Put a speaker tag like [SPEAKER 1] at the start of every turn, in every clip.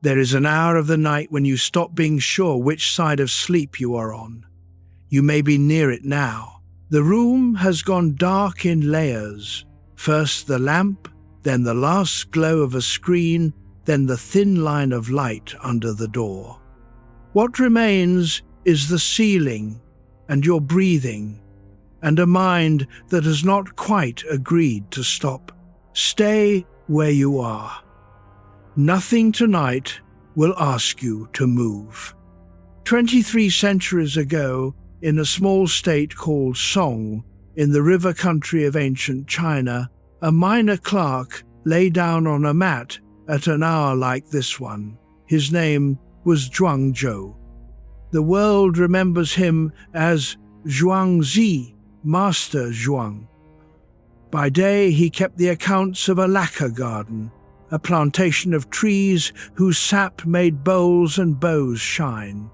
[SPEAKER 1] There is an hour of the night when you stop being sure which side of sleep you are on. You may be near it now. The room has gone dark in layers. First the lamp, then the last glow of a screen, then the thin line of light under the door. What remains is the ceiling and your breathing, and a mind that has not quite agreed to stop. Stay where you are. Nothing tonight will ask you to move. 23 centuries ago, in a small state called Song, in the river country of ancient China, a minor clerk lay down on a mat at an hour like this one. His name was Zhuangzi. The world remembers him as Zhuangzi, Master Zhuang. By day he kept the accounts of a lacquer garden, a plantation of trees whose sap made bowls and bows shine.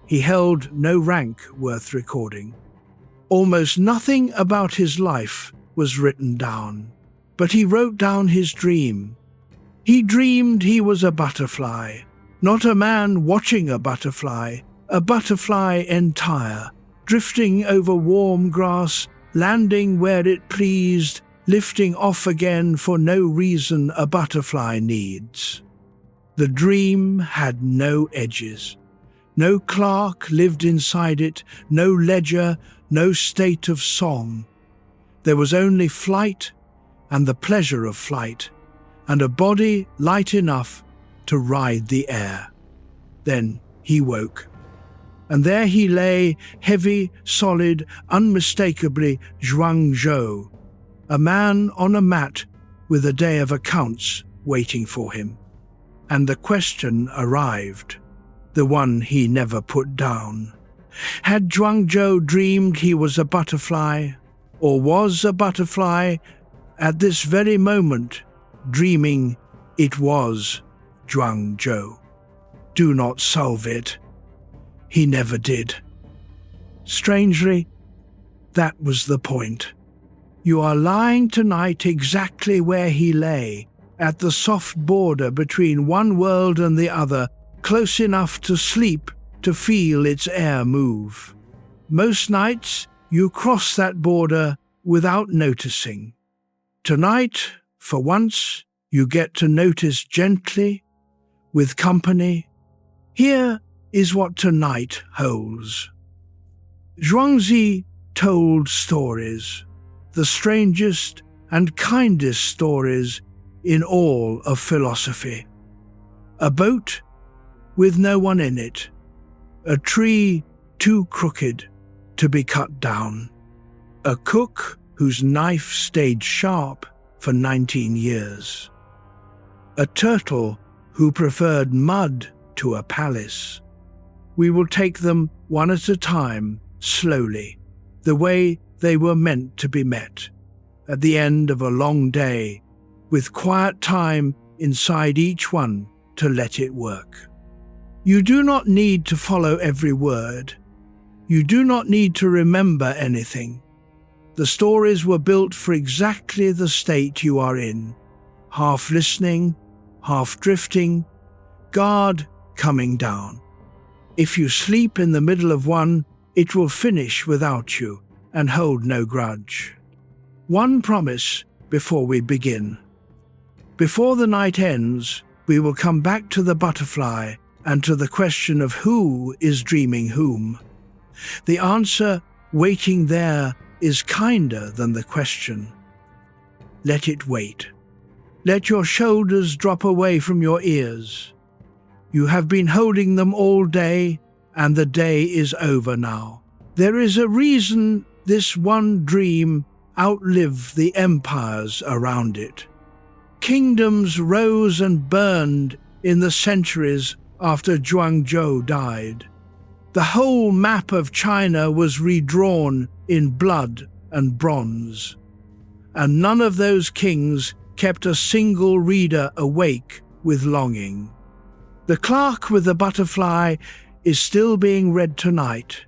[SPEAKER 1] He held no rank worth recording. Almost nothing about his life was written down, but he wrote down his dream. He dreamed he was a butterfly, not a man watching a butterfly entire, drifting over warm grass, landing where it pleased, lifting off again for no reason a butterfly needs. The dream had no edges. No clerk lived inside it, no ledger, no state of song. There was only flight and the pleasure of flight, and a body light enough to ride the air. Then he woke. And there he lay, heavy, solid, unmistakably Zhuangzi, a man on a mat with a day of accounts waiting for him. And the question arrived, the one he never put down. Had Zhuangzi dreamed he was a butterfly, or was a butterfly, at this very moment, dreaming it was Zhuangzi? Do not solve it. He never did. Strangely, that was the point. You are lying tonight exactly where he lay, at the soft border between one world and the other, close enough to sleep to feel its air move. Most nights you cross that border without noticing. Tonight, for once, you get to notice gently, with company. Here is what tonight holds. Zhuangzi told stories, the strangest and kindest stories in all of philosophy. A boat with no one in it, a tree too crooked to be cut down, a cook whose knife stayed sharp for 19 years, a turtle who preferred mud to a palace. We will take them one at a time, slowly, the way they were meant to be met, at the end of a long day, with quiet time inside each one to let it work. You do not need to follow every word. You do not need to remember anything. The stories were built for exactly the state you are in, half listening, half drifting, guard coming down. If you sleep in the middle of one, it will finish without you and hold no grudge. One promise before we begin. Before the night ends, we will come back to the butterfly and to the question of who is dreaming whom. The answer waiting there is kinder than the question. Let it wait. Let your shoulders drop away from your ears. You have been holding them all day, and the day is over now. There is a reason this one dream outlived the empires around it. Kingdoms rose and burned in the centuries after Zhuangzi died. The whole map of China was redrawn in blood and bronze, and none of those kings kept a single reader awake with longing. The Clerk with the Butterfly is still being read tonight,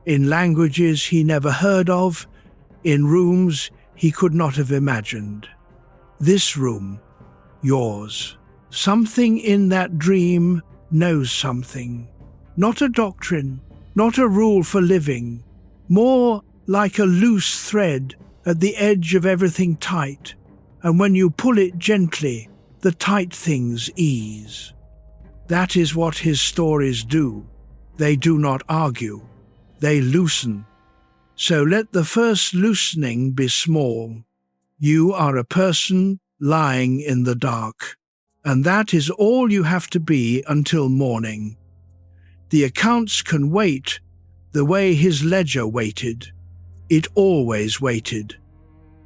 [SPEAKER 1] in languages he never heard of, in rooms he could not have imagined. This room, yours, Something in that dream knows something. Not a doctrine, not a rule for living, more like a loose thread at the edge of everything tight, and when you pull it gently, the tight things ease. That is what his stories do. They do not argue, they loosen. So let the first loosening be small. You are a person lying in the dark, and that is all you have to be until morning. The accounts can wait the way his ledger waited. It always waited.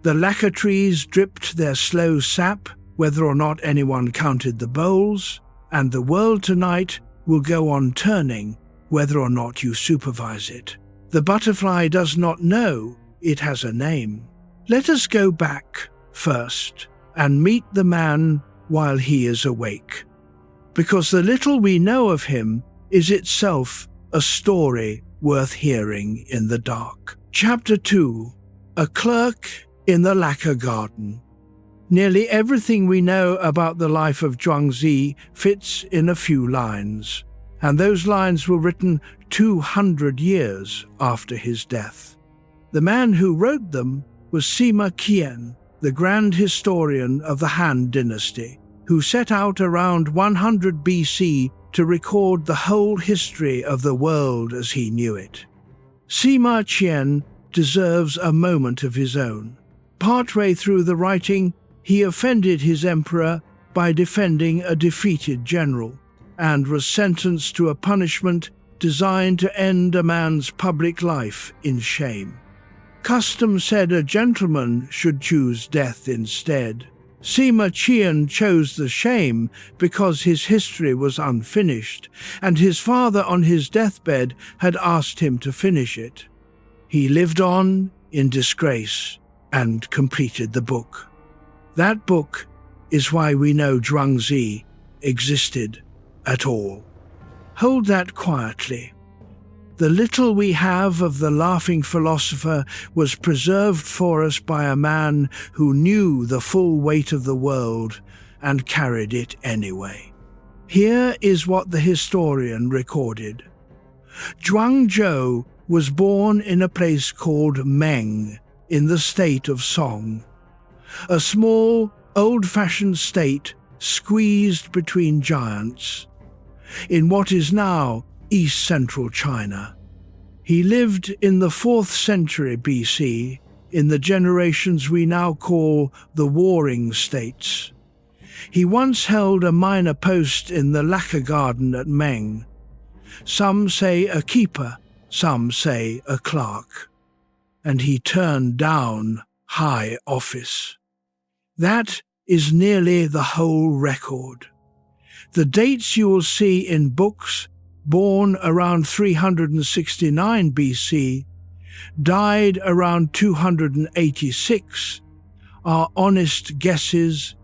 [SPEAKER 1] The lacquer trees dripped their slow sap, whether or not anyone counted the bowls, and the world tonight will go on turning, whether or not you supervise it. The butterfly does not know it has a name. Let us go back first and meet the man while he is awake, because the little we know of him is itself a story worth hearing in the dark. Chapter 2. A Clerk in the Lacquer Garden. Nearly everything we know about the life of Zhuangzi fits in a few lines, and those lines were written 200 years after his death. The man who wrote them was Sima Qian, the grand historian of the Han dynasty, who set out around 100 BC to record the whole history of the world as he knew it. Sima Qian deserves a moment of his own. Partway through the writing, he offended his emperor by defending a defeated general, and was sentenced to a punishment designed to end a man's public life in shame. Custom said a gentleman should choose death instead. Sima Qian chose the shame because his history was unfinished, and his father on his deathbed had asked him to finish it. He lived on in disgrace and completed the book. That book is why we know Zhuangzi existed at all. Hold that quietly. The little we have of the laughing philosopher was preserved for us by a man who knew the full weight of the world and carried it anyway. Here is what the historian recorded. Zhuangzi was born in a place called Meng in the state of Song, a small, old-fashioned state squeezed between giants, in what is now east-central China. He lived in the 4th century BC, in the generations we now call the Warring States. He once held a minor post in the Lacquer Garden at Meng. Some say a keeper, some say a clerk. And he turned down high office. That is nearly the whole record. The dates you will see in books, born around 369 BC, died around 286, are honest guesses,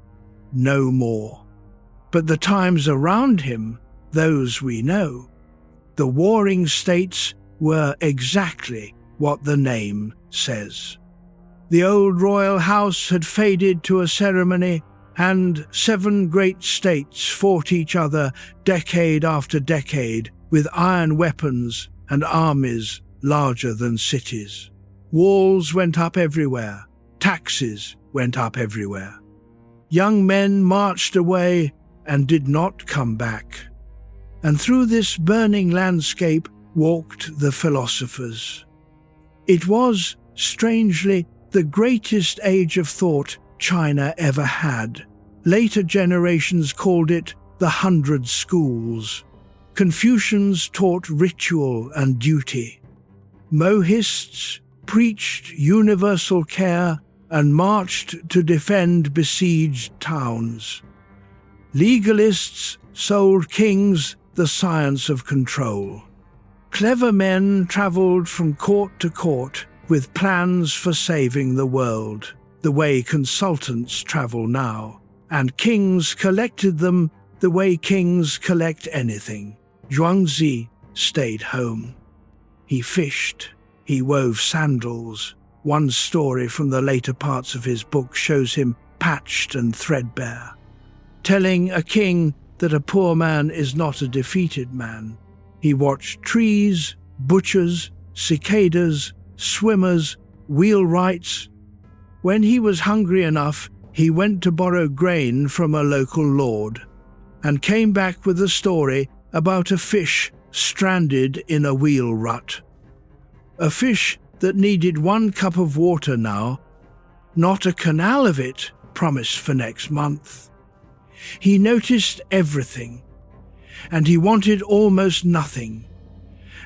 [SPEAKER 1] no more. But the times around him, those we know. The Warring States were exactly what the name says. The old royal house had faded to a ceremony, and 7 great states fought each other decade after decade with iron weapons and armies larger than cities. Walls went up everywhere, taxes went up everywhere. Young men marched away and did not come back. And through this burning landscape walked the philosophers. It was, strangely, the greatest age of thought China ever had. Later generations called it the 100 Schools. Confucians taught ritual and duty. Mohists preached universal care and marched to defend besieged towns. Legalists sold kings the science of control. Clever men traveled from court to court with plans for saving the world, the way consultants travel now, and kings collected them the way kings collect anything. Zhuangzi stayed home. He fished, he wove sandals. One story from the later parts of his book shows him patched and threadbare. telling a king that a poor man is not a defeated man. He watched trees, butchers, cicadas, swimmers, wheelwrights. When he was hungry enough, he went to borrow grain from a local lord, and came back with a story about a fish stranded in a wheel rut. A fish that needed 1 cup of water now, not a canal of it promised for next month. He noticed everything, and he wanted almost nothing,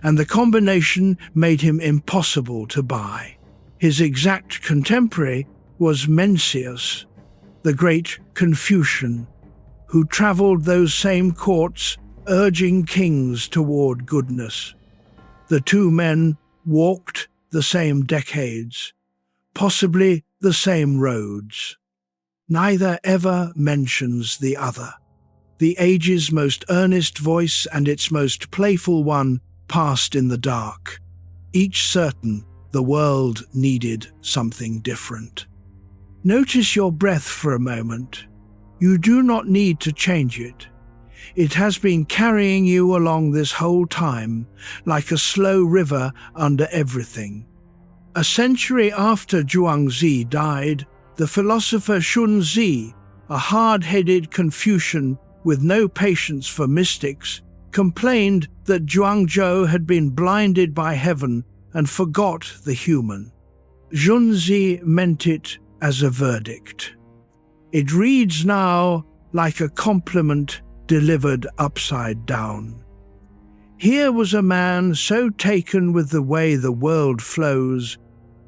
[SPEAKER 1] and the combination made him impossible to buy. His exact contemporary was Mencius, the great Confucian, who travelled those same courts urging kings toward goodness. The two men walked the same decades, possibly the same roads. Neither ever mentions the other. The age's most earnest voice and its most playful one passed in the dark, each certain the world needed something different. Notice your breath for a moment. You do not need to change it. It has been carrying you along this whole time, like a slow river under everything. A century after Zhuangzi died, the philosopher Zhuangzi, a hard-headed Confucian with no patience for mystics, complained that Zhuangzi had been blinded by heaven and forgot the human. Zhuangzi meant it as a verdict. It reads now like a compliment delivered upside down. Here was a man so taken with the way the world flows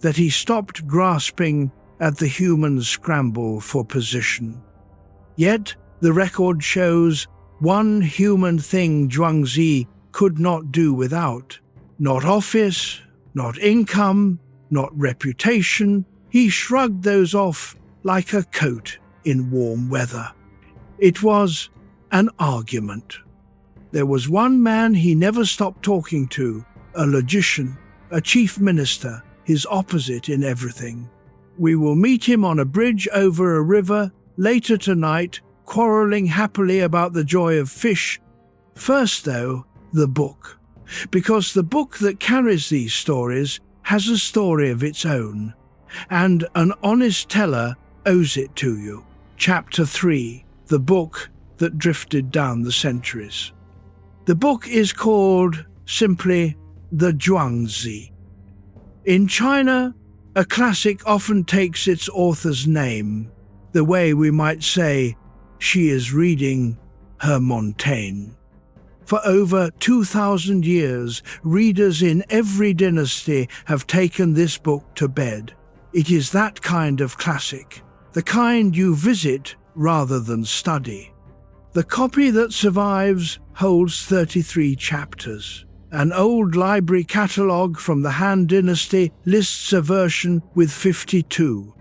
[SPEAKER 1] that he stopped grasping at the human scramble for position. Yet the record shows one human thing Zhuangzi could not do without. Not office, not income, not reputation. He shrugged those off like a coat in warm weather. It was an argument. There was one man he never stopped talking to, a logician, a chief minister, his opposite in everything. We will meet him on a bridge over a river later tonight, quarrelling happily about the joy of fish. First, though, the book. Because the book that carries these stories has a story of its own, and an honest teller owes it to you. Chapter 3, the book that drifted down the centuries. The book is called simply the Zhuangzi. In China, a classic often takes its author's name, the way we might say she is reading her Montaigne. For over 2,000 years, readers in every dynasty have taken this book to bed. It is that kind of classic, the kind you visit rather than study. The copy that survives holds 33 chapters. An old library catalogue from the Han Dynasty lists a version with 52.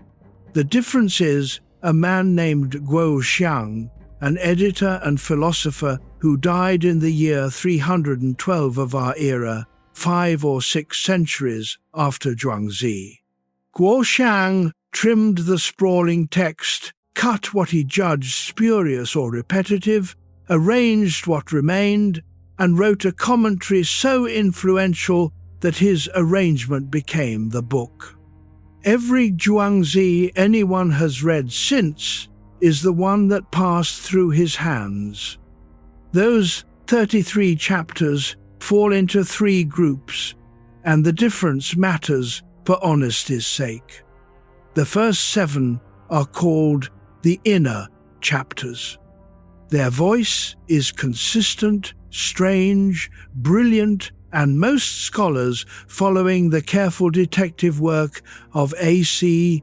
[SPEAKER 1] The difference is a man named Guo Xiang, an editor and philosopher who died in the year 312 of our era, 5 or 6 centuries after Zhuangzi. Guo Xiang trimmed the sprawling text, cut what he judged spurious or repetitive, arranged what remained, and wrote a commentary so influential that his arrangement became the book. Every Zhuangzi anyone has read since is the one that passed through his hands. Those 33 chapters fall into 3 groups, and the difference matters for honesty's sake. The first 7 are called the inner chapters. Their voice is consistent, strange, brilliant, and most scholars, following the careful detective work of A.C.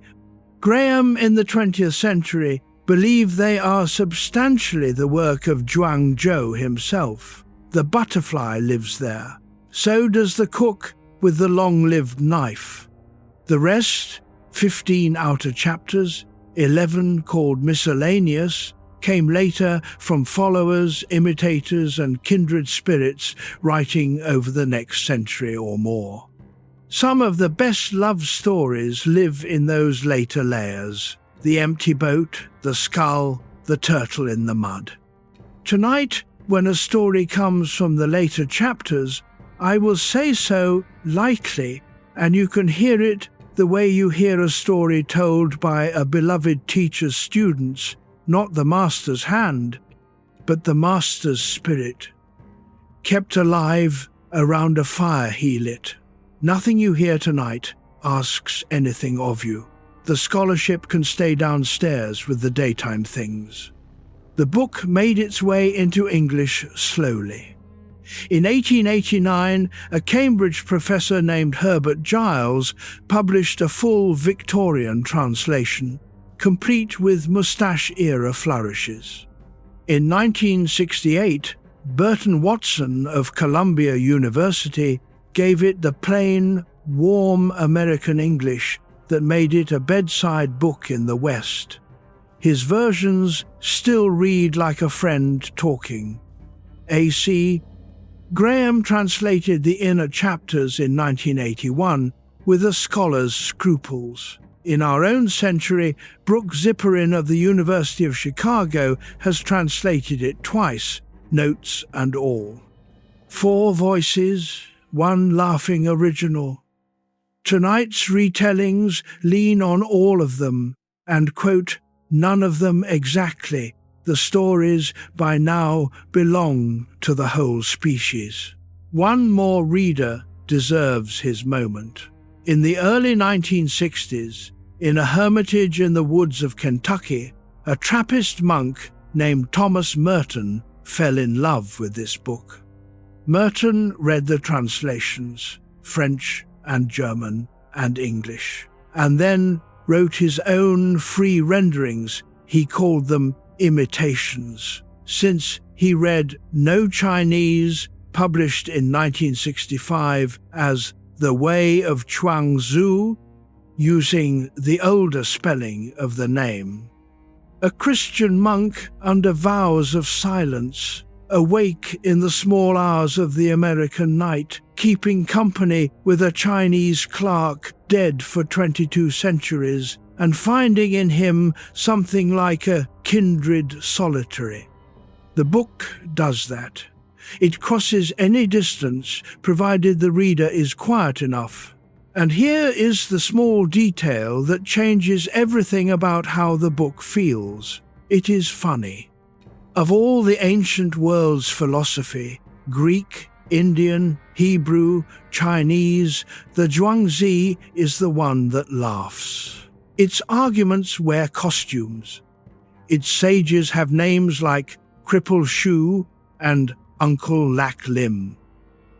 [SPEAKER 1] Graham in the 20th century, believe they are substantially the work of Zhuangzi himself. The butterfly lives there. So does the cook with the long-lived knife. The rest, 15 outer chapters, 11 called miscellaneous, came later from followers, imitators, and kindred spirits writing over the next century or more. Some of the best love stories live in those later layers: the empty boat, the skull, The Turtle in the Mud. Tonight, when a story comes from the later chapters, I will say so lightly, and you can hear it the way you hear a story told by a beloved teacher's students, not the master's hand, but the master's spirit. Kept alive around a fire he lit. Nothing you hear tonight asks anything of you. The scholarship can stay downstairs with the daytime things. The book made its way into English slowly. In 1889, a Cambridge professor named Herbert Giles published a full Victorian translation, complete with moustache-era flourishes. In 1968, Burton Watson of Columbia University gave it the plain, warm American English that made it a bedside book in the West. His versions still read like a friend talking. A.C. Graham translated the inner chapters in 1981 with a scholar's scruples. In our own century, Brooke Zipperin of the University of Chicago has translated it twice, notes and all. 4 voices, 1 laughing original. Tonight's retellings lean on all of them, and, quote, none of them exactly. The stories by now belong to the whole species. One more reader deserves his moment. In the early 1960s, in a hermitage in the woods of Kentucky, a Trappist monk named Thomas Merton fell in love with this book. Merton read the translations, French and German and English, and then wrote his own free renderings. He called them imitations, since he read no Chinese, published in 1965 as The Way of Zhuangzi, using the older spelling of the name. A Christian monk under vows of silence, awake in the small hours of the American night, keeping company with a Chinese clerk dead for 22 centuries, and finding in him something like a kindred solitary. The book does that. It crosses any distance, provided the reader is quiet enough. And here is the small detail that changes everything about how the book feels. It is funny. Of all the ancient world's philosophy, Greek, Indian, Hebrew, Chinese, the Zhuangzi is the one that laughs. Its arguments wear costumes. Its sages have names like Cripple Shu and Uncle Lack Limb.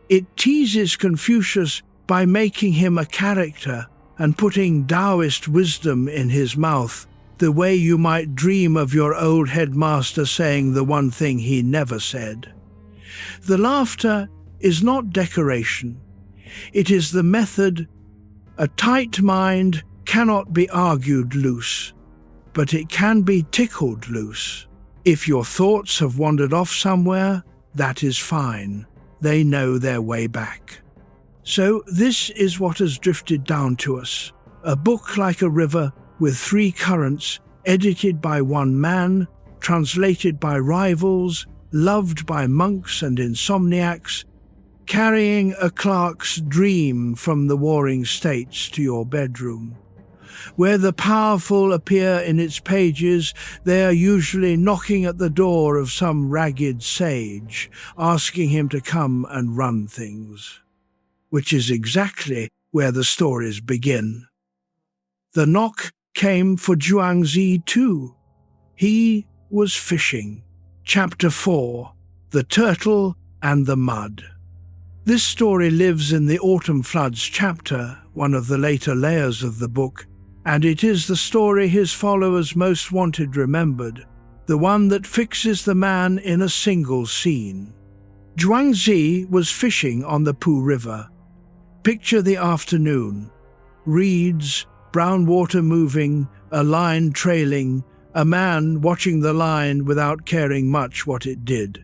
[SPEAKER 1] It teases Confucius by making him a character and putting Taoist wisdom in his mouth, the way you might dream of your old headmaster saying the one thing he never said. The laughter is not decoration. It is the method. A tight mind cannot be argued loose, but it can be tickled loose. If your thoughts have wandered off somewhere, that is fine. They know their way back. So this is what has drifted down to us. A book like a river with 3 currents, edited by one man, translated by rivals, loved by monks and insomniacs, carrying a clerk's dream from the warring states to your bedroom. Where the powerful appear in its pages, they are usually knocking at the door of some ragged sage, asking him to come and run things. Which is exactly where the stories begin. The knock came for Zhuangzi too. He was fishing. Chapter 4, The Turtle and the Mud. This story lives in the Autumn Floods chapter, one of the later layers of the book, and it is the story his followers most wanted remembered, the one that fixes the man in a single scene. Zhuangzi was fishing on the Pooh River. Picture the afternoon. Reeds, brown water moving, a line trailing, a man watching the line without caring much what it did.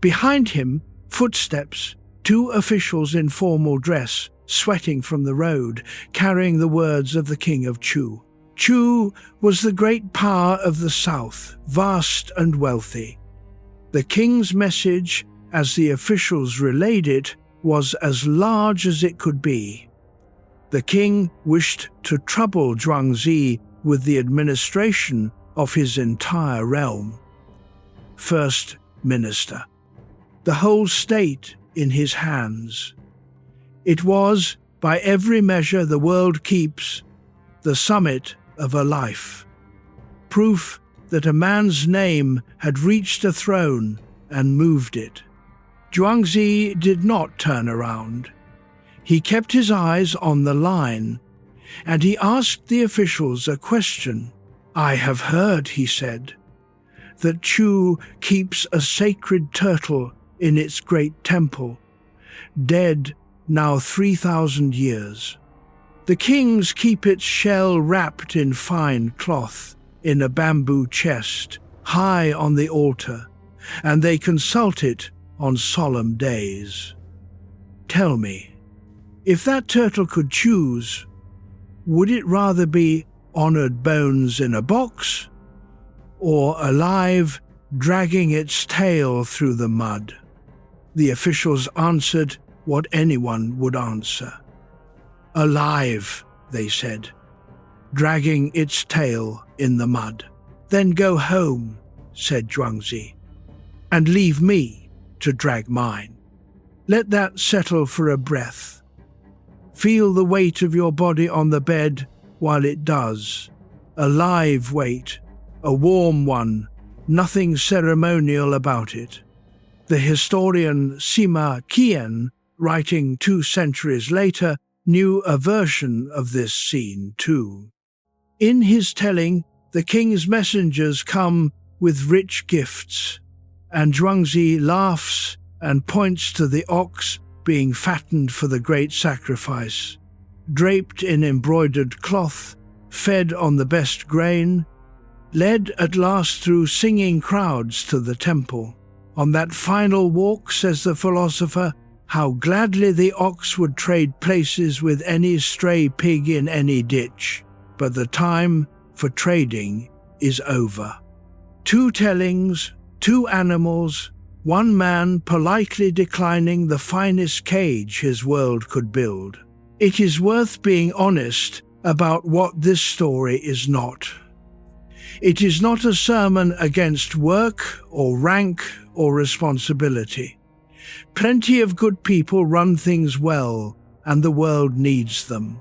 [SPEAKER 1] Behind him, footsteps, 2 officials in formal dress, sweating from the road, carrying the words of the King of Chu. Chu was the great power of the south, vast and wealthy. The king's message, as the officials relayed it, was as large as it could be. The king wished to trouble Zhuangzi with the administration of his entire realm. First Minister. The whole state in his hands. It was, by every measure the world keeps, the summit of a life. Proof that a man's name had reached a throne and moved it. Zhuangzi did not turn around. He kept his eyes on the line, and he asked the officials a question. "I have heard," he said, "that Chu keeps a sacred turtle in its great temple, dead now 3,000 years. The kings keep its shell wrapped in fine cloth in a bamboo chest high on the altar, and they consult it on solemn days. Tell me, if that turtle could choose, would it rather be honored bones in a box, or alive, dragging its tail through the mud?" The officials answered what anyone would answer. "Alive," they said, "dragging its tail in the mud." "Then go home," said Zhuangzi, "and leave me to drag mine. Let that settle for a breath. Feel the weight of your body on the bed while it does. A live weight, a warm one, nothing ceremonial about it." The historian Sima Qian, writing 2 centuries later, knew a version of this scene too. In his telling, the king's messengers come with rich gifts, and Zhuangzi laughs and points to the ox being fattened for the great sacrifice, draped in embroidered cloth, fed on the best grain, led at last through singing crowds to the temple. On that final walk, says the philosopher, how gladly the ox would trade places with any stray pig in any ditch, but the time for trading is over. 2 tellings, 2 animals, 1 man politely declining the finest cage his world could build. It is worth being honest about what this story is not. It is not a sermon against work or rank or responsibility. Plenty of good people run things well, and the world needs them.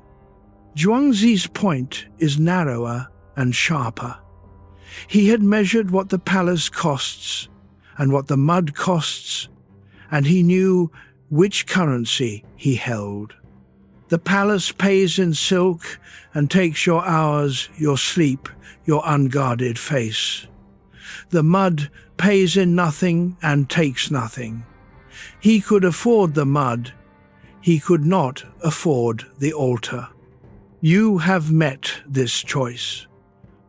[SPEAKER 1] Zhuangzi's point is narrower and sharper. He had measured what the palace costs and what the mud costs, and he knew which currency he held. The palace pays in silk and takes your hours, your sleep, your unguarded face. The mud pays in nothing and takes nothing. He could afford the mud. He could not afford the altar. You have met this choice.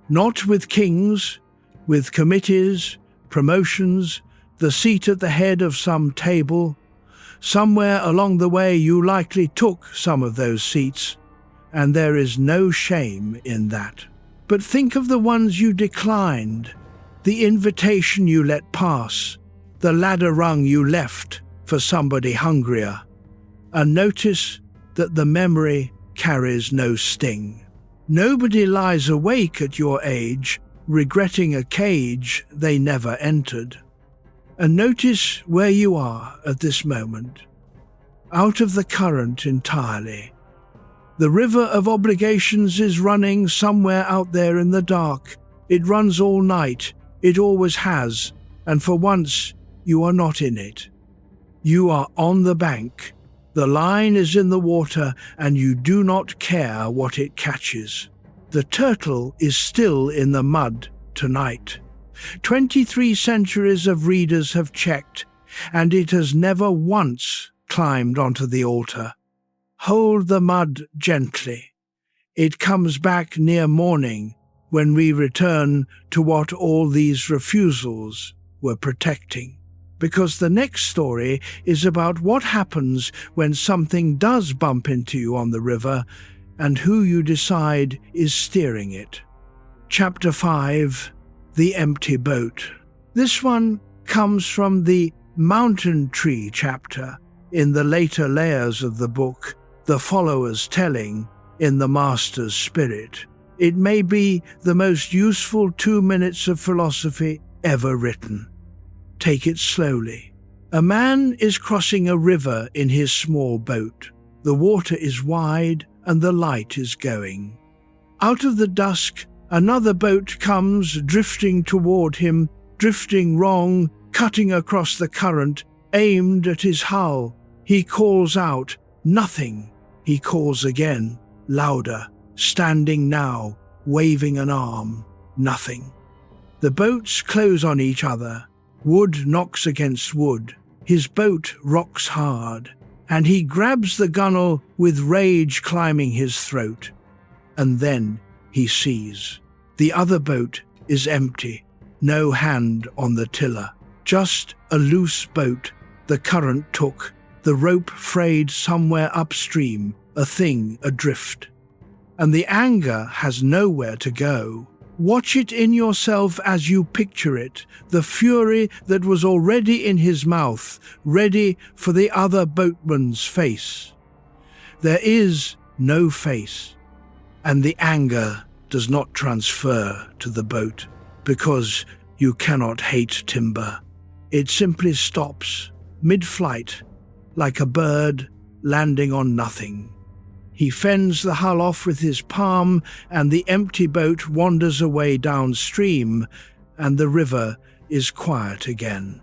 [SPEAKER 1] Not with kings, with committees, promotions, the seat at the head of some table. Somewhere along the way you likely took some of those seats, and there is no shame in that. But think of the ones you declined, the invitation you let pass, the ladder rung you left for somebody hungrier, and notice that the memory carries no sting. Nobody lies awake at your age, regretting a cage they never entered. And notice where you are at this moment, out of the current entirely. The river of obligations is running somewhere out there in the dark. It runs all night, it always has, and for once you are not in it. You are on the bank. The line is in the water, and you do not care what it catches. The turtle is still in the mud tonight. 23 centuries of readers have checked, and it has never once climbed onto the altar. Hold the mud gently. It comes back near morning, when we return to what all these refusals were protecting. Because the next story is about what happens when something does bump into you on the river and who you decide is steering it. Chapter 5, The Empty Boat. This one comes from the Mountain Tree chapter in the later layers of the book, The Follower's Telling, in the Master's Spirit. It may be the most useful 2 minutes of philosophy ever written. Take it slowly. A man is crossing a river in his small boat. The water is wide and the light is going. Out of the dusk, another boat comes drifting toward him, drifting wrong, cutting across the current, aimed at his hull. He calls out, "Nothing." He calls again, louder, standing now, waving an arm. Nothing. The boats close on each other. Wood knocks against wood. His boat rocks hard, and he grabs the gunwale with rage climbing his throat. And then he sees. The other boat is empty. No hand on the tiller. Just a loose boat the current took, the rope frayed somewhere upstream, a thing adrift. And the anger has nowhere to go. Watch it in yourself as you picture it, the fury that was already in his mouth, ready for the other boatman's face. There is no face, and the anger does not transfer to the boat, because you cannot hate timber. It simply stops, mid-flight, like a bird landing on nothing. He fends the hull off with his palm, and the empty boat wanders away downstream, and the river is quiet again.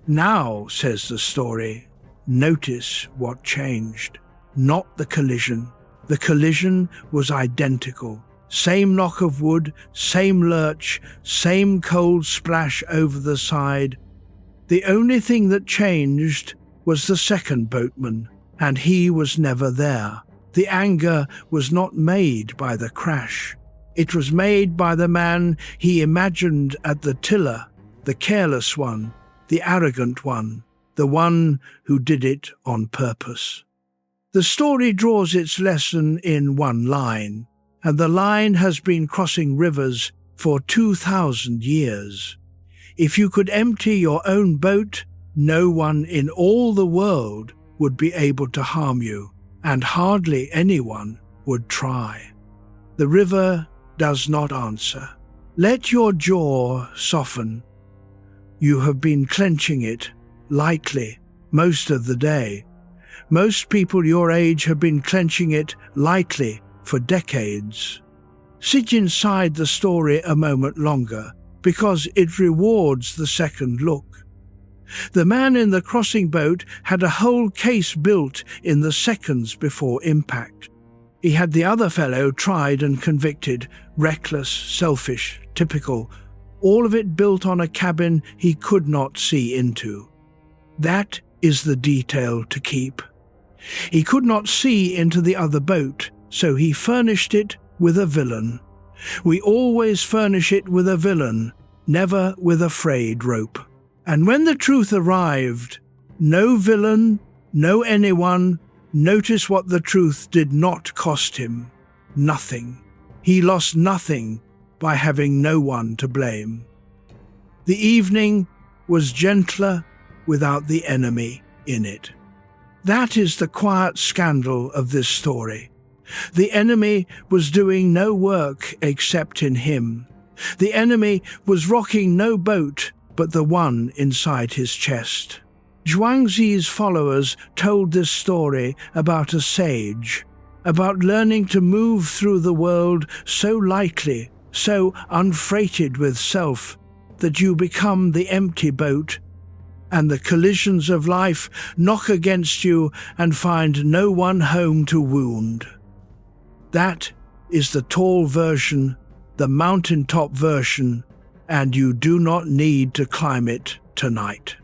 [SPEAKER 1] Now, says the story, notice what changed. Not the collision. The collision was identical. Same knock of wood, same lurch, same cold splash over the side. The only thing that changed was the second boatman, and he was never there. The anger was not made by the crash. It was made by the man he imagined at the tiller, the careless one, the arrogant one, the one who did it on purpose. The story draws its lesson in one line, and the line has been crossing rivers for 2,000 years. If you could empty your own boat, no one in all the world would be able to harm you, and hardly anyone would try. The river does not answer. Let your jaw soften. You have been clenching it lightly most of the day. Most people your age have been clenching it lightly for decades. Sit inside the story a moment longer, because it rewards the second look. The man in the crossing boat had a whole case built in the seconds before impact. He had the other fellow tried and convicted, reckless, selfish, typical, all of it built on a cabin he could not see into. That is the detail to keep. He could not see into the other boat, so he furnished it with a villain. We always furnish it with a villain, never with a frayed rope. And when the truth arrived, no villain, no anyone, notice what the truth did not cost him. Nothing. He lost nothing by having no one to blame. The evening was gentler without the enemy in it. That is the quiet scandal of this story. The enemy was doing no work except in him. The enemy was rocking no boat but the one inside his chest. Zhuangzi's followers told this story about a sage, about learning to move through the world so lightly, so unfreighted with self, that you become the empty boat, and the collisions of life knock against you and find no one home to wound. That is the tall version, the mountaintop version, and you do not need to climb it tonight.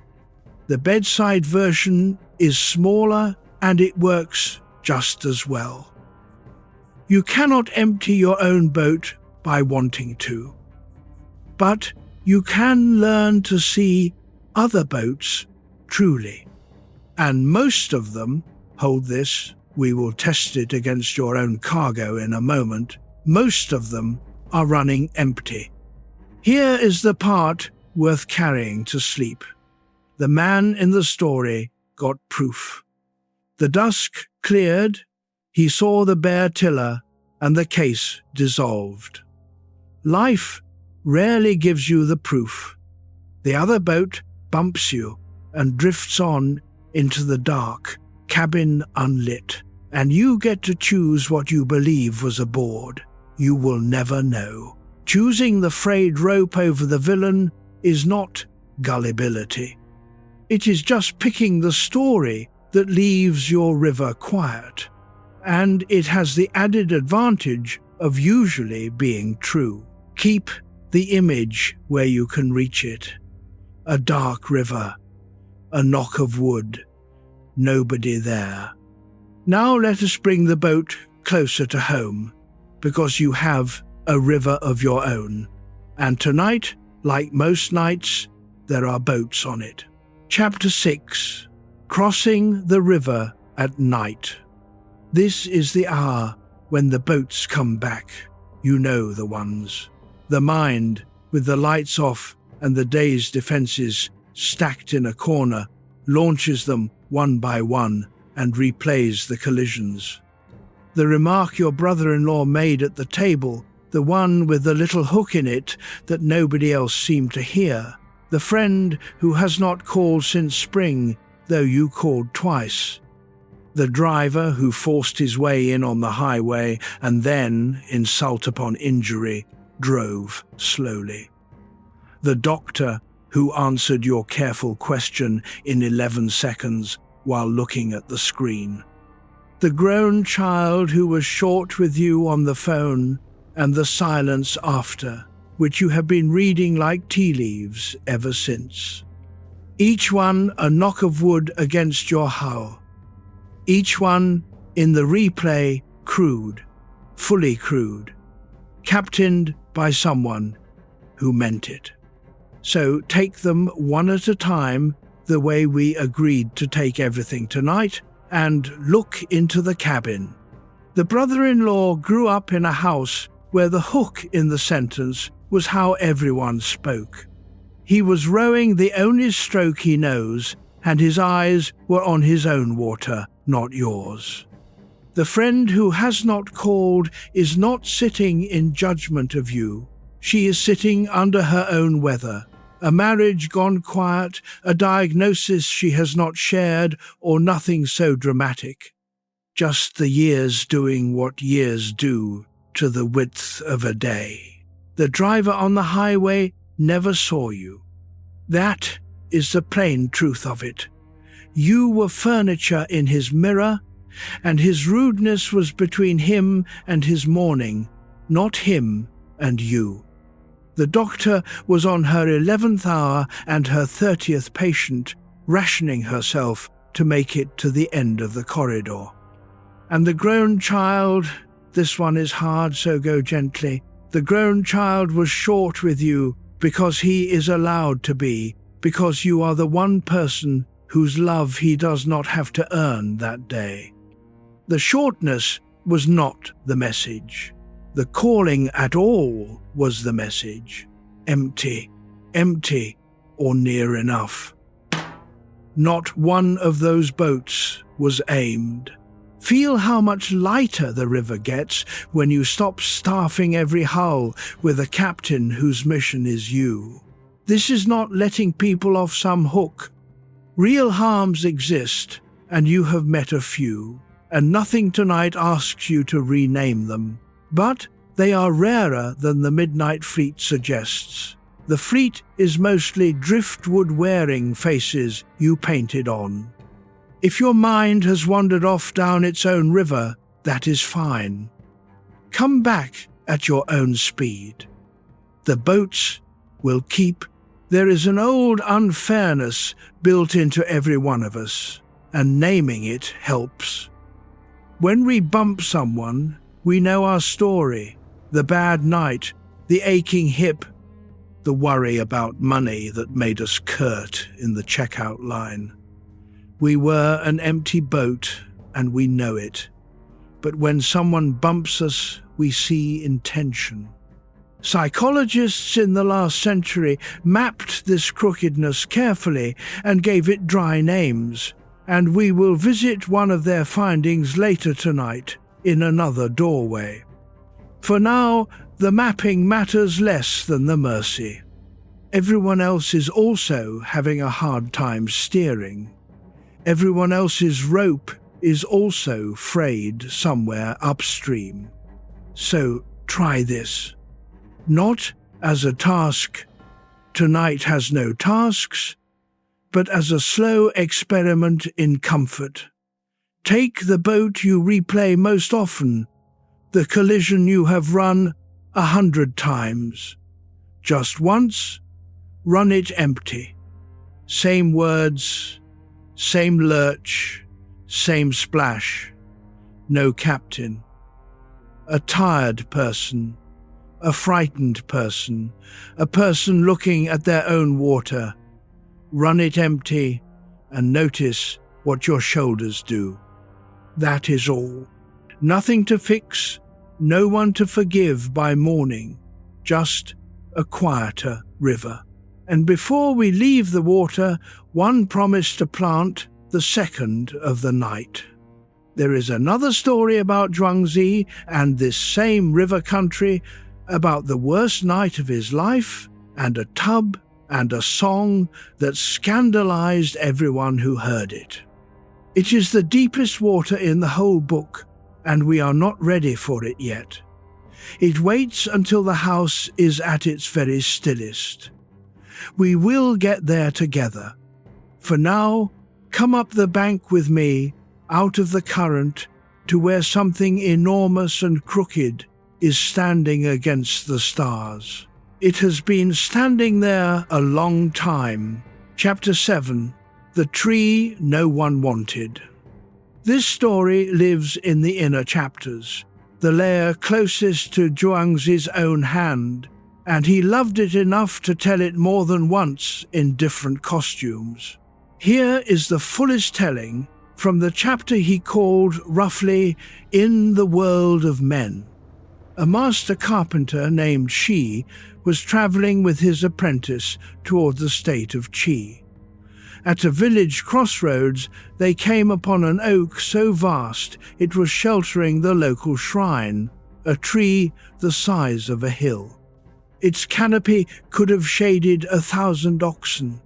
[SPEAKER 1] The bedside version is smaller and it works just as well. You cannot empty your own boat by wanting to, but you can learn to see other boats truly, and most of them, hold this, We will test it against your own cargo in a moment. Most of them are running empty. Here is the part worth carrying to sleep. The man in the story got proof. The dusk cleared, he saw the bare tiller, and the case dissolved. Life rarely gives you the proof. The other boat bumps you and drifts on into the dark, cabin unlit, and you get to choose what you believe was aboard. You will never know. Choosing the frayed rope over the villain is not gullibility. It is just picking the story that leaves your river quiet, and it has the added advantage of usually being true. Keep the image where you can reach it. A dark river, a knock of wood, nobody there. Now let us bring the boat closer to home, because you have a river of your own, and tonight, like most nights, there are boats on it. Chapter 6. Crossing the River at Night. This is the hour when the boats come back. You know the ones. The mind, with the lights off and the day's defenses stacked in a corner, launches them one by one and replays the collisions. The remark your brother-in-law made at the table, the one with the little hook in it that nobody else seemed to hear, the friend who has not called since spring, though you called twice, the driver who forced his way in on the highway and then, insult upon injury, drove slowly. The doctor who answered your careful question in 11 seconds while looking at the screen. The grown child who was short with you on the phone, and the silence after, which you have been reading like tea leaves ever since. Each one a knock of wood against your hull. Each one, in the replay, crude, fully crude, captained by someone who meant it. So take them one at a time, the way we agreed to take everything tonight, and look into the cabin. The brother-in-law grew up in a house where the hook in the sentence was how everyone spoke. He was rowing the only stroke he knows, and his eyes were on his own water, not yours. The friend who has not called is not sitting in judgment of you. She is sitting under her own weather. A marriage gone quiet, a diagnosis she has not shared, or nothing so dramatic. Just the years doing what years do to the width of a day. The driver on the highway never saw you. That is the plain truth of it. You were furniture in his mirror, and his rudeness was between him and his mourning, not him and you. The doctor was on her 11th hour and her 30th patient, rationing herself to make it to the end of the corridor. And the grown child, this one is hard, so go gently. The grown child was short with you because he is allowed to be, because you are the one person whose love he does not have to earn that day. The shortness was not the message. The calling at all was the message. Empty, empty, or near enough. Not one of those boats was aimed. Feel how much lighter the river gets when you stop staffing every hull with a captain whose mission is you. This is not letting people off some hook. Real harms exist, and you have met a few, and nothing tonight asks you to rename them. But they are rarer than the Midnight Fleet suggests. The fleet is mostly driftwood-wearing faces you painted on. If your mind has wandered off down its own river, that is fine. Come back at your own speed. The boats will keep. There is an old unfairness built into every one of us, and naming it helps. When we bump someone, we know our story, the bad night, the aching hip, the worry about money that made us curt in the checkout line. We were an empty boat, and we know it. But when someone bumps us, we see intention. Psychologists in the last century mapped this crookedness carefully and gave it dry names, and we will visit one of their findings later tonight in another doorway. For now, the mapping matters less than the mercy. Everyone else is also having a hard time steering. Everyone else's rope is also frayed somewhere upstream. So try this. Not as a task. Tonight has no tasks, but as a slow experiment in comfort. Take the boat you replay most often, the collision you have run 100 times. Just once, run it empty. Same words, same lurch, same splash. No captain. A tired person, a frightened person, a person looking at their own water. Run it empty and notice what your shoulders do. That is all. Nothing to fix, no one to forgive by morning, just a quieter river. And before we leave the water, one promised to plant the second of the night. There is another story about Zhuangzi and this same river country, about the worst night of his life, and a tub and a song that scandalized everyone who heard it. It is the deepest water in the whole book, and we are not ready for it yet. It waits until the house is at its very stillest. We will get there together. For now, come up the bank with me, out of the current, to where something enormous and crooked is standing against the stars. It has been standing there a long time. Chapter 7. The Tree No One Wanted. This story lives in the inner chapters, the layer closest to Zhuangzi's own hand, and he loved it enough to tell it more than once in different costumes. Here is the fullest telling from the chapter he called roughly In the World of Men. A master carpenter named Shi was travelling with his apprentice toward the state of Qi. At a village crossroads, they came upon an oak so vast it was sheltering the local shrine, a tree the size of a hill. Its canopy could have shaded 1,000 oxen.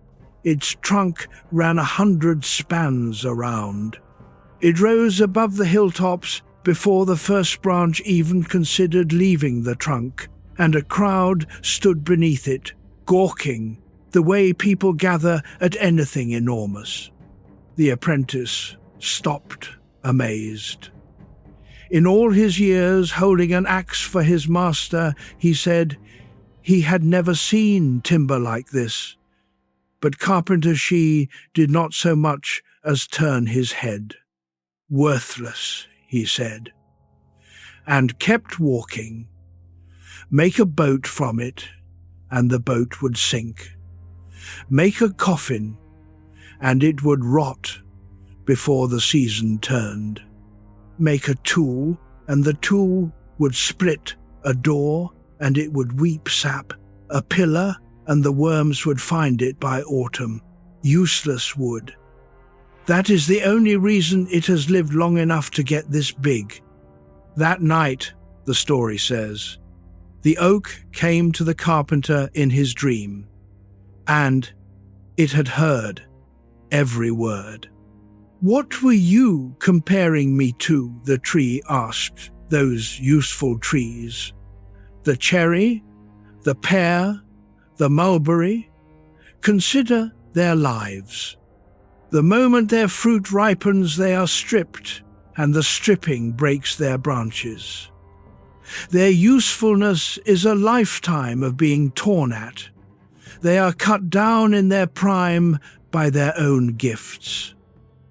[SPEAKER 1] Its trunk ran 100 spans around. It rose above the hilltops before the first branch even considered leaving the trunk, and a crowd stood beneath it, gawking, the way people gather at anything enormous. The apprentice stopped, amazed. In all his years holding an axe for his master, he said he had never seen timber like this. But Carpenter Shi did not so much as turn his head. Worthless, he said, and kept walking. Make a boat from it, and the boat would sink. Make a coffin, and it would rot before the season turned. Make a tool, and the tool would split a door, and it would weep sap. A pillar, and the worms would find it by autumn. Useless wood. That is the only reason it has lived long enough to get this big. That night, the story says, the oak came to the carpenter in his dream, and it had heard every word. What were you comparing me to? The tree asked those useful trees. The cherry, the pear, the mulberry? Consider their lives. The moment their fruit ripens, they are stripped, and the stripping breaks their branches. Their usefulness is a lifetime of being torn at. They are cut down in their prime by their own gifts.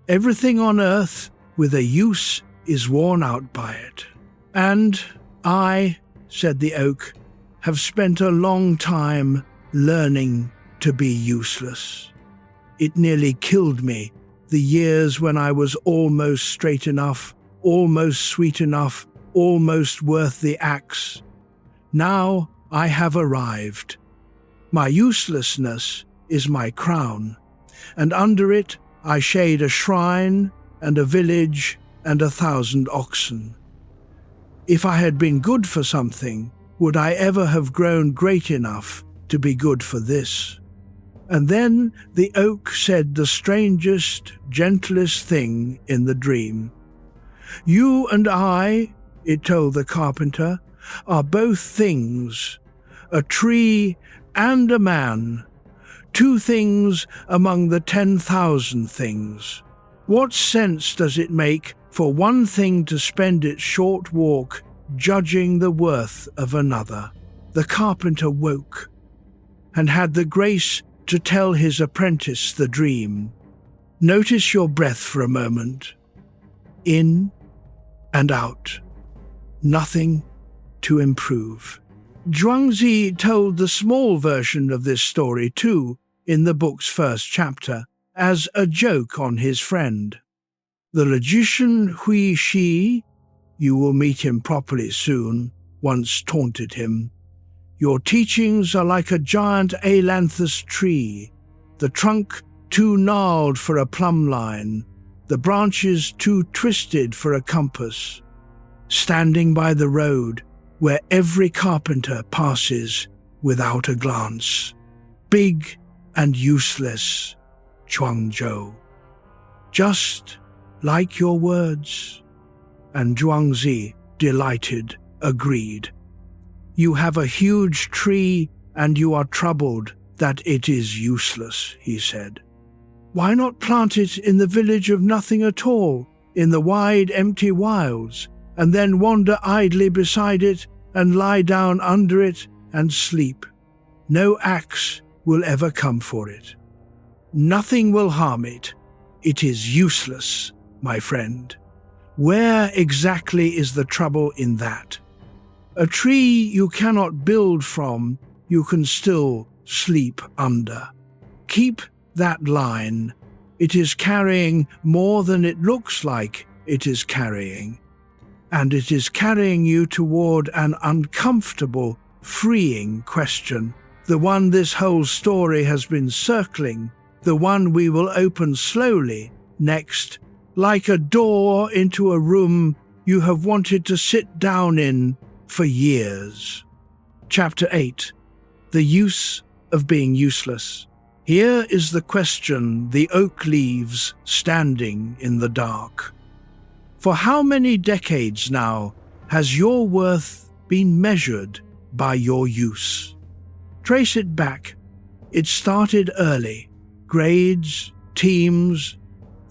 [SPEAKER 1] Everything on earth with a use is worn out by it. And I, said the oak, have spent a long time learning to be useless. It nearly killed me the years when I was almost straight enough, almost sweet enough, almost worth the axe. Now I have arrived. My uselessness is my crown, and under it I shade a shrine and a village and 1,000 oxen. If I had been good for something, would I ever have grown great enough to be good for this? And then the oak said the strangest, gentlest thing in the dream. You and I, it told the carpenter, are both things, a tree and a man, 2 things among the 10,000 things. What sense does it make for one thing to spend its short walk judging the worth of another? The carpenter woke and had the grace to tell his apprentice the dream. Notice your breath for a moment. In and out. Nothing to improve. Zhuangzi told the small version of this story too in the book's first chapter as a joke on his friend. The logician Hui Shi, you will meet him properly soon, once taunted him. Your teachings are like a giant ailanthus tree, the trunk too gnarled for a plumb line, the branches too twisted for a compass, standing by the road where every carpenter passes without a glance. Big and useless, Zhuangzi. Just like your words. And Zhuangzi, delighted, agreed. You have a huge tree and you are troubled that it is useless, he said. Why not plant it in the village of nothing at all, in the wide empty wilds, and then wander idly beside it and lie down under it and sleep? No axe will ever come for it. Nothing will harm it. It is useless, my friend. Where exactly is the trouble in that? A tree you cannot build from, you can still sleep under. Keep that line. It is carrying more than it looks like it is carrying. And it is carrying you toward an uncomfortable, freeing question, the one this whole story has been circling, the one we will open slowly next, like a door into a room you have wanted to sit down in for years. Chapter 8. The Use of Being Useless. Here is the question the oak leaves standing in the dark. For how many decades now has your worth been measured by your use? Trace it back. It started early. Grades, teams,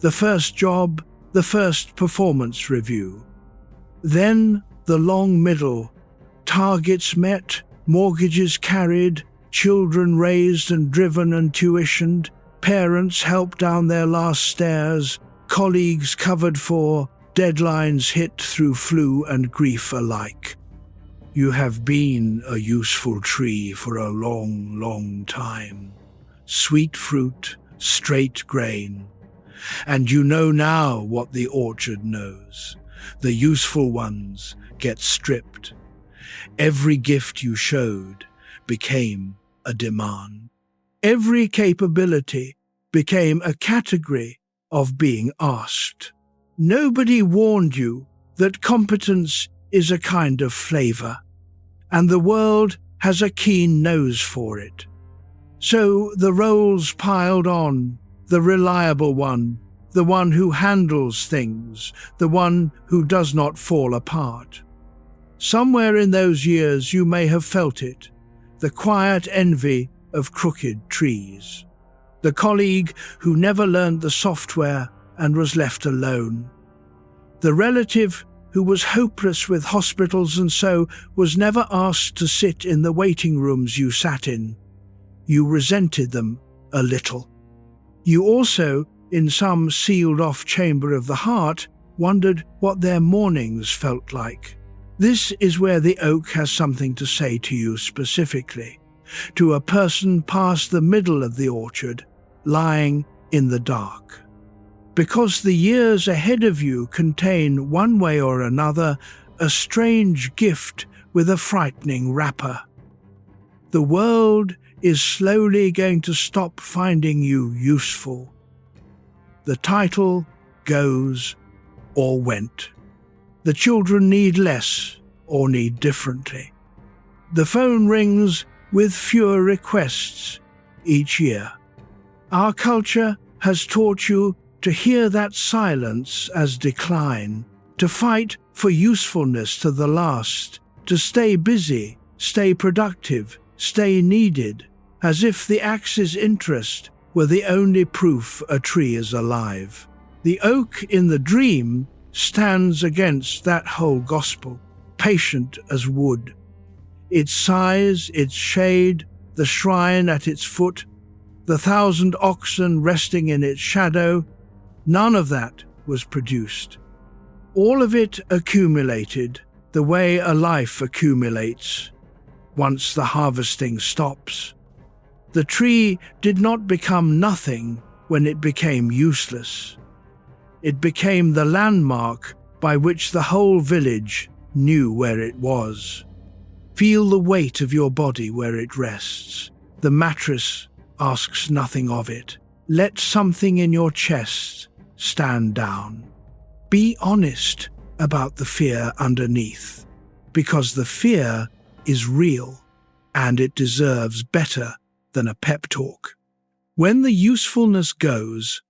[SPEAKER 1] the first job, the first performance review. Then the long middle, targets met, mortgages carried, children raised and driven and tuitioned, parents helped down their last stairs, colleagues covered for, deadlines hit through flu and grief alike. You have been a useful tree for a long, long time. Sweet fruit, straight grain. And you know now what the orchard knows. The useful ones get stripped. Every gift you showed became a demand. Every capability became a category of being asked. Nobody warned you that competence is a kind of flavor, and the world has a keen nose for it. So the roles piled on, the reliable one, the one who handles things, the one who does not fall apart. Somewhere in those years you may have felt it, the quiet envy of crooked trees. The colleague who never learned the software and was left alone. The relative who was hopeless with hospitals and so was never asked to sit in the waiting rooms you sat in. You resented them a little. You also, in some sealed-off chamber of the heart, wondered what their mornings felt like. This is where the oak has something to say to you specifically, to a person past the middle of the orchard, lying in the dark. because the years ahead of you contain, one way or another, a strange gift with a frightening wrapper. The world is slowly going to stop finding you useful. The title goes or went. The children need less or need differently. The phone rings with fewer requests each year. Our culture has taught you to hear that silence as decline, to fight for usefulness to the last, to stay busy, stay productive, stay needed, as if the axe's interest were the only proof a tree is alive. The oak in the dream stands against that whole gospel, patient as wood. Its size, its shade, the shrine at its foot, the 1,000 oxen resting in its shadow, none of that was produced. All of it accumulated the way a life accumulates once the harvesting stops. The tree did not become nothing when it became useless. It became the landmark by which the whole village knew where it was. Feel the weight of your body where it rests. The mattress asks nothing of it. Let something in your chest stand down. Be honest about the fear underneath, because the fear is real and it deserves better than a pep talk. When the usefulness goes,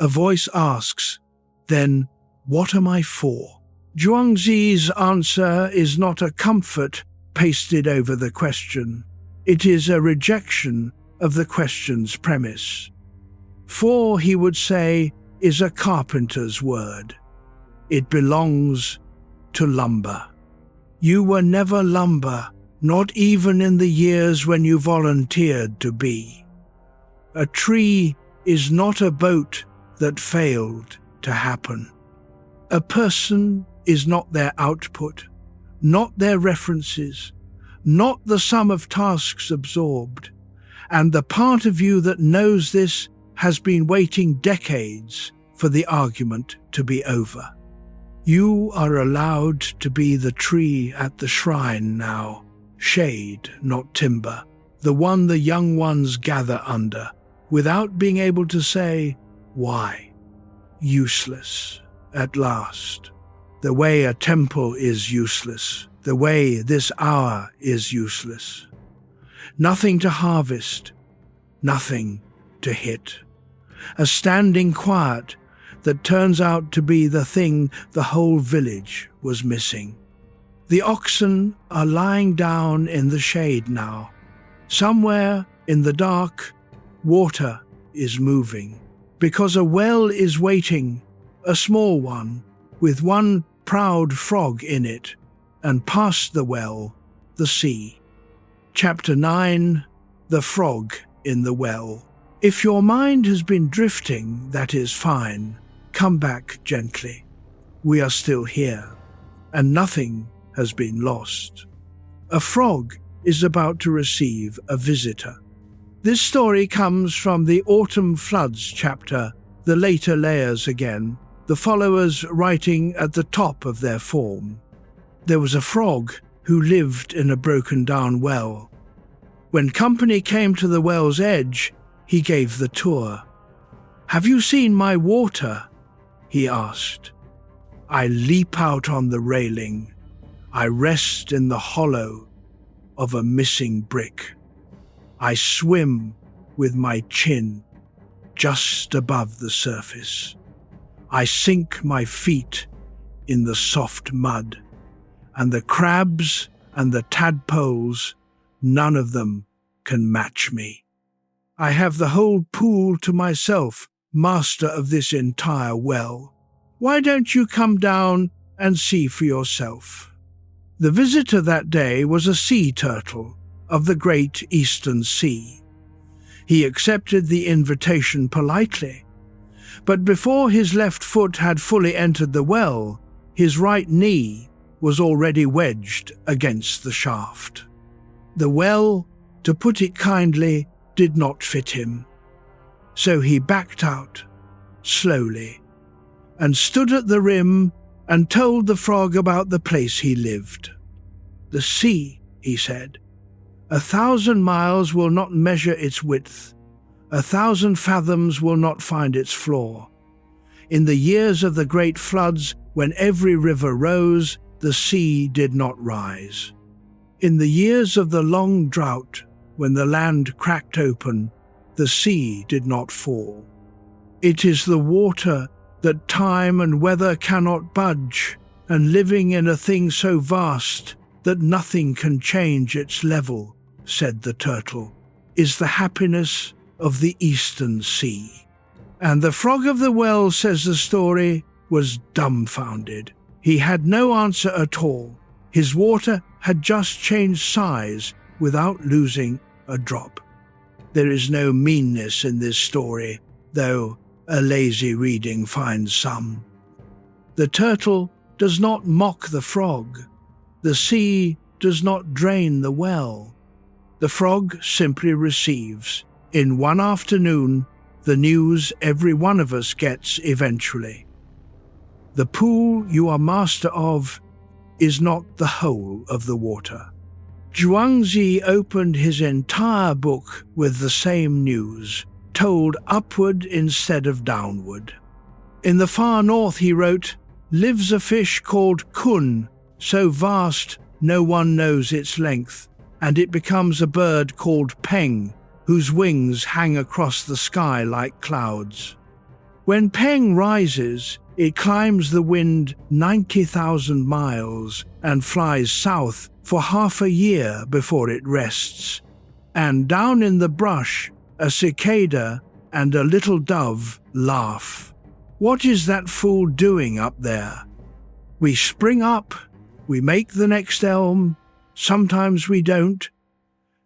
[SPEAKER 1] a voice asks, then what am I for? Zhuangzi's answer is not a comfort pasted over the question. It is a rejection of the question's premise. For, he would say, is a carpenter's word. It belongs to lumber. You were never lumber, not even in the years when you volunteered to be. A tree is not a boat that failed to happen. A person is not their output, not their references, not the sum of tasks absorbed, and the part of you that knows this has been waiting decades for the argument to be over. You are allowed to be the tree at the shrine now, shade, not timber, the one the young ones gather under, without being able to say, why? Useless, at last. The way a temple is useless, the way this hour is useless. Nothing to harvest, nothing to hit. A standing quiet that turns out to be the thing the whole village was missing. The oxen are lying down in the shade now. Somewhere in the dark, water is moving, because a well is waiting, a small one, with one proud frog in it, and past the well, the sea. Chapter 9, The Frog in the Well. If your mind has been drifting, that is fine. Come back gently. We are still here, and nothing has been lost. A frog is about to receive a visitor. This story comes from the Autumn Floods chapter, The Later Layers again, the followers writing at the top of their form. There was a frog who lived in a broken-down well. When company came to the well's edge, he gave the tour. "Have you seen my water?" he asked. I leap out on the railing. I rest in the hollow of a missing brick. I swim with my chin just above the surface. I sink my feet in the soft mud, and the crabs and the tadpoles, none of them can match me. I have the whole pool to myself, master of this entire well. Why don't you come down and see for yourself? The visitor that day was a sea turtle of the great Eastern Sea. He accepted the invitation politely, but before his left foot had fully entered the well, his right knee was already wedged against the shaft. The well, to put it kindly, did not fit him, so he backed out, slowly, and stood at the rim and told the frog about the place he lived. "The sea," he said. "1,000 miles will not measure its width. 1,000 fathoms will not find its floor. In the years of the great floods, when every river rose, the sea did not rise. In the years of the long drought, when the land cracked open, the sea did not fall. It is the water that time and weather cannot budge, and living in a thing so vast that nothing can change its level," said the turtle, "is the happiness of the eastern sea." And the frog of the well, says the story, was dumbfounded. He had no answer at all. His water had just changed size without losing a drop. There is no meanness in this story, though a lazy reading finds some. The turtle does not mock the frog. The sea does not drain the well. The frog simply receives, in one afternoon, the news every one of us gets eventually. The pool you are master of is not the whole of the water. Zhuangzi opened his entire book with the same news, told upward instead of downward. In the far north, he wrote, lives a fish called kun, so vast no one knows its length, and it becomes a bird called peng, whose wings hang across the sky like clouds. When peng rises, it climbs the wind 90,000 miles and flies south for half a year before it rests. And down in the brush, a cicada and a little dove laugh. What is that fool doing up there? We spring up, we make the next elm, sometimes we don't,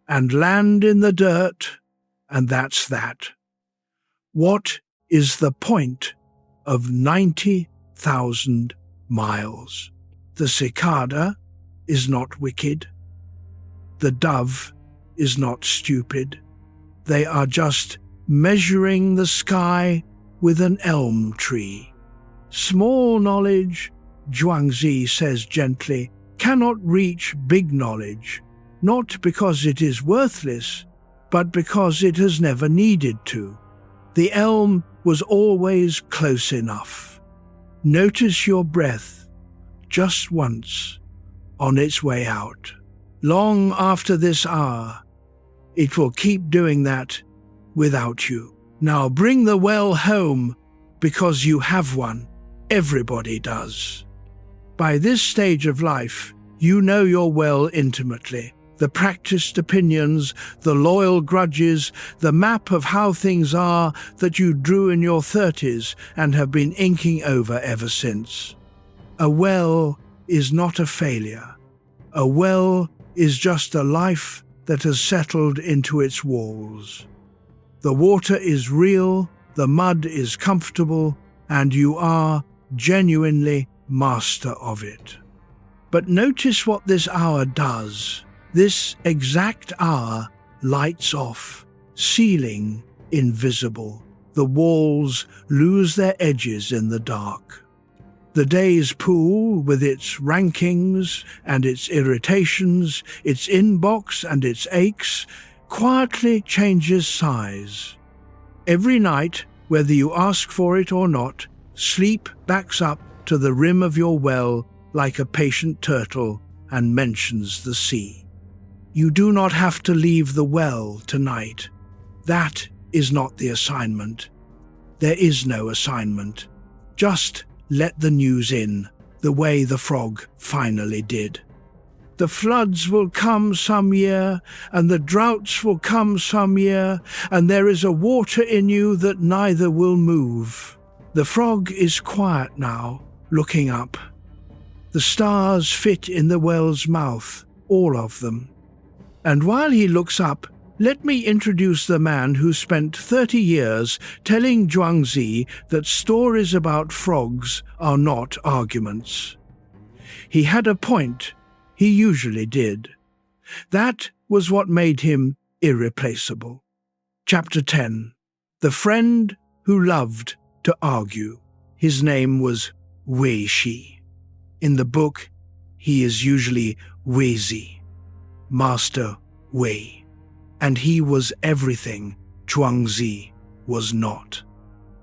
[SPEAKER 1] and land in the dirt, and that's that. What is the point of 90,000 miles? The cicada is not wicked. The dove is not stupid. They are just measuring the sky with an elm tree. Small knowledge, Zhuangzi says gently, cannot reach big knowledge, not because it is worthless, but because it has never needed to. The elm was always close enough. Notice your breath, just once, on its way out. Long after this hour, it will keep doing that without you. Now bring the well home, because you have one. Everybody does. By this stage of life, you know your well intimately. The practiced opinions, the loyal grudges, the map of how things are that you drew in your 30s and have been inking over ever since. A well is not a failure. A well is just a life that has settled into its walls. The water is real, the mud is comfortable, and you are genuinely master of it. But notice what this hour does. This exact hour lights off, ceiling invisible. The walls lose their edges in the dark. The day's pool, with its rankings and its irritations, its inbox and its aches, quietly changes size. Every night, whether you ask for it or not, sleep backs up to the rim of your well like a patient turtle and mentions the sea. You do not have to leave the well tonight. That is not the assignment. There is no assignment. Just let the news in, the way the frog finally did. The floods will come some year, and the droughts will come some year, and there is a water in you that neither will move. The frog is quiet now, looking up. The stars fit in the well's mouth, all of them. And while he looks up, let me introduce the man who spent 30 years telling Zhuangzi that stories about frogs are not arguments. He had a point. He usually did. That was what made him irreplaceable. Chapter 10. The Friend Who Loved to Argue. His name was Wei Shi. In the book, he is usually Weizi, Master Wei, and he was everything Zhuangzi was not.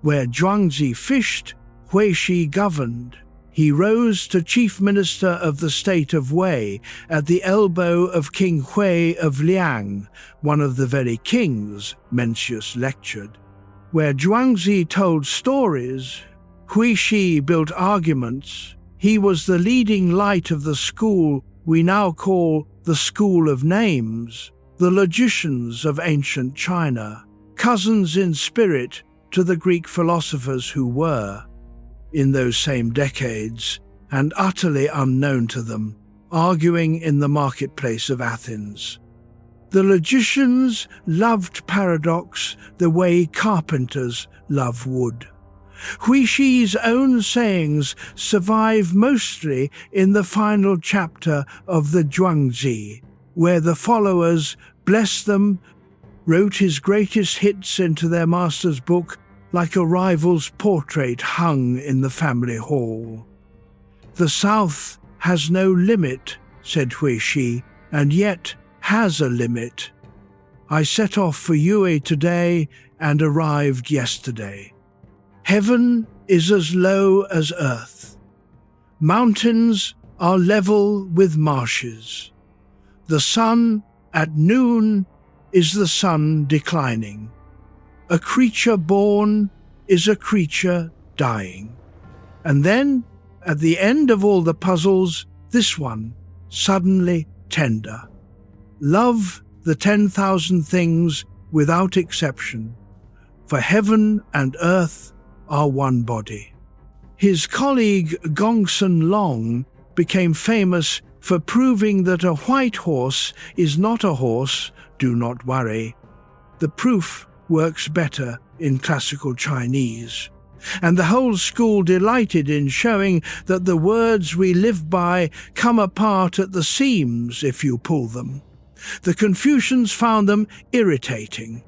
[SPEAKER 1] Where Zhuangzi fished, Wei Shi governed. He rose to chief minister of the state of Wei at the elbow of King Hui of Liang, one of the very kings Mencius lectured. Where Zhuangzi told stories, Hui Shi built arguments. He was the leading light of the school we now call the School of Names, the logicians of ancient China, cousins in spirit to the Greek philosophers who were, in those same decades, and utterly unknown to them, arguing in the marketplace of Athens. The logicians loved paradox the way carpenters love wood. Hui Shi's own sayings survive mostly in the final chapter of the Zhuangzi, where the followers, bless them, wrote his greatest hits into their master's book like a rival's portrait hung in the family hall. The South has no limit, said Hui Shi, and yet has a limit. I set off for Yue today and arrived yesterday. Heaven is as low as earth. Mountains are level with marshes. The sun at noon is the sun declining. A creature born is a creature dying. And then, at the end of all the puzzles, this one, suddenly tender. Love the 10,000 things without exception, for heaven and earth are one body. His colleague Gongsun Long became famous for proving that a white horse is not a horse, do not worry. The proof works better in classical Chinese. And the whole school delighted in showing that the words we live by come apart at the seams if you pull them. The Confucians found them irritating.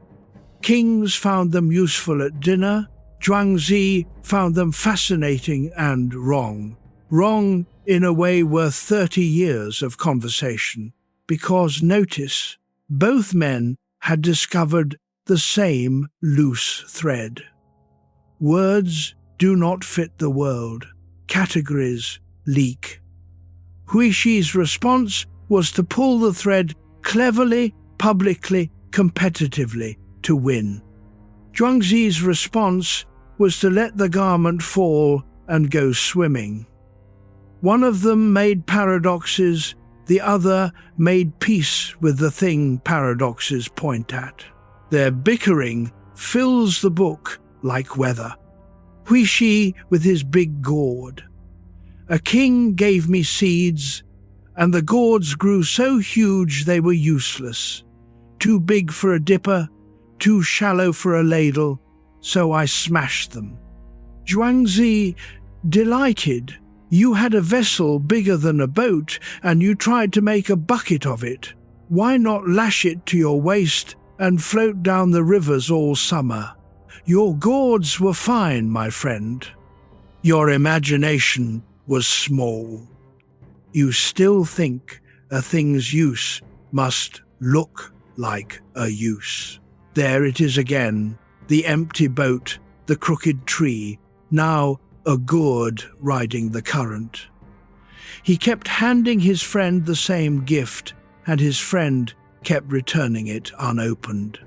[SPEAKER 1] Kings found them useful at dinner. Zhuangzi found them fascinating and wrong. Wrong in a way worth 30 years of conversation. Because, notice, both men had discovered the same loose thread. Words do not fit the world. Categories leak. Hui Shi's response was to pull the thread cleverly, publicly, competitively, to win. Zhuangzi's response was to let the garment fall and go swimming. One of them made paradoxes, the other made peace with the thing paradoxes point at. Their bickering fills the book like weather. Hui Shi with his big gourd. A king gave me seeds, and the gourds grew so huge they were useless. Too big for a dipper, too shallow for a ladle, so I smashed them. Zhuangzi, delighted. You had a vessel bigger than a boat, and you tried to make a bucket of it. Why not lash it to your waist and float down the rivers all summer? Your gourds were fine, my friend. Your imagination was small. You still think a thing's use must look like a use. There it is again, the empty boat, the crooked tree, now a gourd riding the current. He kept handing his friend the same gift, and his friend kept returning it unopened.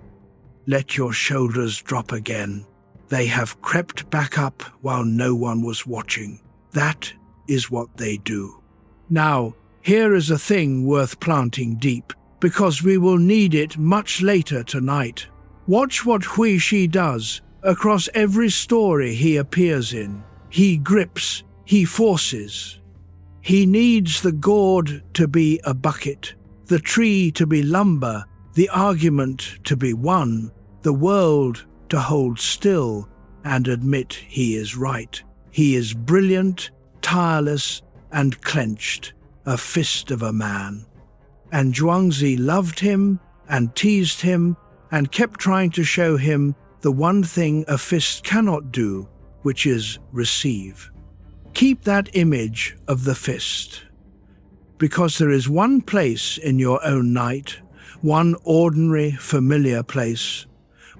[SPEAKER 1] Let your shoulders drop again. They have crept back up while no one was watching. That is what they do. Now, here is a thing worth planting deep, because we will need it much later tonight. Watch what Hui Shi does across every story he appears in. He grips, he forces. He needs the gourd to be a bucket, the tree to be lumber, the argument to be won, the world to hold still and admit he is right. He is brilliant, tireless, and clenched, a fist of a man. And Zhuangzi loved him and teased him and kept trying to show him the one thing a fist cannot do, which is receive. Keep that image of the fist, because there is one place in your own night, one ordinary, familiar place,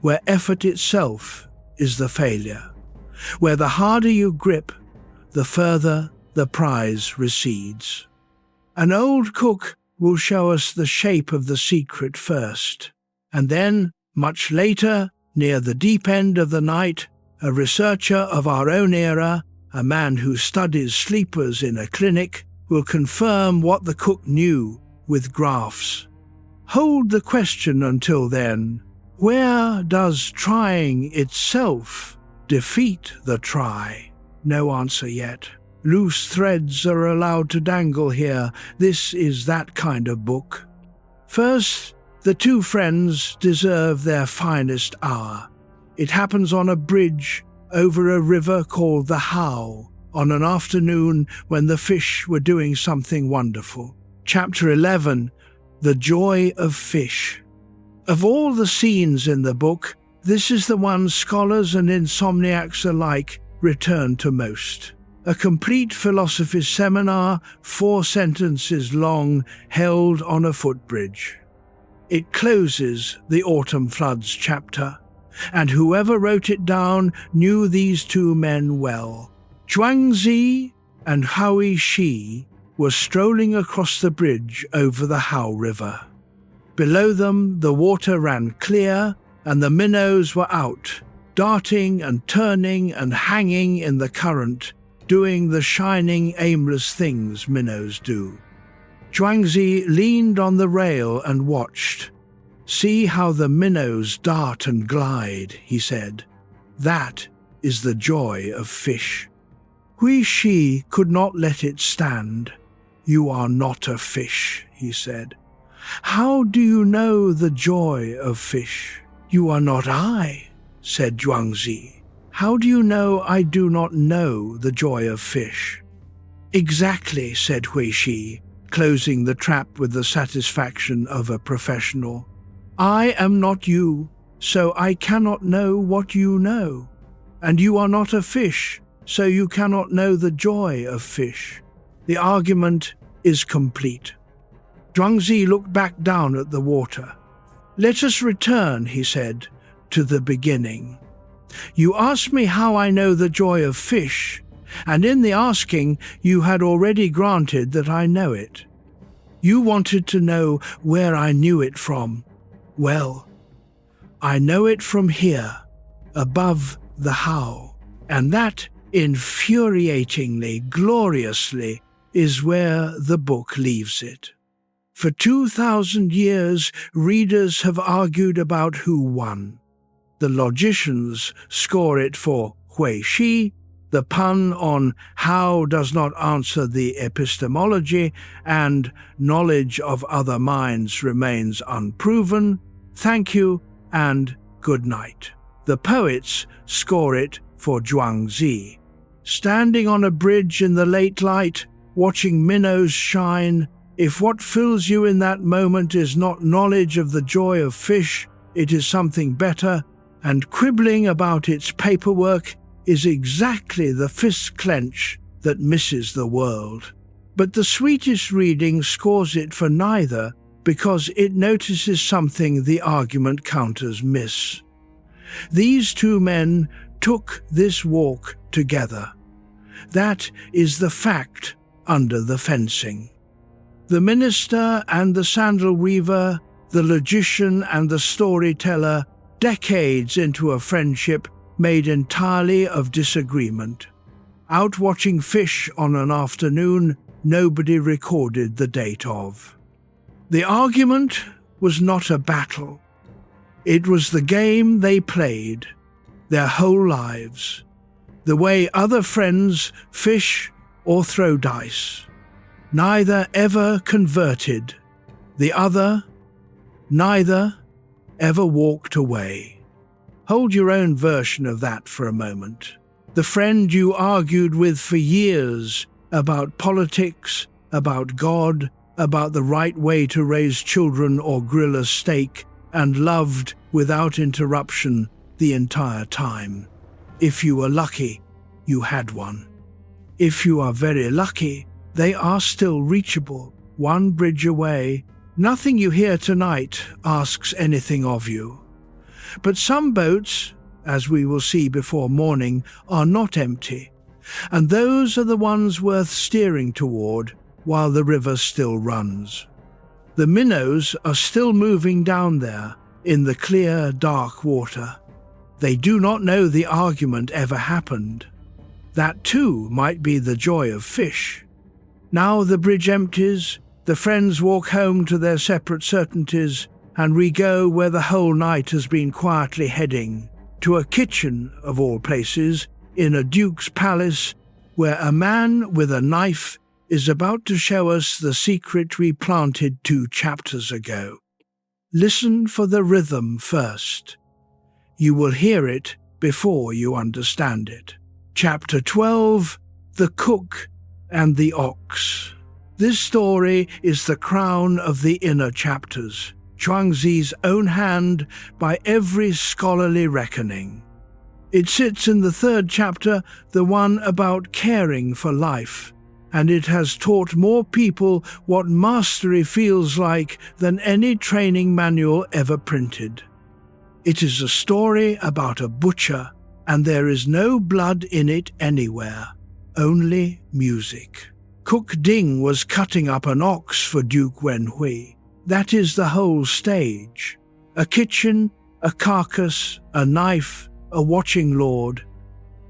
[SPEAKER 1] where effort itself is the failure, where the harder you grip, the further the prize recedes. An old cook will show us the shape of the secret first, and then, much later, near the deep end of the night, a researcher of our own era, a man who studies sleepers in a clinic, will confirm what the cook knew with graphs. Hold the question until then. Where does trying itself defeat the try? No answer yet. Loose threads are allowed to dangle here. This is that kind of book. First, the two friends deserve their finest hour. It happens on a bridge over a river called the How, on an afternoon when the fish were doing something wonderful. Chapter 11, The Joy of Fish. Of all the scenes in the book, this is the one scholars and insomniacs alike return to most. A complete philosophy seminar, 4 sentences long, held on a footbridge. It closes the Autumn Floods chapter, and whoever wrote it down knew these two men well. Zhuangzi and Howie Shi were strolling across the bridge over the How River. Below them the water ran clear, and the minnows were out, darting and turning and hanging in the current, doing the shining, aimless things minnows do. Zhuangzi leaned on the rail and watched. "See how the minnows dart and glide," he said. "That is the joy of fish." Hui Shi could not let it stand. "You are not a fish," he said. "How do you know the joy of fish?" "You are not I," said Zhuangzi. "How do you know I do not know the joy of fish?" "Exactly," said Hui Shi, closing the trap with the satisfaction of a professional. "I am not you, so I cannot know what you know. And you are not a fish, so you cannot know the joy of fish. The argument is complete." Zhuangzi looked back down at the water. "Let us return," he said, "to the beginning. You asked me how I know the joy of fish, and in the asking you had already granted that I know it. You wanted to know where I knew it from. Well, I know it from here, above the How, and that, infuriatingly, gloriously, is where the book leaves it. For 2,000 years, readers have argued about who won. The logicians score it for Hui Shi, the pun on how does not answer the epistemology, and knowledge of other minds remains unproven. Thank you and good night. The poets score it for Zhuangzi. Standing on a bridge in the late light, watching minnows shine, if what fills you in that moment is not knowledge of the joy of fish, it is something better, and quibbling about its paperwork is exactly the fist clench that misses the world. But the sweetest reading scores it for neither, because it notices something the argument counters miss. These two men took this walk together. That is the fact under the fencing. The minister and the sandal weaver, the logician and the storyteller, decades into a friendship made entirely of disagreement. Out watching fish on an afternoon nobody recorded the date of. The argument was not a battle. It was the game they played, their whole lives, the way other friends fish or throw dice. Neither ever converted, the other, neither ever walked away. Hold your own version of that for a moment. The friend you argued with for years about politics, about God, about the right way to raise children or grill a steak, and loved without interruption the entire time. If you were lucky, you had one. If you are very lucky, they are still reachable, one bridge away. Nothing you hear tonight asks anything of you. But some boats, as we will see before morning, are not empty, and those are the ones worth steering toward while the river still runs. The minnows are still moving down there in the clear, dark water. They do not know the argument ever happened. That too might be the joy of fish. Now the bridge empties, the friends walk home to their separate certainties, and we go where the whole night has been quietly heading, to a kitchen, of all places, in a duke's palace, where a man with a knife is about to show us the secret we planted 2 chapters ago. Listen for the rhythm first. You will hear it before you understand it. Chapter 12, The Cook and the Ox. This story is the crown of the inner chapters, Zhuangzi's own hand by every scholarly reckoning. It sits in the 3rd chapter, the one about caring for life, and it has taught more people what mastery feels like than any training manual ever printed. It is a story about a butcher, and there is no blood in it anywhere, only music. Cook Ding was cutting up an ox for Duke Wenhui. That is the whole stage. A kitchen, a carcass, a knife, a watching lord.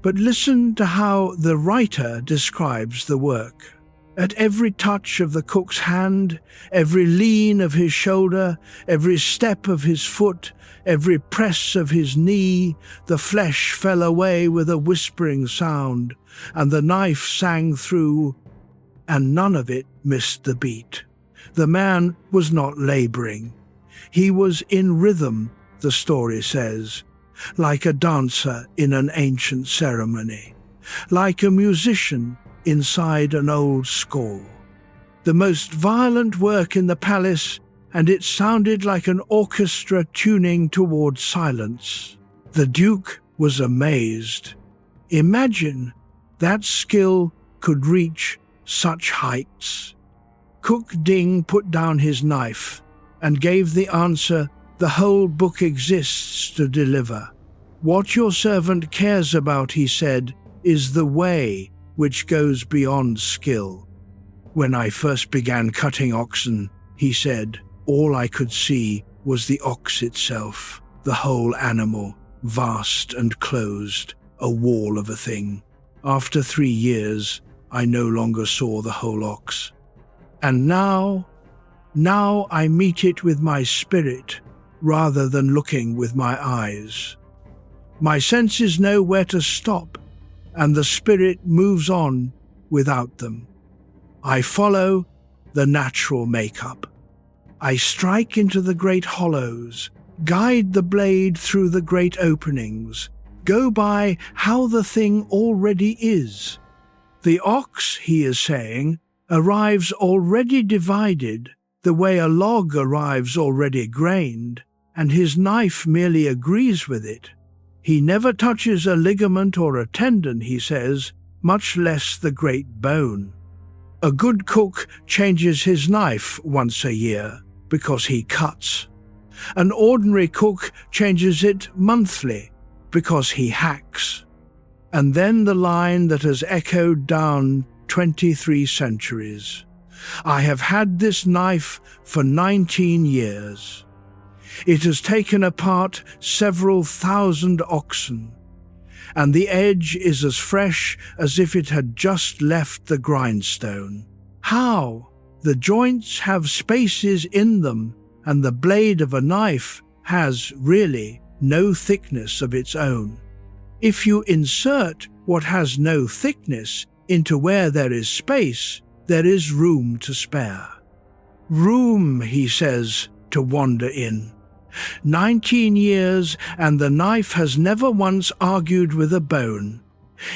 [SPEAKER 1] But listen to how the writer describes the work. At every touch of the cook's hand, every lean of his shoulder, every step of his foot, every press of his knee, the flesh fell away with a whispering sound, and the knife sang through, and none of it missed the beat. The man was not laboring. He was in rhythm, the story says, like a dancer in an ancient ceremony, like a musician inside an old score. The most violent work in the palace, and it sounded like an orchestra tuning toward silence. The Duke was amazed. Imagine that skill could reach such heights. Cook Ding put down his knife and gave the answer the whole book exists to deliver. What your servant cares about, he said, is the way which goes beyond skill. When I first began cutting oxen, he said, all I could see was the ox itself, the whole animal, vast and closed, a wall of a thing. After 3 years, I no longer saw the whole ox. And now I meet it with my spirit, rather than looking with my eyes. My senses know where to stop, and the spirit moves on without them. I follow the natural makeup. I strike into the great hollows, guide the blade through the great openings, go by how the thing already is. The ox, he is saying, arrives already divided, the way a log arrives already grained, and his knife merely agrees with it. He never touches a ligament or a tendon, he says, much less the great bone. A good cook changes his knife once a year because he cuts. An ordinary cook changes it monthly because he hacks. And then the line that has echoed down 23 centuries. I have had this knife for 19 years. It has taken apart several thousand oxen, and the edge is as fresh as if it had just left the grindstone. How? The joints have spaces in them, and the blade of a knife has, really, no thickness of its own. If you insert what has no thickness into where there is space, there is room to spare. Room, he says, to wander in. 19 years, and the knife has never once argued with a bone.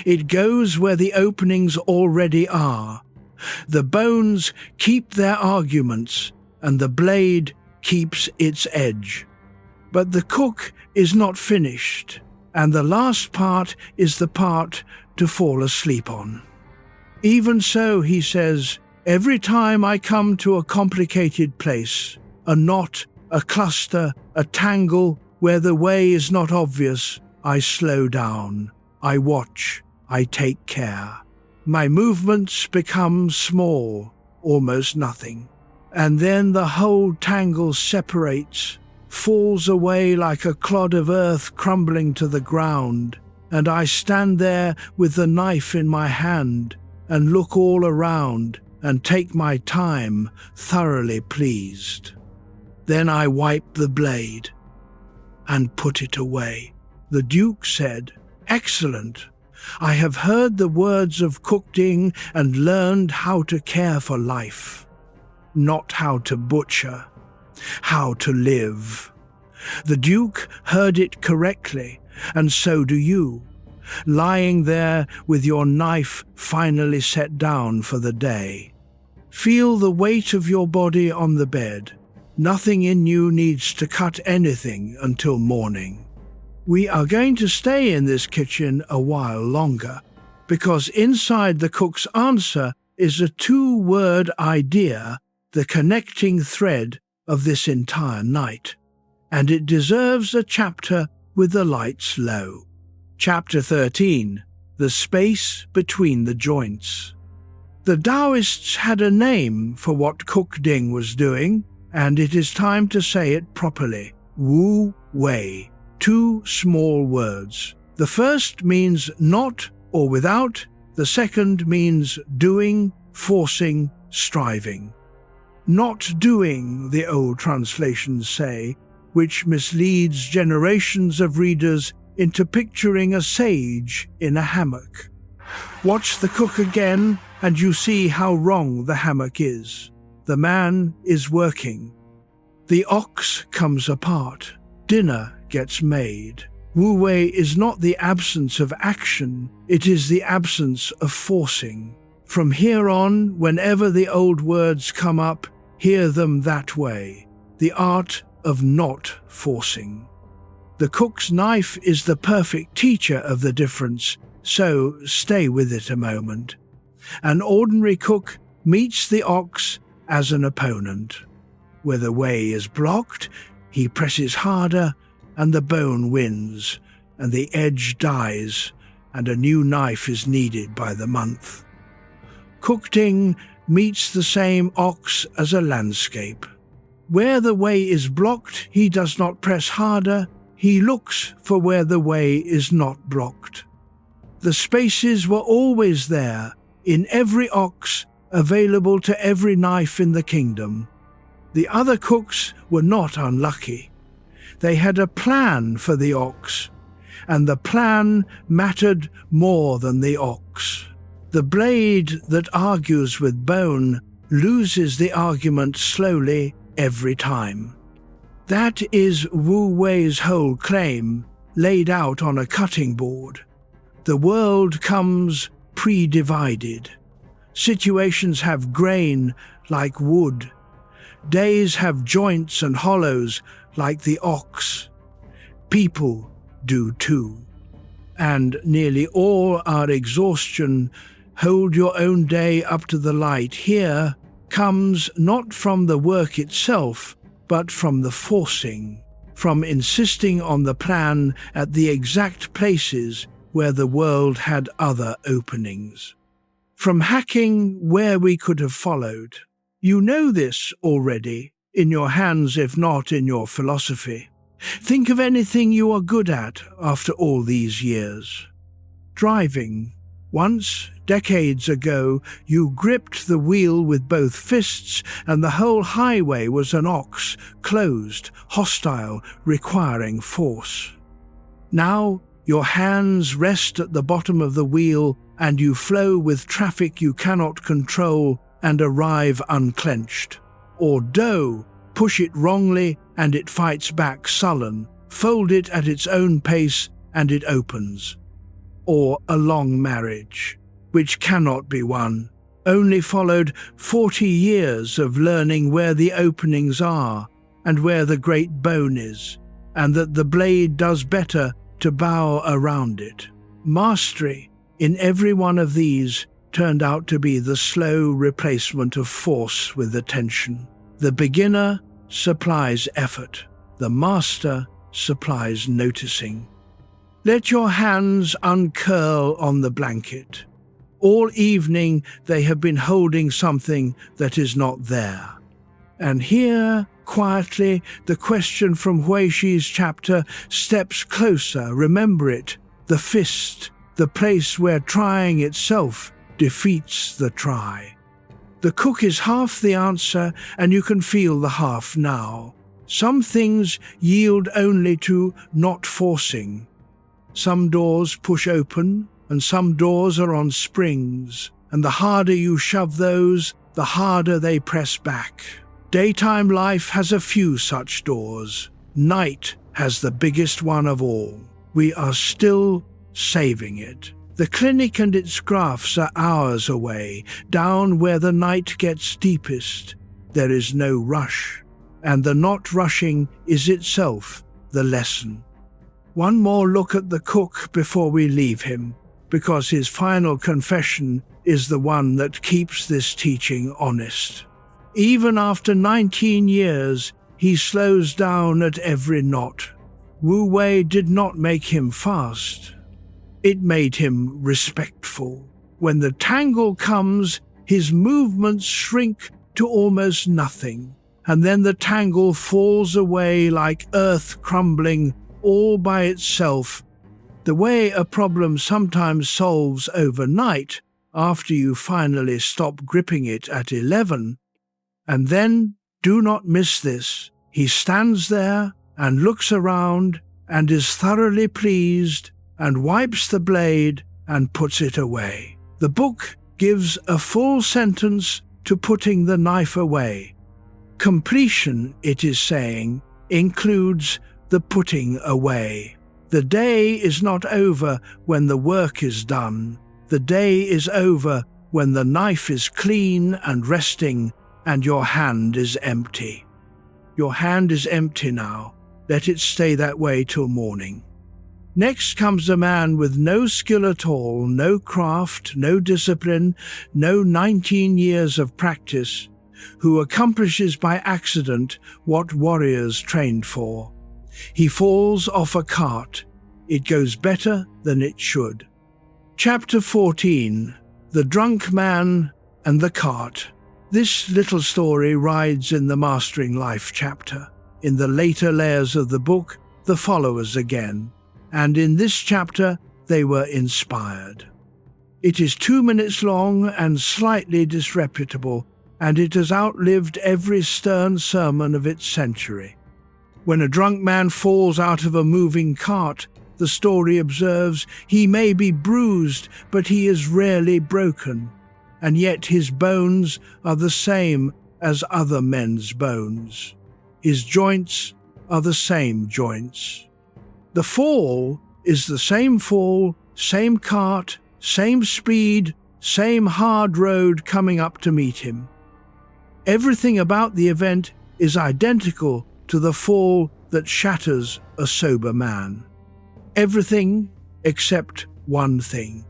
[SPEAKER 1] It goes where the openings already are. The bones keep their arguments, and the blade keeps its edge. But the cook is not finished, and the last part is the part to fall asleep on. Even so, he says, every time I come to a complicated place, a knot, a cluster, a tangle where the way is not obvious, I slow down, I watch, I take care. My movements become small, almost nothing, and then the whole tangle separates, falls away like a clod of earth crumbling to the ground, and I stand there with the knife in my hand and look all around and take my time, thoroughly pleased. Then I wipe the blade and put it away. The Duke said, "Excellent. I have heard the words of Cook Ding and learned how to care for life, not how to butcher, how to live." The Duke heard it correctly, and so do you, lying there with your knife finally set down for the day. Feel the weight of your body on the bed. Nothing in you needs to cut anything until morning. We are going to stay in this kitchen a while longer, because inside the cook's answer is a two-word idea, the connecting thread of this entire night, and it deserves a chapter with the lights low. Chapter 13, The Space Between the Joints. The Taoists had a name for what Cook Ding was doing, and it is time to say it properly. Wu Wei. Two small words. The first means not or without, the second means doing, forcing, striving. Not doing, the old translations say, which misleads generations of readers into picturing a sage in a hammock. Watch the cook again, and you see how wrong the hammock is. The man is working. The ox comes apart. Dinner gets made. Wu Wei is not the absence of action, it is the absence of forcing. From here on, whenever the old words come up, hear them that way. The art of not forcing. The cook's knife is the perfect teacher of the difference, so stay with it a moment. An ordinary cook meets the ox as an opponent. Where the way is blocked, he presses harder, and the bone wins, and the edge dies, and a new knife is needed by the month. Cook Ding meets the same ox as a landscape. Where the way is blocked, he does not press harder, he looks for where the way is not blocked. The spaces were always there, in every ox, available to every knife in the kingdom. The other cooks were not unlucky. They had a plan for the ox, and the plan mattered more than the ox. The blade that argues with bone loses the argument slowly every time. That is Wu Wei's whole claim, laid out on a cutting board. The world comes pre-divided. Situations have grain like wood. Days have joints and hollows like the ox. People do too. And nearly all our exhaustion, hold your own day up to the light here, comes not from the work itself, but from the forcing, from insisting on the plan at the exact places where the world had other openings. From hacking where we could have followed. You know this already, in your hands if not in your philosophy. Think of anything you are good at after all these years. Driving. Once, decades ago, you gripped the wheel with both fists and the whole highway was an ox, closed, hostile, requiring force. Now, your hands rest at the bottom of the wheel and you flow with traffic you cannot control and arrive unclenched. Or dough, push it wrongly and it fights back sullen, fold it at its own pace and it opens. Or a long marriage, which cannot be won, only followed 40 years of learning where the openings are and where the great bone is, and that the blade does better to bow around it. Mastery in every one of these turned out to be the slow replacement of force with attention. The beginner supplies effort. The master supplies noticing. Let your hands uncurl on the blanket. All evening they have been holding something that is not there. And here, quietly, the question from Huixi's chapter steps closer. Remember it, the fist, the place where trying itself defeats the try. The cook is half the answer, and you can feel the half now. Some things yield only to not forcing. Some doors push open, and some doors are on springs, and the harder you shove those, the harder they press back. Daytime life has a few such doors. Night has the biggest one of all. We are still saving it. The clinic and its grafts are hours away, down where the night gets deepest. There is no rush, and the not rushing is itself the lesson. One more look at the cook before we leave him, because his final confession is the one that keeps this teaching honest. Even after 19 years, he slows down at every knot. Wu Wei did not make him fast. It made him respectful. When the tangle comes, his movements shrink to almost nothing, and then the tangle falls away like earth crumbling all by itself, the way a problem sometimes solves overnight after you finally stop gripping it at 11. And then, do not miss this, he stands there and looks around and is thoroughly pleased and wipes the blade and puts it away. The book gives a full sentence to putting the knife away. Completion, it is saying, includes the putting away. The day is not over when the work is done. The day is over when the knife is clean and resting and your hand is empty. Your hand is empty now. Let it stay that way till morning. Next comes a man with no skill at all, no craft, no discipline, no 19 years of practice, who accomplishes by accident what warriors trained for. He falls off a cart. It goes better than it should. Chapter 14. The Drunk Man and the Cart. This little story rides in the Mastering Life chapter. In the later layers of the book, the followers again. And in this chapter, they were inspired. It is 2 minutes long and slightly disreputable, and it has outlived every stern sermon of its century. When a drunk man falls out of a moving cart, the story observes, he may be bruised, but he is rarely broken, and yet his bones are the same as other men's bones. His joints are the same joints. The fall is the same fall, same cart, same speed, same hard road coming up to meet him. Everything about the event is identical to the fall that shatters a sober man. Everything except one thing.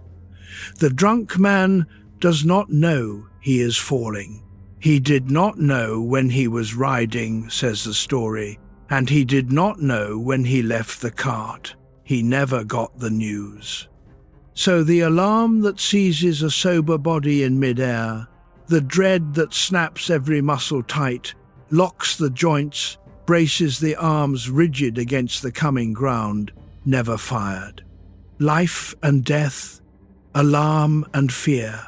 [SPEAKER 1] The drunk man does not know he is falling. He did not know when he was riding, says the story, and he did not know when he left the cart. He never got the news. So the alarm that seizes a sober body in mid-air, the dread that snaps every muscle tight, locks the joints, braces the arms rigid against the coming ground, never fired. Life and death, alarm and fear,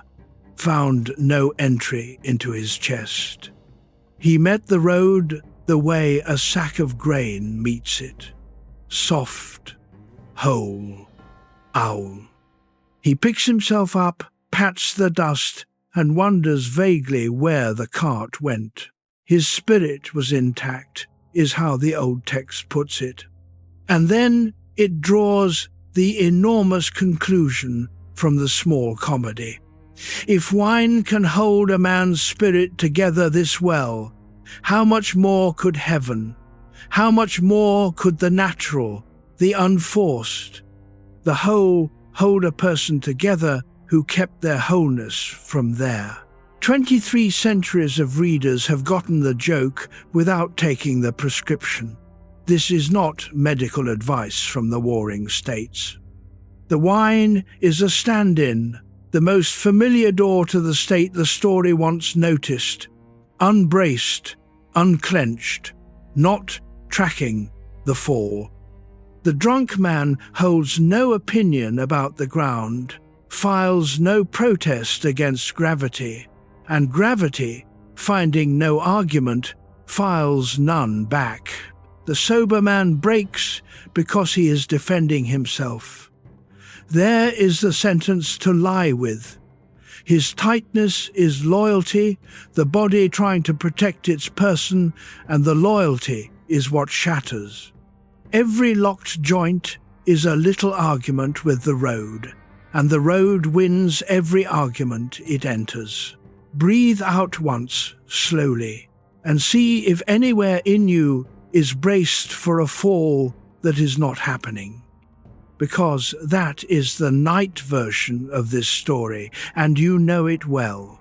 [SPEAKER 1] found no entry into his chest. He met the road the way a sack of grain meets it, soft, whole, owl. He picks himself up, pats the dust, and wonders vaguely where the cart went. His spirit was intact, is how the old text puts it. And then it draws the enormous conclusion from the small comedy. If wine can hold a man's spirit together this well, how much more could heaven? How much more could the natural, the unforced. The whole hold a person together who kept their wholeness from there. 23 centuries of readers have gotten the joke without taking the prescription. This is not medical advice from the warring states. The wine is a stand-in, the most familiar door to the state the story once noticed, unbraced, unclenched, not tracking the fall. The drunk man holds no opinion about the ground, files no protest against gravity, and gravity, finding no argument, files none back. The sober man breaks because he is defending himself. There is the sentence to lie with. His tightness is loyalty, the body trying to protect its person, and the loyalty is what shatters. Every locked joint is a little argument with the road, and the road wins every argument it enters. Breathe out once, slowly, and see if anywhere in you is braced for a fall that is not happening. Because that is the night version of this story, and you know it well.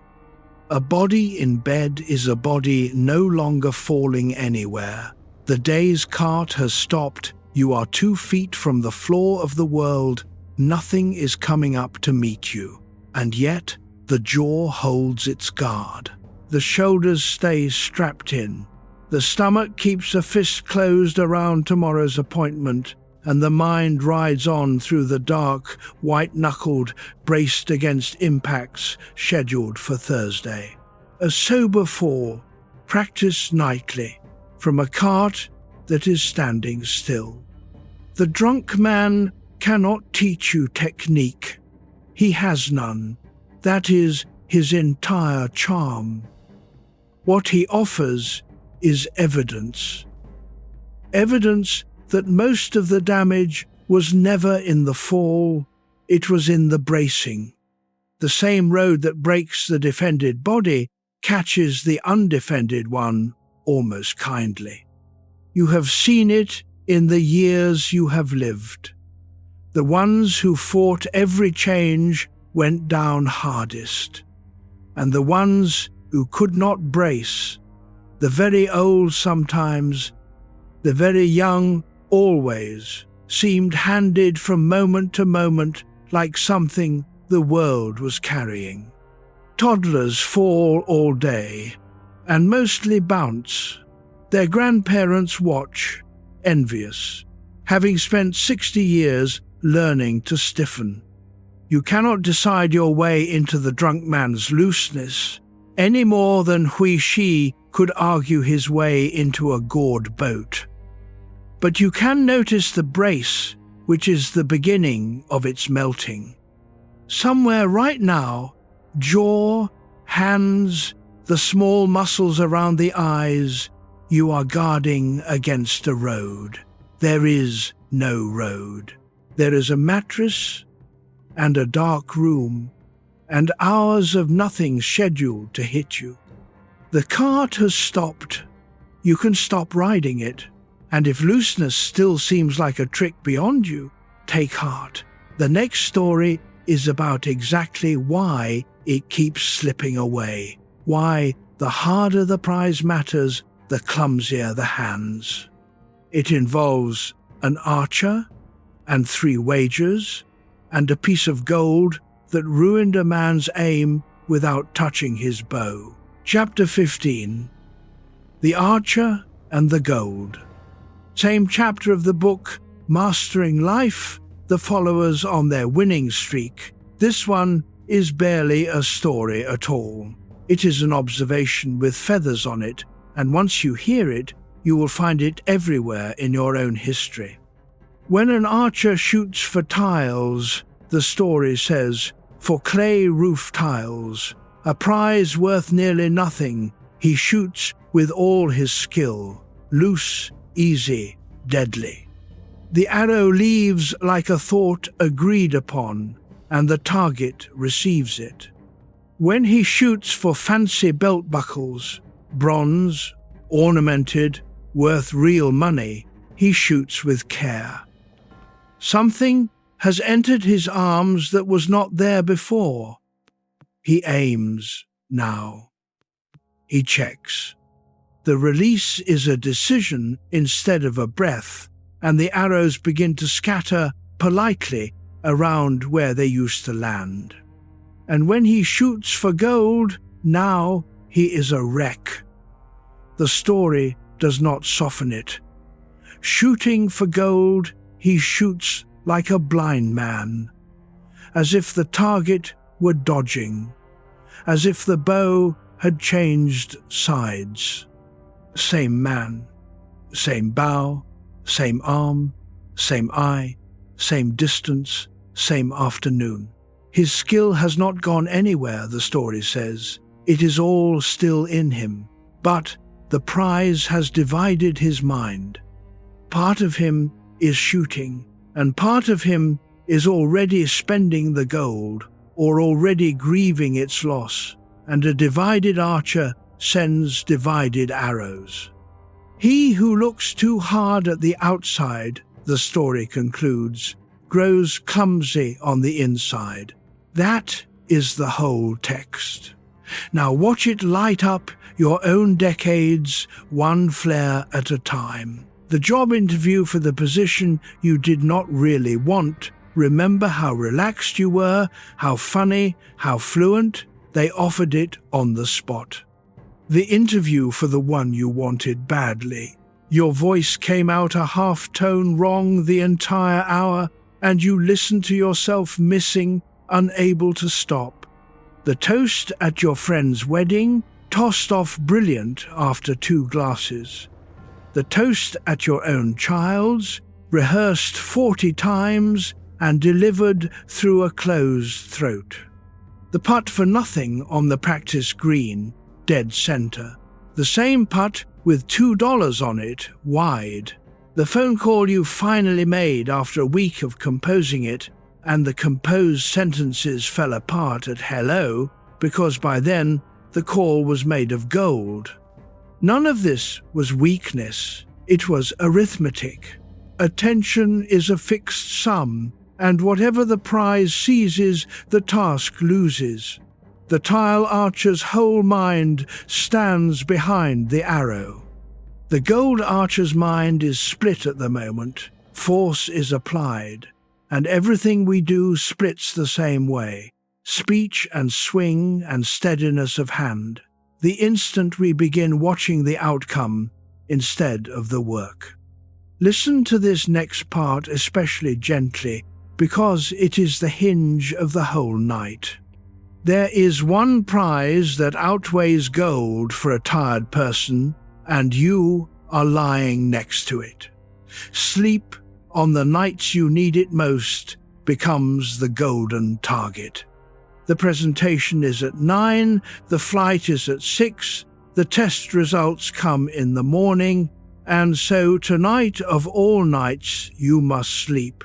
[SPEAKER 1] A body in bed is a body no longer falling anywhere. The day's cart has stopped, you are 2 feet from the floor of the world, nothing is coming up to meet you, and yet the jaw holds its guard. The shoulders stay strapped in. The stomach keeps a fist closed around tomorrow's appointment, and the mind rides on through the dark, white-knuckled, braced against impacts scheduled for Thursday. A sober fall, practiced nightly, from a cart that is standing still. The drunk man cannot teach you technique. He has none. That is his entire charm. What he offers is evidence. Evidence that most of the damage was never in the fall, it was in the bracing. The same road that breaks the defended body catches the undefended one almost kindly. You have seen it in the years you have lived. The ones who fought every change went down hardest, and the ones who could not brace, the very old sometimes, the very young always, seemed handed from moment to moment like something the world was carrying. Toddlers fall all day, and mostly bounce. Their grandparents watch, envious, having spent 60 years learning to stiffen. You cannot decide your way into the drunk man's looseness, any more than Hui-Shi could argue his way into a gored boat. But you can notice the brace, which is the beginning of its melting. Somewhere right now, jaw, hands, the small muscles around the eyes, you are guarding against a road. There is no road. There is a mattress and a dark room, and hours of nothing scheduled to hit you. The cart has stopped. You can stop riding it. And if looseness still seems like a trick beyond you, take heart. The next story is about exactly why it keeps slipping away, why the harder the prize matters, the clumsier the hands. It involves an archer and 3 wagers and a piece of gold that ruined a man's aim without touching his bow. Chapter 15. The Archer and the Gold. Same chapter of the book, Mastering Life, the followers on their winning streak. This one is barely a story at all. It is an observation with feathers on it, and once you hear it, you will find it everywhere in your own history. When an archer shoots for tiles, the story says, for clay roof tiles, a prize worth nearly nothing, he shoots with all his skill, loose, easy, deadly. The arrow leaves like a thought agreed upon, and the target receives it. When he shoots for fancy belt buckles, bronze, ornamented, worth real money, he shoots with care. Something has entered his arms that was not there before. He aims now. He checks. The release is a decision instead of a breath, and the arrows begin to scatter politely around where they used to land. And when he shoots for gold, now he is a wreck. The story does not soften it. Shooting for gold, he shoots like a blind man, as if the target were dodging, as if the bow had changed sides. Same man, same bow, same arm, same eye, same distance, same afternoon. His skill has not gone anywhere, the story says. It is all still in him. But the prize has divided his mind. Part of him is shooting, and part of him is already spending the gold, or already grieving its loss, and a divided archer sends divided arrows. He who looks too hard at the outside, the story concludes, grows clumsy on the inside. That is the whole text. Now watch it light up your own decades, one flare at a time. The job interview for the position you did not really want. Remember how relaxed you were, how funny, how fluent? They offered it on the spot. The interview for the one you wanted badly. Your voice came out a half-tone wrong the entire hour, and you listened to yourself missing, unable to stop. The toast at your friend's wedding, tossed off brilliant after 2 glasses. The toast at your own child's, rehearsed 40 times and delivered through a closed throat. The putt for nothing on the practice green, dead center. The same putt with $2 on it, wide. The phone call you finally made after a week of composing it, and the composed sentences fell apart at hello, because by then the call was made of gold. None of this was weakness, it was arithmetic. Attention is a fixed sum, and whatever the prize seizes, the task loses. The tile archer's whole mind stands behind the arrow. The gold archer's mind is split at the moment. Force is applied, and everything we do splits the same way. Speech and swing and steadiness of hand. The instant we begin watching the outcome instead of the work. Listen to this next part especially gently, because it is the hinge of the whole night. There is one prize that outweighs gold for a tired person, and you are lying next to it. Sleep on the nights you need it most becomes the golden target. The presentation is at 9, the flight is at 6, the test results come in the morning, and so tonight of all nights you must sleep.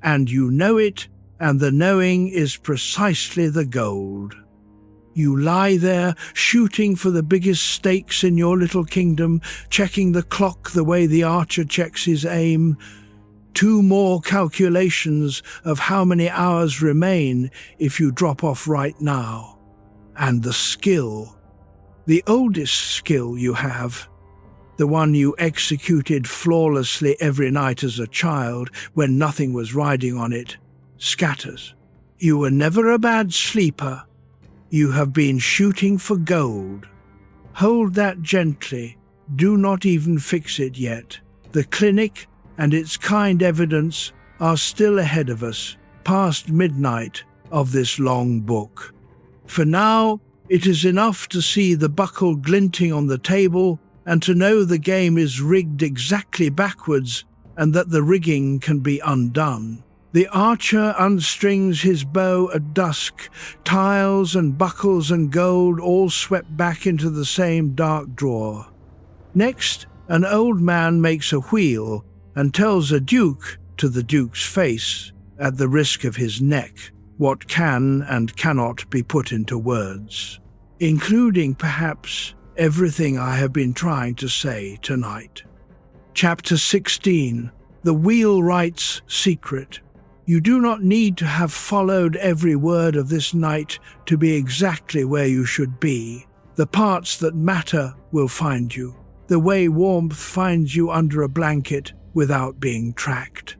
[SPEAKER 1] And you know it, and the knowing is precisely the gold. You lie there, shooting for the biggest stakes in your little kingdom, checking the clock the way the archer checks his aim. 2 more calculations of how many hours remain if you drop off right now. And the skill, the oldest skill you have, the one you executed flawlessly every night as a child when nothing was riding on it, scatters. You were never a bad sleeper. You have been shooting for gold. Hold that gently. Do not even fix it yet. The clinic and its kind evidence are still ahead of us, past midnight of this long book. For now, it is enough to see the buckle glinting on the table and to know the game is rigged exactly backwards and that the rigging can be undone. The archer unstrings his bow at dusk, tiles and buckles and gold all swept back into the same dark drawer. Next, an old man makes a wheel and tells a duke to the duke's face, at the risk of his neck, what can and cannot be put into words, including perhaps everything I have been trying to say tonight. Chapter 16. The Wheelwright's secret. You do not need to have followed every word of this night to be exactly where you should be. The parts that matter will find you, the way warmth finds you under a blanket without being tracked.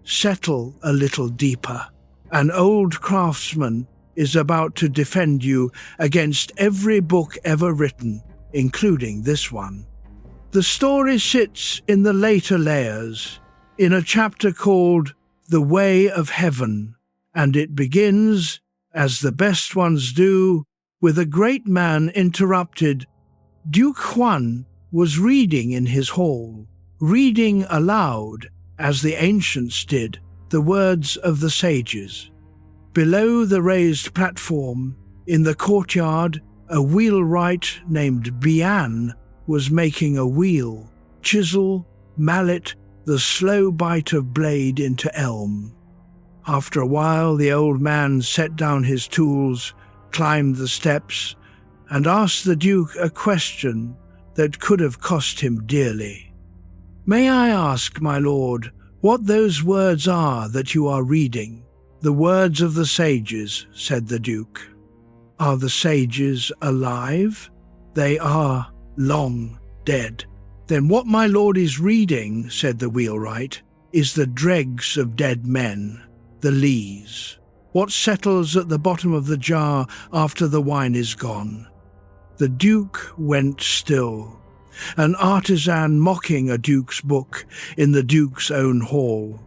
[SPEAKER 1] Settle a little deeper. An old craftsman is about to defend you against every book ever written, including this one. The story sits in the later layers, in a chapter called The Way of Heaven, and it begins, as the best ones do, with a great man interrupted. Duke Huan was reading in his hall, reading aloud, as the ancients did, the words of the sages. Below the raised platform, in the courtyard, a wheelwright named Bian was making a wheel, chisel, mallet, the slow bite of blade into elm. After a while, the old man set down his tools, climbed the steps, and asked the Duke a question that could have cost him dearly. "May I ask, my lord, what those words are that you are reading?" "The words of the sages," said the Duke. "Are the sages alive?" "They are long dead." "Then what my lord is reading," said the wheelwright, "is the dregs of dead men, the lees. What settles at the bottom of the jar after the wine is gone." The Duke went still, an artisan mocking a duke's book in the Duke's own hall.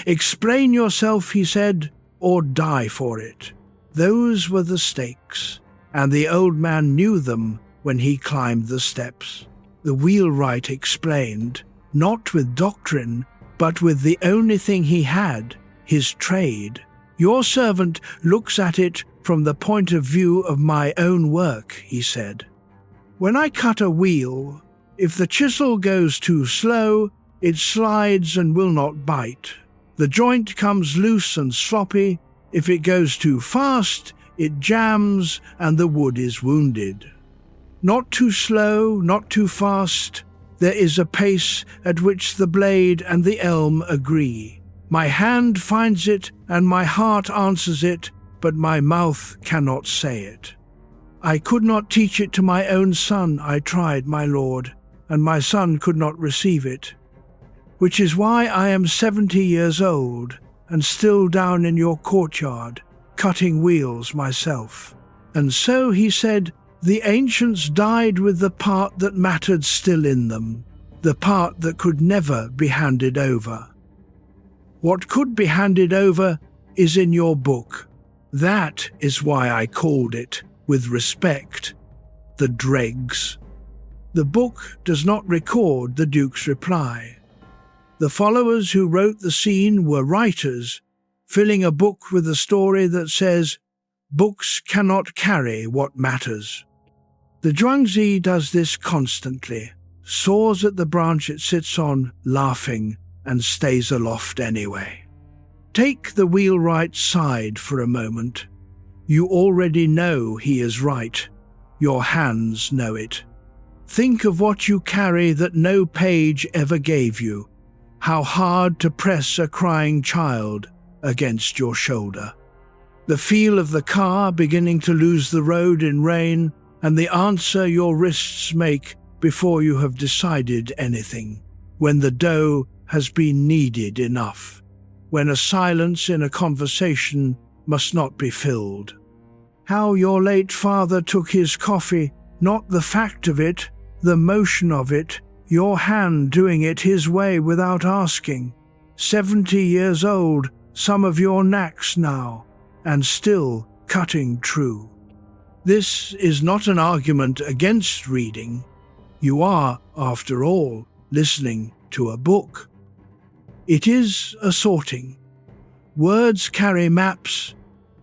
[SPEAKER 1] "Explain yourself," he said, "or die for it." Those were the stakes, and the old man knew them when he climbed the steps. The wheelwright explained, not with doctrine, but with the only thing he had, his trade. "Your servant looks at it from the point of view of my own work," he said. "When I cut a wheel, if the chisel goes too slow, it slides and will not bite. The joint comes loose and sloppy. If it goes too fast, it jams and the wood is wounded. Not too slow, not too fast. There is a pace at which the blade and the elm agree. My hand finds it and my heart answers it, but my mouth cannot say it. I could not teach it to my own son, I tried, my lord, and my son could not receive it. Which is why I am 70 years old, and still down in your courtyard, cutting wheels myself." And so, he said, the ancients died with the part that mattered still in them, the part that could never be handed over. What could be handed over is in your book. That is why I called it, with respect, the dregs. The book does not record the Duke's reply. The followers who wrote the scene were writers, filling a book with a story that says, "Books cannot carry what matters." The Zhuangzi does this constantly, soars at the branch it sits on, laughing, and stays aloft anyway. Take the wheelwright's side for a moment. You already know he is right. Your hands know it. Think of what you carry that no page ever gave you. How hard to press a crying child against your shoulder. The feel of the car beginning to lose the road in rain, and the answer your wrists make before you have decided anything. When the dough has been kneaded enough. When a silence in a conversation must not be filled. How your late father took his coffee, not the fact of it, the motion of it, your hand doing it his way without asking. 70 years old, some of your knacks now, and still cutting true. This is not an argument against reading. You are, after all, listening to a book. It is a sorting. Words carry maps,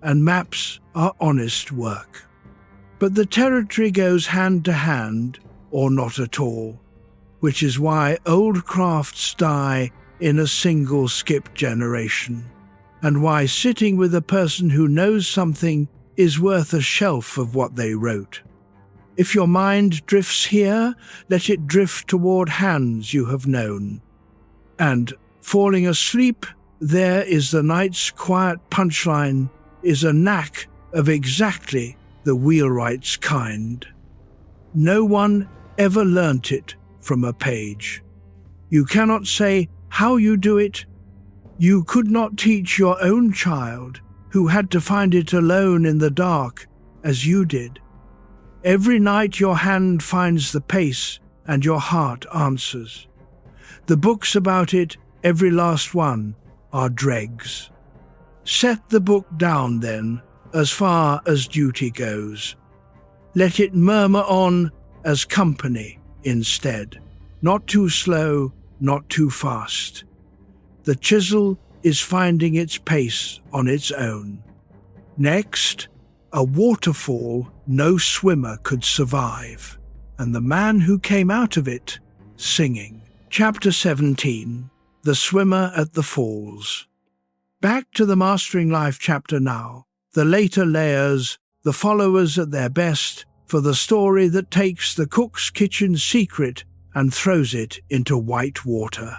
[SPEAKER 1] and maps are honest work. But the territory goes hand to hand, or not at all, which is why old crafts die in a single skip generation, and why sitting with a person who knows something is worth a shelf of what they wrote. If your mind drifts here, let it drift toward hands you have known. And Falling asleep, there is the night's quiet punchline, is a knack of exactly the Wheelwright's kind. No one ever learnt it from a page. You cannot say how you do it. You could not teach your own child, who had to find it alone in the dark, as you did. Every night your hand finds the pace and your heart answers. The books about it, every last one, are dregs. Set the book down then, as far as duty goes. Let it murmur on as company instead, not too slow, not too fast. The chisel is finding its pace on its own. Next, a waterfall no swimmer could survive, and the man who came out of it singing. Chapter 17. The Swimmer at the Falls. Back to the Mastering Life chapter now. The later layers, the followers at their best, for the story that takes the cook's kitchen secret and throws it into white water.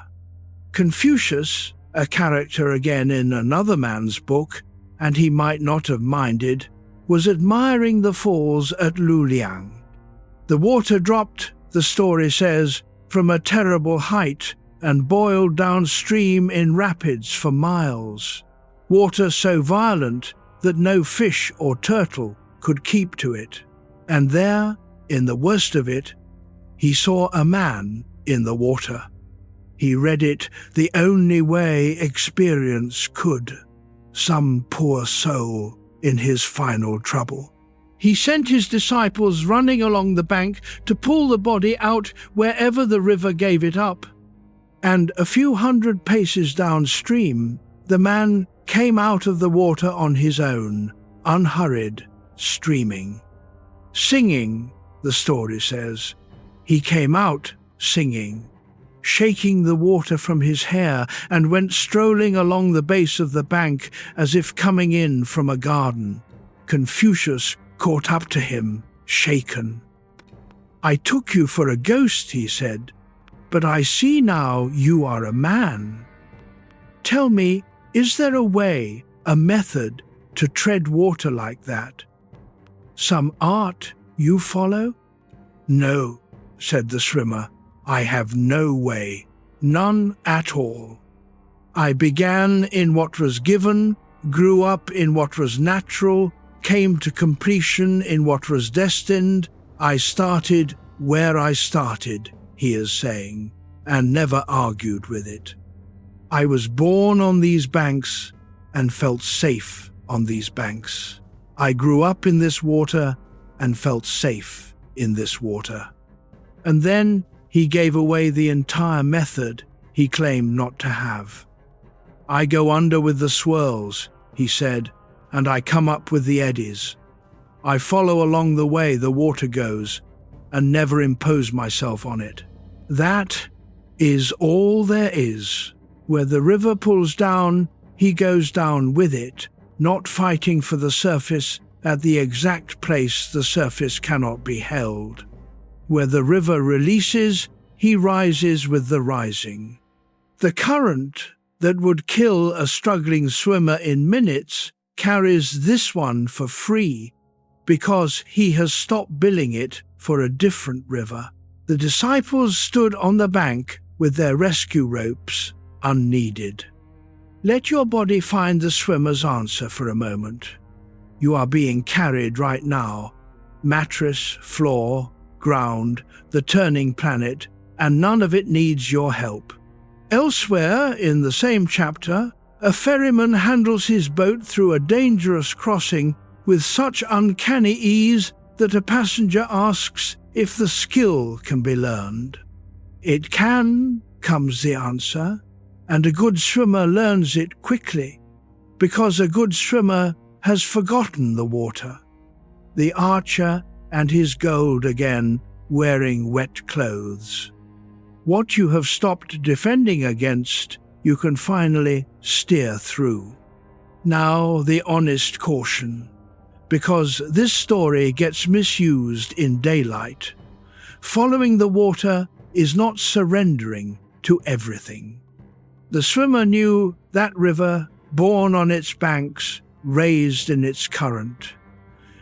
[SPEAKER 1] Confucius, a character again in another man's book, and he might not have minded, was admiring the falls at Luliang. The water dropped, the story says, from a terrible height and boiled downstream in rapids for miles. Water so violent that no fish or turtle could keep to it. And there, in the worst of it, he saw a man in the water. He read it the only way experience could. Some poor soul in his final trouble. He sent his disciples running along the bank to pull the body out wherever the river gave it up. And a few hundred paces downstream, the man came out of the water on his own, unhurried, streaming. Singing, the story says. He came out singing, shaking the water from his hair, and went strolling along the base of the bank as if coming in from a garden. Confucius caught up to him, shaken. "I took you for a ghost," he said, "but I see now you are a man. Tell me, is there a way, a method, to tread water like that? Some art you follow?" "No," said the swimmer, "I have no way, none at all. I began in what was given, grew up in what was natural, came to completion in what was destined. I started where I started," he is saying, and never argued with it. "I was born on these banks and felt safe on these banks. I grew up in this water and felt safe in this water." And then he gave away the entire method he claimed not to have. "I go under with the swirls," he said, "and I come up with the eddies. I follow along the way the water goes and never impose myself on it. That is all there is. Where the river pulls down, he goes down with it, not fighting for the surface at the exact place the surface cannot be held. Where the river releases, he rises with the rising. The current that would kill a struggling swimmer in minutes carries this one for free because he has stopped billing it for a different river." The disciples stood on the bank with their rescue ropes unneeded. Let your body find the swimmer's answer for a moment. You are being carried right now. Mattress, floor, ground, the turning planet, and none of it needs your help. Elsewhere in the same chapter, a ferryman handles his boat through a dangerous crossing with such uncanny ease that a passenger asks if the skill can be learned. "It can," comes the answer, and a good swimmer learns it quickly, because a good swimmer has forgotten the water. The archer and his gold again, wearing wet clothes. What you have stopped defending against, you can finally steer through. Now the honest caution, because this story gets misused in daylight. Following the water is not surrendering to everything. The swimmer knew that river, born on its banks, raised in its current.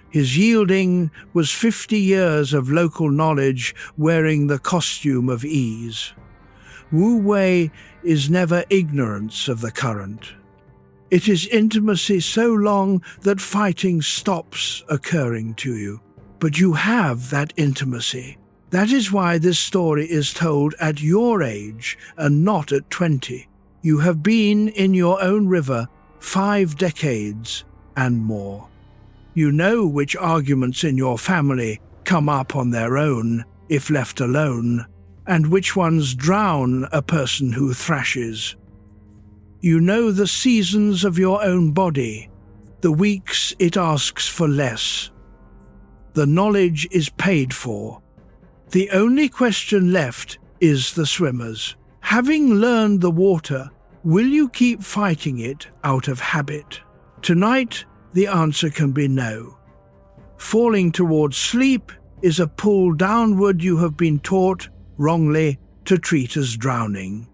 [SPEAKER 1] His yielding was 50 years of local knowledge wearing the costume of ease. Wu Wei is never ignorance of the current. It is intimacy so long that fighting stops occurring to you. But you have that intimacy. That is why this story is told at your age and not at 20. You have been in your own river 5 decades and more. You know which arguments in your family come up on their own if left alone, and which ones drown a person who thrashes. You know the seasons of your own body, the weeks it asks for less. The knowledge is paid for. The only question left is the swimmer's. Having learned the water, will you keep fighting it out of habit? Tonight, the answer can be no. Falling towards sleep is a pull downward you have been taught, wrongly, to treat as drowning.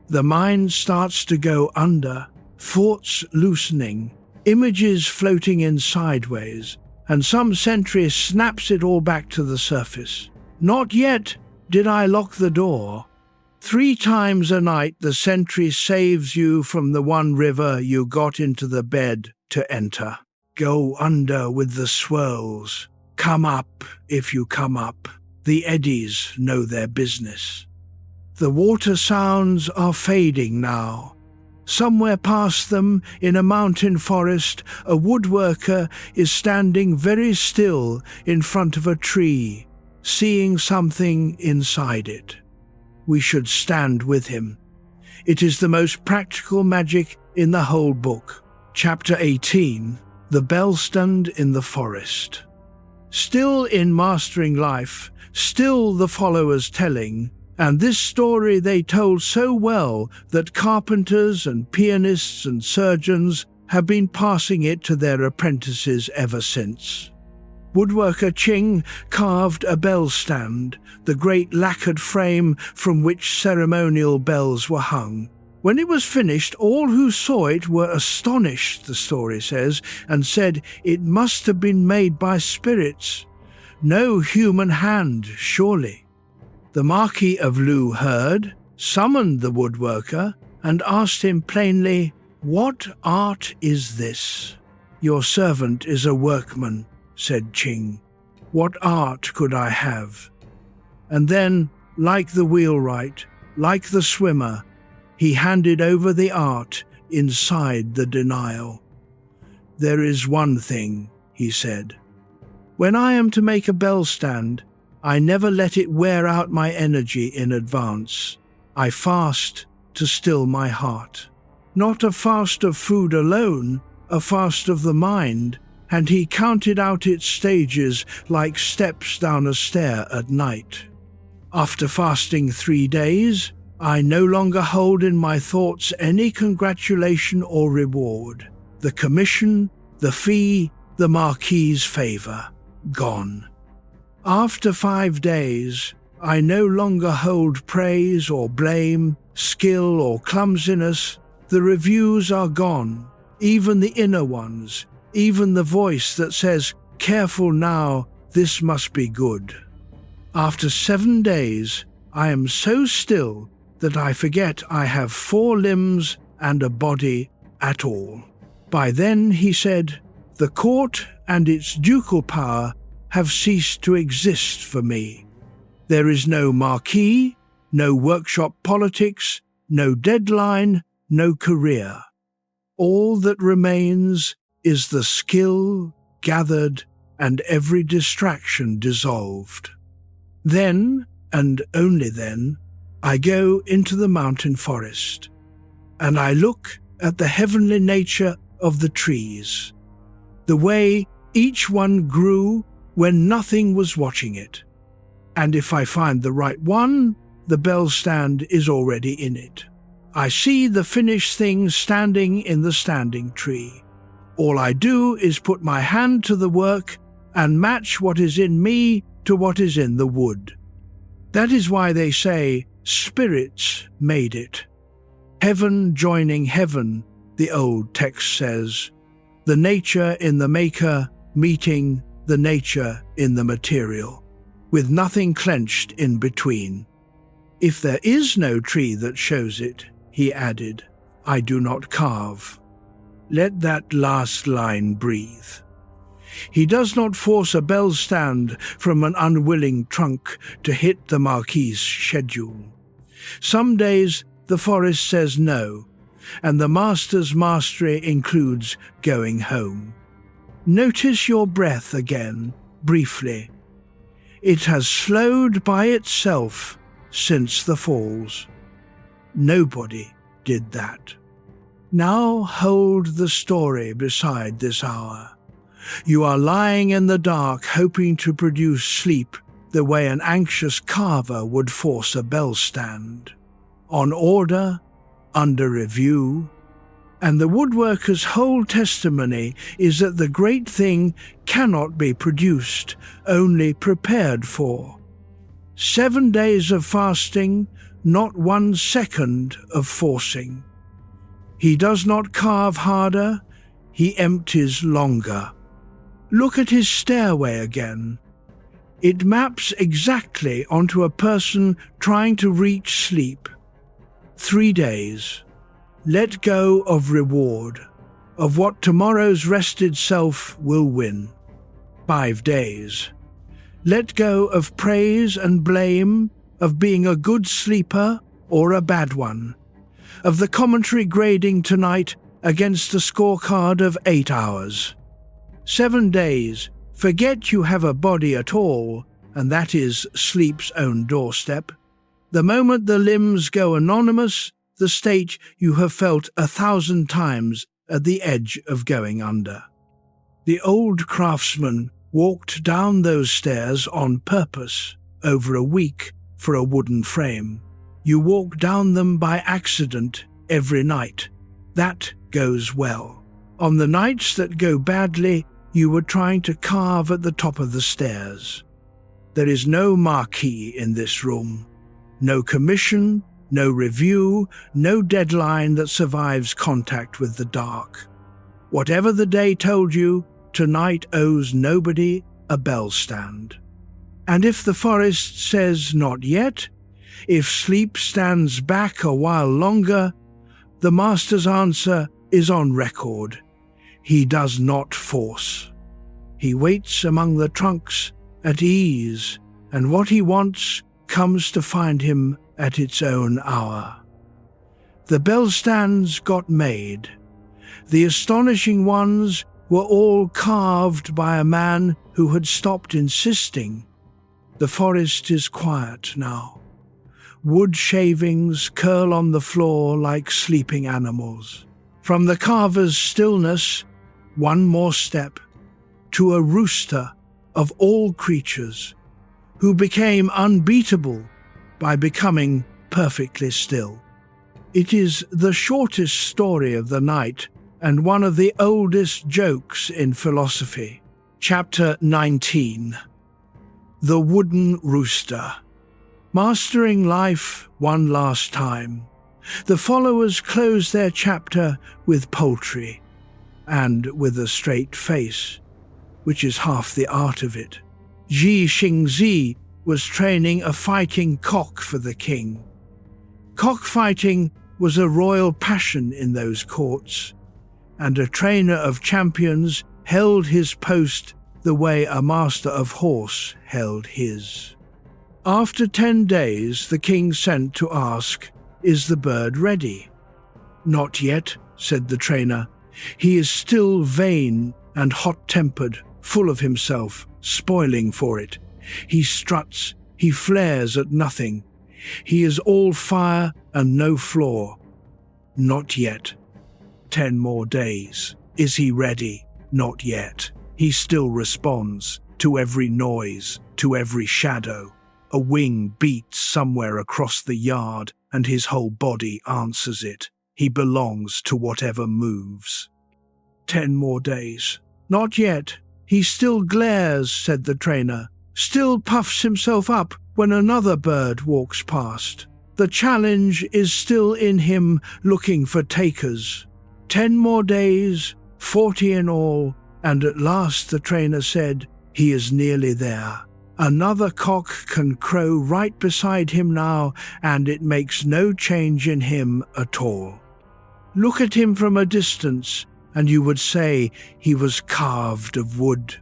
[SPEAKER 1] The mind starts to go under, thoughts loosening, images floating in sideways, and some sentry snaps it all back to the surface. Not yet did I lock the door. 3 times a night the sentry saves you from the one river you got into the bed to enter. Go under with the swirls. Come up if you come up. The eddies know their business. The water sounds are fading now. Somewhere past them, in a mountain forest, a woodworker is standing very still in front of a tree, seeing something inside it. We should stand with him. It is the most practical magic in the whole book. Chapter 18, The Bellstand in the Forest. Still in mastering life, still the followers telling, and this story they told so well that carpenters and pianists and surgeons have been passing it to their apprentices ever since. Woodworker Ching carved a bell stand, the great lacquered frame from which ceremonial bells were hung. When it was finished, all who saw it were astonished, the story says, and said it must have been made by spirits. No human hand, surely. The Marquis of Lu heard, summoned the woodworker, and asked him plainly, "What art is this?" "Your servant is a workman," said Ching. "What art could I have?" And then, like the wheelwright, like the swimmer, he handed over the art inside the denial. "There is one thing," he said. "When I am to make a bell stand, I never let it wear out my energy in advance. I fast to still my heart. Not a fast of food alone, a fast of the mind," and he counted out its stages like steps down a stair at night. "After fasting 3 days, I no longer hold in my thoughts any congratulation or reward. The commission, the fee, the Marquis's favour, gone. After 5 days, I no longer hold praise or blame, skill or clumsiness. The reviews are gone, even the inner ones, even the voice that says, 'Careful now, this must be good.' After 7 days, I am so still that I forget I have 4 limbs and a body at all." By then, he said, "the court and its ducal power have ceased to exist for me. There is no marquis, no workshop politics, no deadline, no career. All that remains is the skill gathered and every distraction dissolved. Then, and only then, I go into the mountain forest, and I look at the heavenly nature of the trees, the way each one grew when nothing was watching it. And if I find the right one, the bell stand is already in it. I see the finished thing standing in the standing tree. All I do is put my hand to the work and match what is in me to what is in the wood. That is why they say spirits made it. Heaven joining heaven, the old text says. The nature in the maker meeting the nature in the material, with nothing clenched in between. If there is no tree that shows it, he added, I do not carve. Let that last line breathe. He does not force a bellstand from an unwilling trunk to hit the Marquis's schedule. Some days the forest says no, and the master's mastery includes going home. Notice your breath again, briefly. It has slowed by itself since the falls. Nobody did that. Now hold the story beside this hour. You are lying in the dark, hoping to produce sleep the way an anxious carver would force a bellstand. On order, under review, and the woodworker's whole testimony is that the great thing cannot be produced, only prepared for. 7 days of fasting, not 1 second of forcing. He does not carve harder, he empties longer. Look at his stairway again. It maps exactly onto a person trying to reach sleep. 3 days. Let go of reward, of what tomorrow's rested self will win. 5 days. Let go of praise and blame, of being a good sleeper or a bad one, of the commentary grading tonight against a scorecard of 8 hours. 7 days. Forget you have a body at all, and that is sleep's own doorstep. The moment the limbs go anonymous, the state you have felt 1,000 times at the edge of going under. The old craftsman walked down those stairs on purpose, over a week, for a wooden frame. You walk down them by accident every night. That goes well. On the nights that go badly, you were trying to carve at the top of the stairs. There is no marquee in this room. No commission, no review, no deadline that survives contact with the dark. Whatever the day told you, tonight owes nobody a bellstand. And if the forest says not yet, if sleep stands back a while longer, the master's answer is on record. He does not force. He waits among the trunks at ease, and what he wants comes to find him at its own hour. The bellstands got made. The astonishing ones were all carved by a man who had stopped insisting. The forest is quiet now. Wood shavings curl on the floor like sleeping animals. From the carver's stillness, one more step, to a rooster of all creatures, who became unbeatable by becoming perfectly still. It is the shortest story of the night and one of the oldest jokes in philosophy. Chapter 19. The Wooden Rooster. Mastering life one last time. The followers close their chapter with poultry, and with a straight face, which is half the art of it. Zhuangzi was training a fighting cock for the king. Cockfighting was a royal passion in those courts, and a trainer of champions held his post the way a master of horse held his. After 10 days, the king sent to ask, "Is the bird ready?" "Not yet," said the trainer. "He is still vain and hot-tempered, full of himself, spoiling for it. He struts, he flares at nothing. He is all fire and no flaw." "Not yet." 10 more days. "Is he ready?" "Not yet." He still responds to every noise, to every shadow. A wing beats somewhere across the yard, and his whole body answers it. He belongs to whatever moves. 10 more days. "Not yet." "He still glares," said the trainer, "still puffs himself up when another bird walks past." The challenge is still in him, looking for takers. 10 more days, 40 in all, and at last the trainer said, he is nearly there. Another cock can crow right beside him now, and it makes no change in him at all. Look at him from a distance, and you would say he was carved of wood.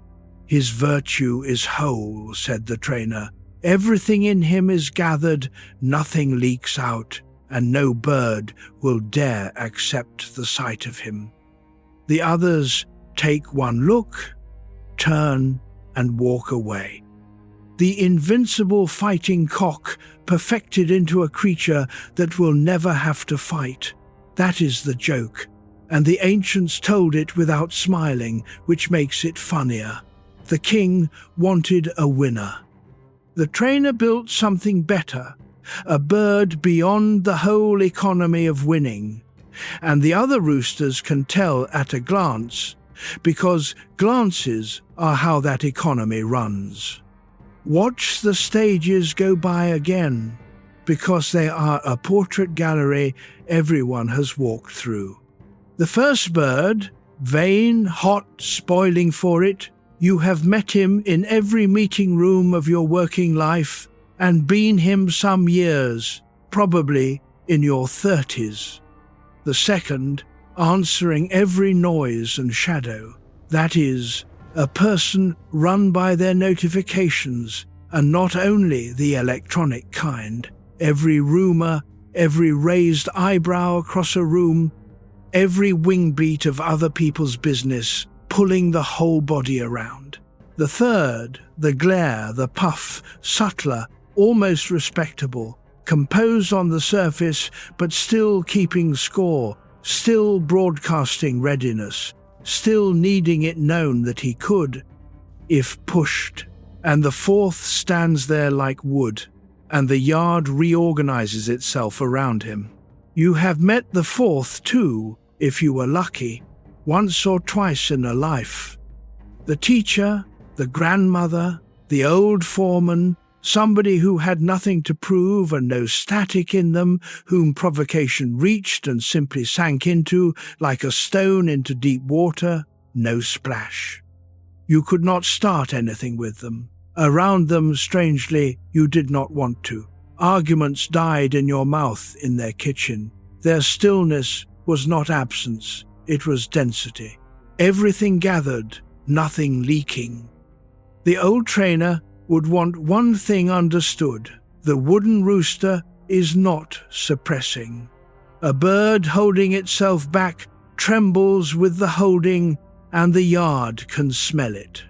[SPEAKER 1] His virtue is whole, said the trainer. Everything in him is gathered, nothing leaks out, and no bird will dare accept the sight of him. The others take one look, turn, and walk away. The invincible fighting cock perfected into a creature that will never have to fight. That is the joke, and the ancients told it without smiling, which makes it funnier. The king wanted a winner. The trainer built something better, a bird beyond the whole economy of winning, and the other roosters can tell at a glance, because glances are how that economy runs. Watch the stages go by again, because they are a portrait gallery everyone has walked through. The first bird, vain, hot, spoiling for it, you have met him in every meeting room of your working life and been him some years, probably in your 30s. The second, answering every noise and shadow, that is, a person run by their notifications, and not only the electronic kind. Every rumour, every raised eyebrow across a room, every wing beat of other people's business, pulling the whole body around. The third, the glare, the puff, subtler, almost respectable, composed on the surface but still keeping score, still broadcasting readiness, still needing it known that he could, if pushed. And the fourth stands there like wood, and the yard reorganizes itself around him. You have met the fourth too, if you were lucky, once or twice in a life. The teacher, the grandmother, the old foreman, somebody who had nothing to prove and no static in them, whom provocation reached and simply sank into, like a stone into deep water, no splash. You could not start anything with them. Around them, strangely, you did not want to. Arguments died in your mouth in their kitchen. Their stillness was not absence, it was density. Everything gathered, nothing leaking. The old trainer would want one thing understood. The wooden rooster is not suppressing. A bird holding itself back trembles with the holding, and the yard can smell it.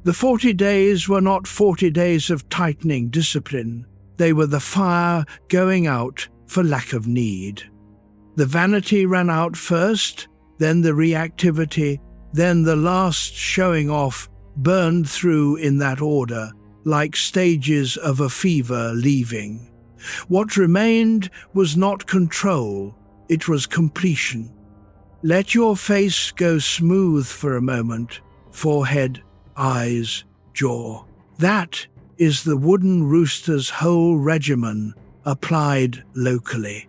[SPEAKER 1] The 40 days were not 40 days of tightening discipline. They were the fire going out for lack of need. The vanity ran out first, then the reactivity, then the last showing off burned through in that order, like stages of a fever leaving. What remained was not control, it was completion. Let your face go smooth for a moment, forehead, eyes, jaw. That is the wooden rooster's whole regimen, applied locally.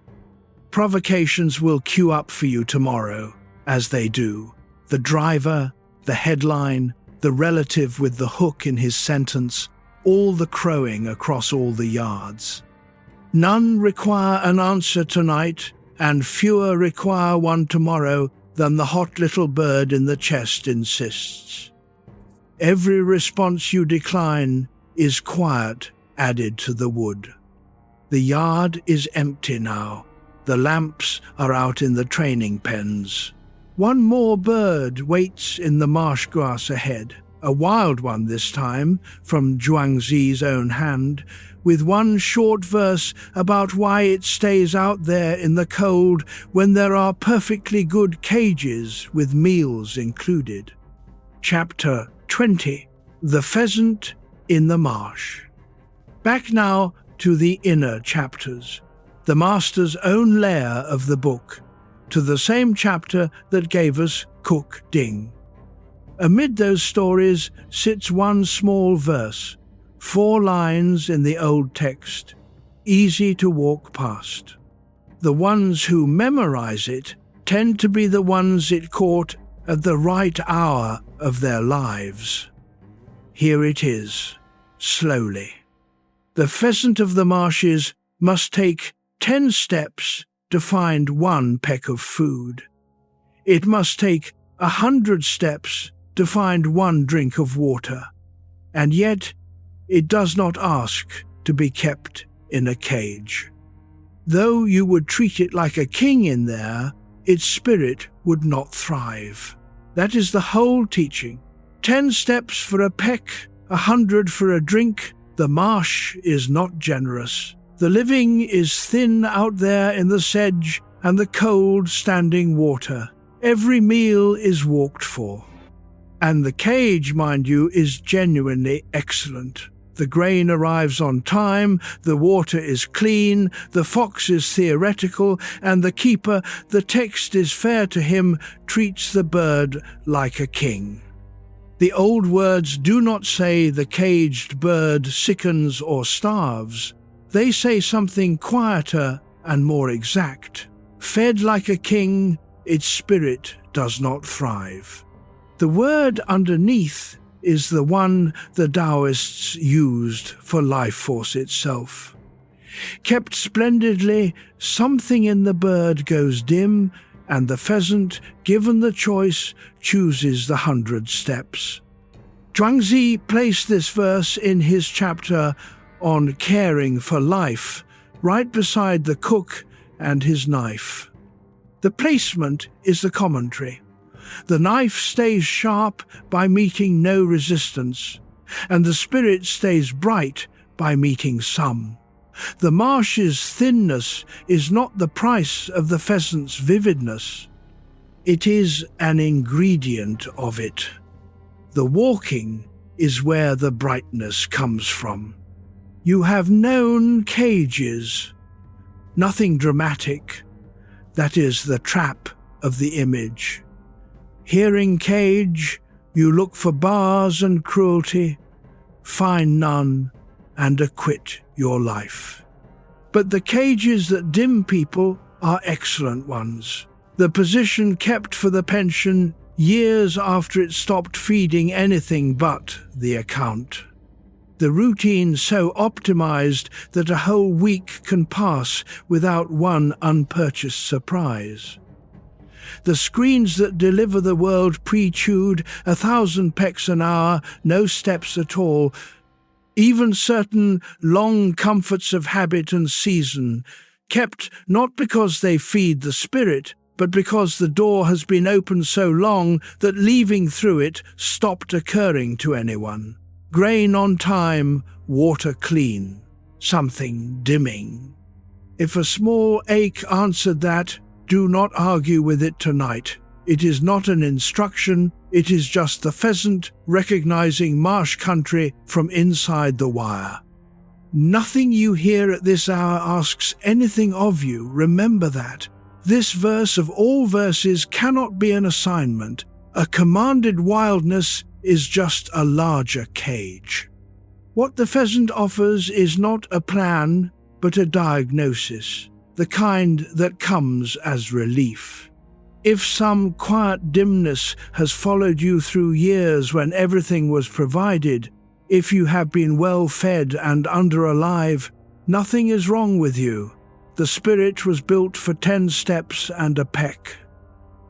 [SPEAKER 1] Provocations will queue up for you tomorrow, as they do. The driver, the headline, the relative with the hook in his sentence, all the crowing across all the yards. None require an answer tonight, and fewer require one tomorrow than the hot little bird in the chest insists. Every response you decline is quiet added to the wood. The yard is empty now. The lamps are out in the training pens. One more bird waits in the marsh grass ahead, a wild one this time, from Zhuangzi's own hand, with one short verse about why it stays out there in the cold when there are perfectly good cages with meals included. Chapter 20. The Pheasant in the Marsh. Back now to the inner chapters, the master's own layer of the book, to the same chapter that gave us Cook Ding. Amid those stories sits one small verse, 4 lines in the old text. easy to walk past. The ones who memorize it tend to be the ones it caught at the right hour of their lives. Here it is, slowly. The pheasant of the marshes must take 10 steps to find 1 peck of food. It must take 100 steps to find 1 drink of water. And yet, it does not ask to be kept in a cage. Though you would treat it like a king in there, its spirit would not thrive. That is the whole teaching. 10 steps for a peck, 100 for a drink. The marsh is not generous. The living is thin out there in the sedge and the cold standing water. Every meal is walked for. And the cage, mind you, is genuinely excellent. The grain arrives on time, the water is clean, the fox is theoretical, and the keeper, the text is fair to him, treats the bird like a king. The old words do not say the caged bird sickens or starves. They say something quieter and more exact. Fed like a king, its spirit does not thrive. The word underneath is the one the Taoists used for life force itself. Kept splendidly, something in the bird goes dim, and the pheasant, given the choice, chooses the 100 steps. Zhuangzi placed this verse in his chapter on caring for life, right beside the cook and his knife. The placement is the commentary. The knife stays sharp by meeting no resistance, and the spirit stays bright by meeting some. The marsh's thinness is not the price of the pheasant's vividness. It is an ingredient of it. The walking is where the brightness comes from. You have known cages. Nothing dramatic. That is the trap of the image. Hearing cage, you look for bars and cruelty, find none, and acquit your life. But the cages that dim people are excellent ones. The position kept for the pension years after it stopped feeding anything but the account. The routine so optimized that a whole week can pass without one unpurchased surprise. The screens that deliver the world pre-chewed, 1,000 pecks an hour, no steps at all. Even certain long comforts of habit and season, kept not because they feed the spirit, but because the door has been open so long that leaving through it stopped occurring to anyone. Grain on time, water clean, something dimming. If a small ache answered that, do not argue with it tonight. It is not an instruction, it is just the pheasant recognizing marsh country from inside the wire. Nothing you hear at this hour asks anything of you, remember that. This verse of all verses cannot be an assignment. A commanded wildness is just a larger cage. What the pheasant offers is not a plan, but a diagnosis. The kind that comes as relief. If some quiet dimness has followed you through years when everything was provided, if you have been well fed and under alive, nothing is wrong with you. The spirit was built for 10 steps and a peck.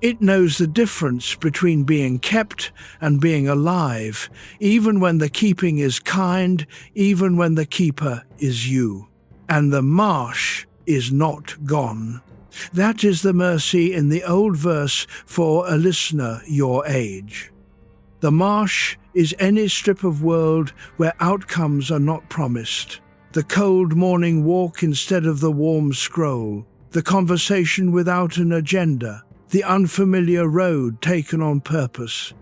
[SPEAKER 1] It knows the difference between being kept and being alive, even when the keeping is kind, even when the keeper is you. And the marsh is not gone. That is the mercy in the old verse for a listener your age. The marsh is any strip of world where outcomes are not promised. The cold morning walk instead of the warm scroll, the conversation without an agenda, the unfamiliar road taken on purpose,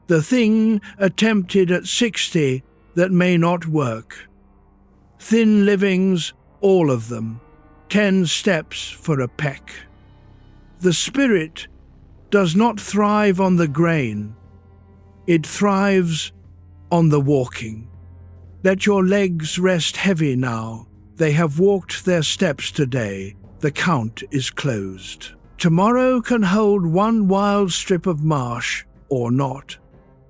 [SPEAKER 1] the thing attempted at 60 that may not work. Thin livings, all of them. 10 steps for a peck. The spirit does not thrive on the grain. It thrives on the walking. Let your legs rest heavy now. They have walked their steps today. The count is closed. Tomorrow can hold one wild strip of marsh or not.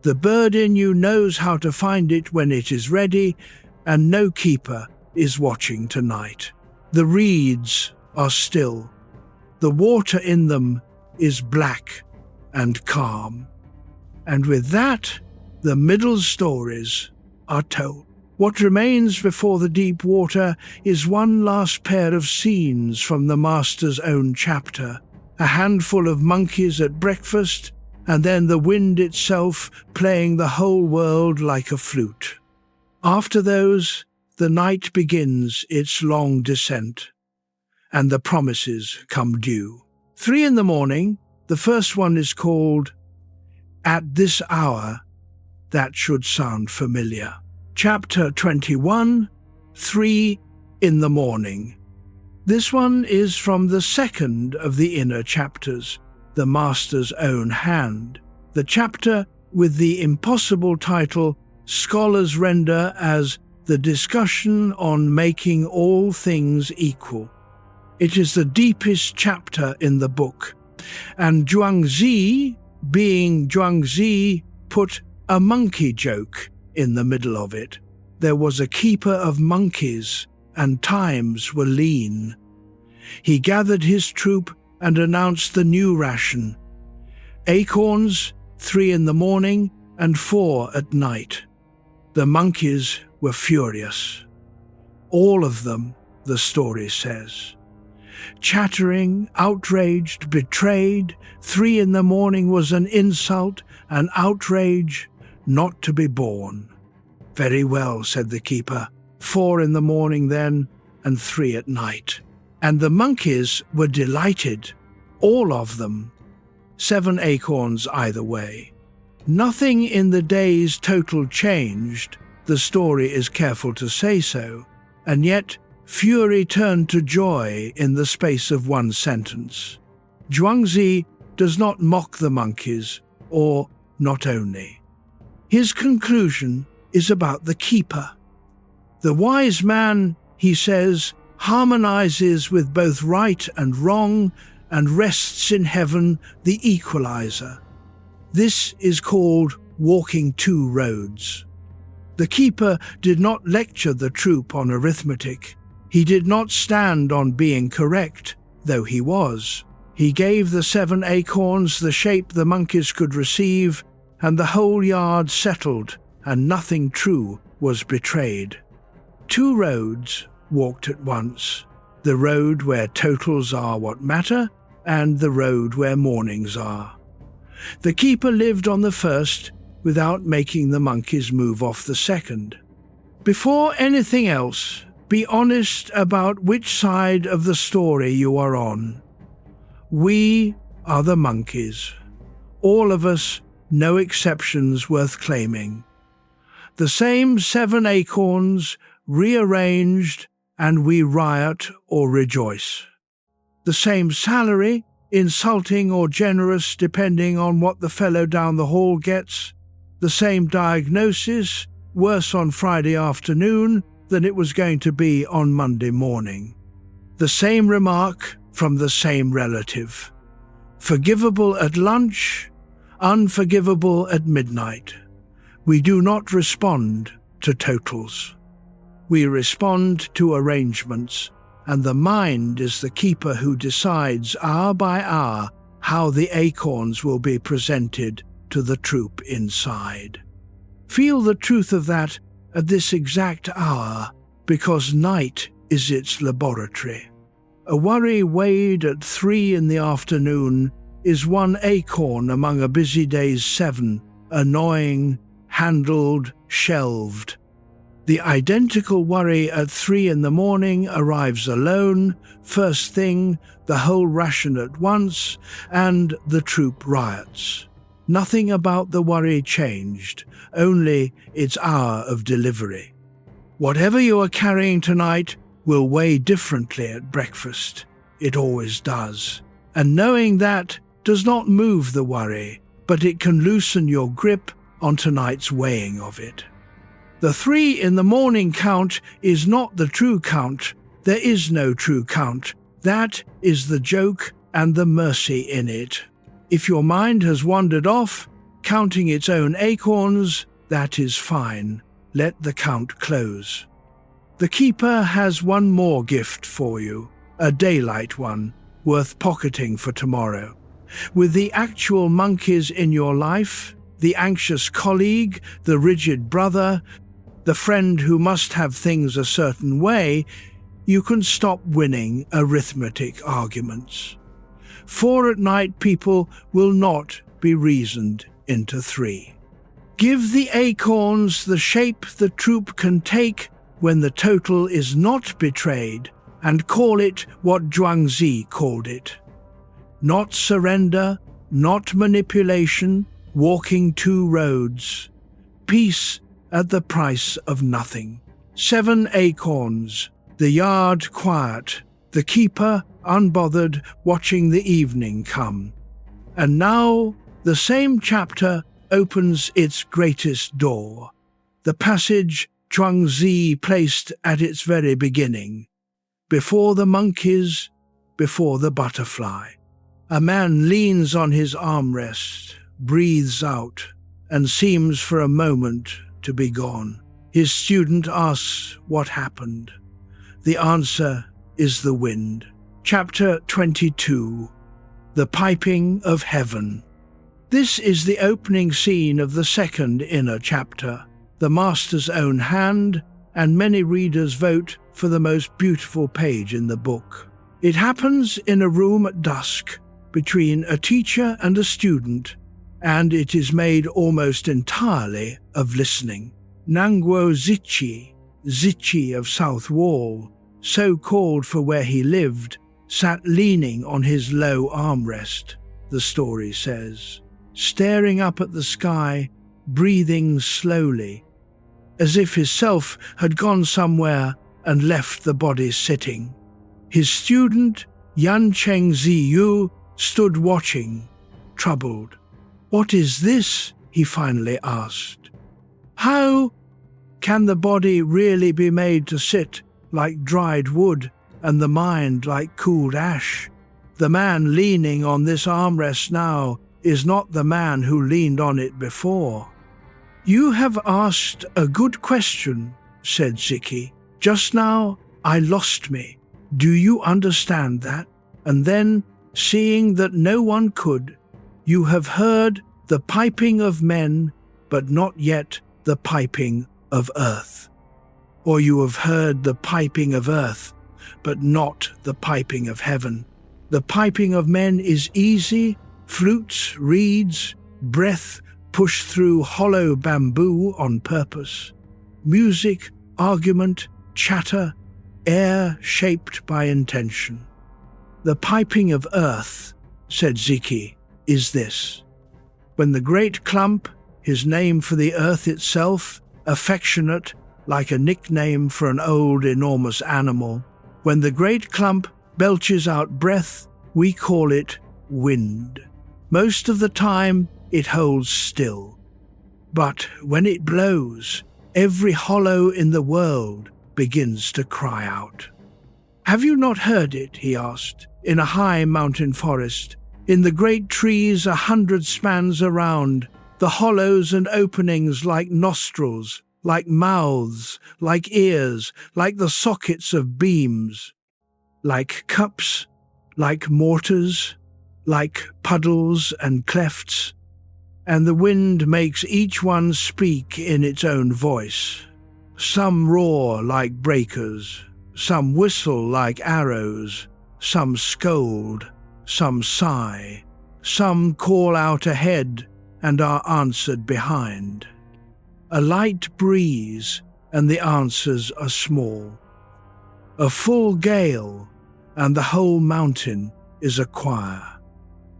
[SPEAKER 1] The bird in you knows how to find it when it is ready, and no keeper is watching tonight. The reeds are still. The water in them is black and calm. And with that, the middle stories are told. What remains before the deep water is one last pair of scenes from the master's own chapter. A handful of monkeys at breakfast, and then the wind itself playing the whole world like a flute. After those, the night begins its long descent, and the promises come due. 3 a.m, the first one is called At This Hour. That should sound familiar. Chapter 21, 3 a.m. This one is from the second of the inner chapters, the Master's Own Hand. The chapter with the impossible title scholars render as The Discussion on Making All Things Equal. It is the deepest chapter in the book, and Zhuangzi, being Zhuangzi, put a monkey joke in the middle of it. There was a keeper of monkeys, and times were lean. He gathered his troop and announced the new ration: acorns, 3 a.m. and 4 at night. The monkeys were furious. All of them, the story says. Chattering, outraged, betrayed, 3 a.m. was an insult, an outrage, not to be borne. Very well, said the keeper. 4 a.m. then, and 3 at night. And the monkeys were delighted, all of them. 7 acorns either way. Nothing in the day's total changed, the story is careful to say so, and yet fury turned to joy in the space of one sentence. Zhuangzi does not mock the monkeys, or not only. His conclusion is about the keeper. The wise man, he says, harmonizes with both right and wrong and rests in heaven, the equalizer. This is called walking 2 roads. The keeper did not lecture the troop on arithmetic. He did not stand on being correct, though he was. He gave the 7 acorns the shape the monkeys could receive, and the whole yard settled, and nothing true was betrayed. 2 roads walked at once, the road where totals are what matter, and the road where mornings are. The keeper lived on the first without making the monkeys move off the second. Before anything else, be honest about which side of the story you are on. We are the monkeys. All of us, no exceptions worth claiming. The same 7 acorns, rearranged, and we riot or rejoice. The same salary, insulting or generous depending on what the fellow down the hall gets. The same diagnosis, worse on Friday afternoon than it was going to be on Monday morning. The same remark from the same relative. Forgivable at lunch, unforgivable at midnight. We do not respond to totals. We respond to arrangements, and the mind is the keeper who decides hour by hour how the acorns will be presented to the troop inside. Feel the truth of that at this exact hour, because night is its laboratory. A worry weighed at 3 in the afternoon is 1 acorn among a busy day's 7, annoying, handled, shelved. The identical worry at 3 in the morning arrives alone, first thing, the whole ration at once, and the troop riots. Nothing about the worry changed, only its hour of delivery. Whatever you are carrying tonight will weigh differently at breakfast. It always does. And knowing that does not move the worry, but it can loosen your grip on tonight's weighing of it. The 3 in the morning count is not the true count. There is no true count. That is the joke and the mercy in it. If your mind has wandered off, counting its own acorns, that is fine. Let the count close. The keeper has one more gift for you, a daylight one, worth pocketing for tomorrow. With the actual monkeys in your life, the anxious colleague, the rigid brother, the friend who must have things a certain way, you can stop winning arithmetic arguments. 4 at night people will not be reasoned into 3. Give the acorns the shape the troop can take when the total is not betrayed, and call it what Zhuangzi called it. Not surrender, not manipulation, walking 2 roads. Peace at the price of nothing. 7 acorns, the yard quiet, the keeper unbothered watching the evening come. And now the same chapter opens its greatest door, the passage Zhuangzi placed at its very beginning. Before the monkeys, before the butterfly. A man leans on his armrest, breathes out, and seems for a moment to be gone. His student asks what happened. The answer is the wind. Chapter 22. The Piping of Heaven. This is the opening scene of the second inner chapter, the master's own hand, and many readers vote for the most beautiful page in the book. It happens in a room at dusk, between a teacher and a student, and it is made almost entirely of listening. Nangguo Zichi of South Wall, so called for where he lived, sat leaning on his low armrest, the story says, staring up at the sky, breathing slowly, as if his self had gone somewhere and left the body sitting. His student, Yancheng Ziyu, stood watching, troubled. "What is this?" he finally asked. "How can the body really be made to sit like dried wood and the mind like cooled ash? The man leaning on this armrest now is not the man who leaned on it before." "You have asked a good question," said Ziki. "Just now I lost me. Do you understand that?" And then, seeing that no one could, "You have heard the piping of men, but not yet the piping of earth. Or you have heard the piping of earth, but not the piping of heaven. The piping of men is easy, flutes, reeds, breath pushed through hollow bamboo on purpose, music, argument, chatter, air shaped by intention. The piping of earth," said Ziki, "is this. When the great clump, his name for the earth itself, affectionate, like a nickname for an old enormous animal, when the great clump belches out breath, we call it wind. Most of the time it holds still. But when it blows, every hollow in the world begins to cry out." "Have you not heard it?" he asked. "In a high mountain forest, in the great trees 100 spans around, the hollows and openings like nostrils, like mouths, like ears, like the sockets of beams, like cups, like mortars, like puddles and clefts, and the wind makes each one speak in its own voice. Some roar like breakers, some whistle like arrows, some scold, some sigh, some call out ahead and are answered behind. A light breeze, and the answers are small. A full gale, and the whole mountain is a choir.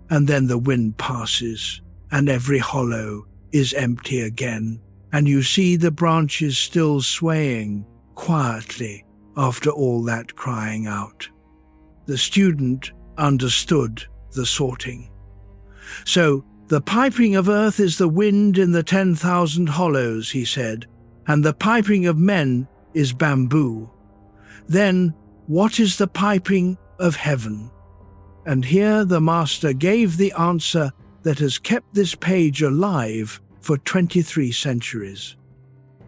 [SPEAKER 1] And then the wind passes, and every hollow is empty again, and you see the branches still swaying quietly after all that crying out." The student understood the sorting. "So, the piping of earth is the wind in the 10,000 hollows," he said. and the piping of men is bamboo. Then what is the piping of heaven? And here the master gave the answer that has kept this page alive for 23 centuries.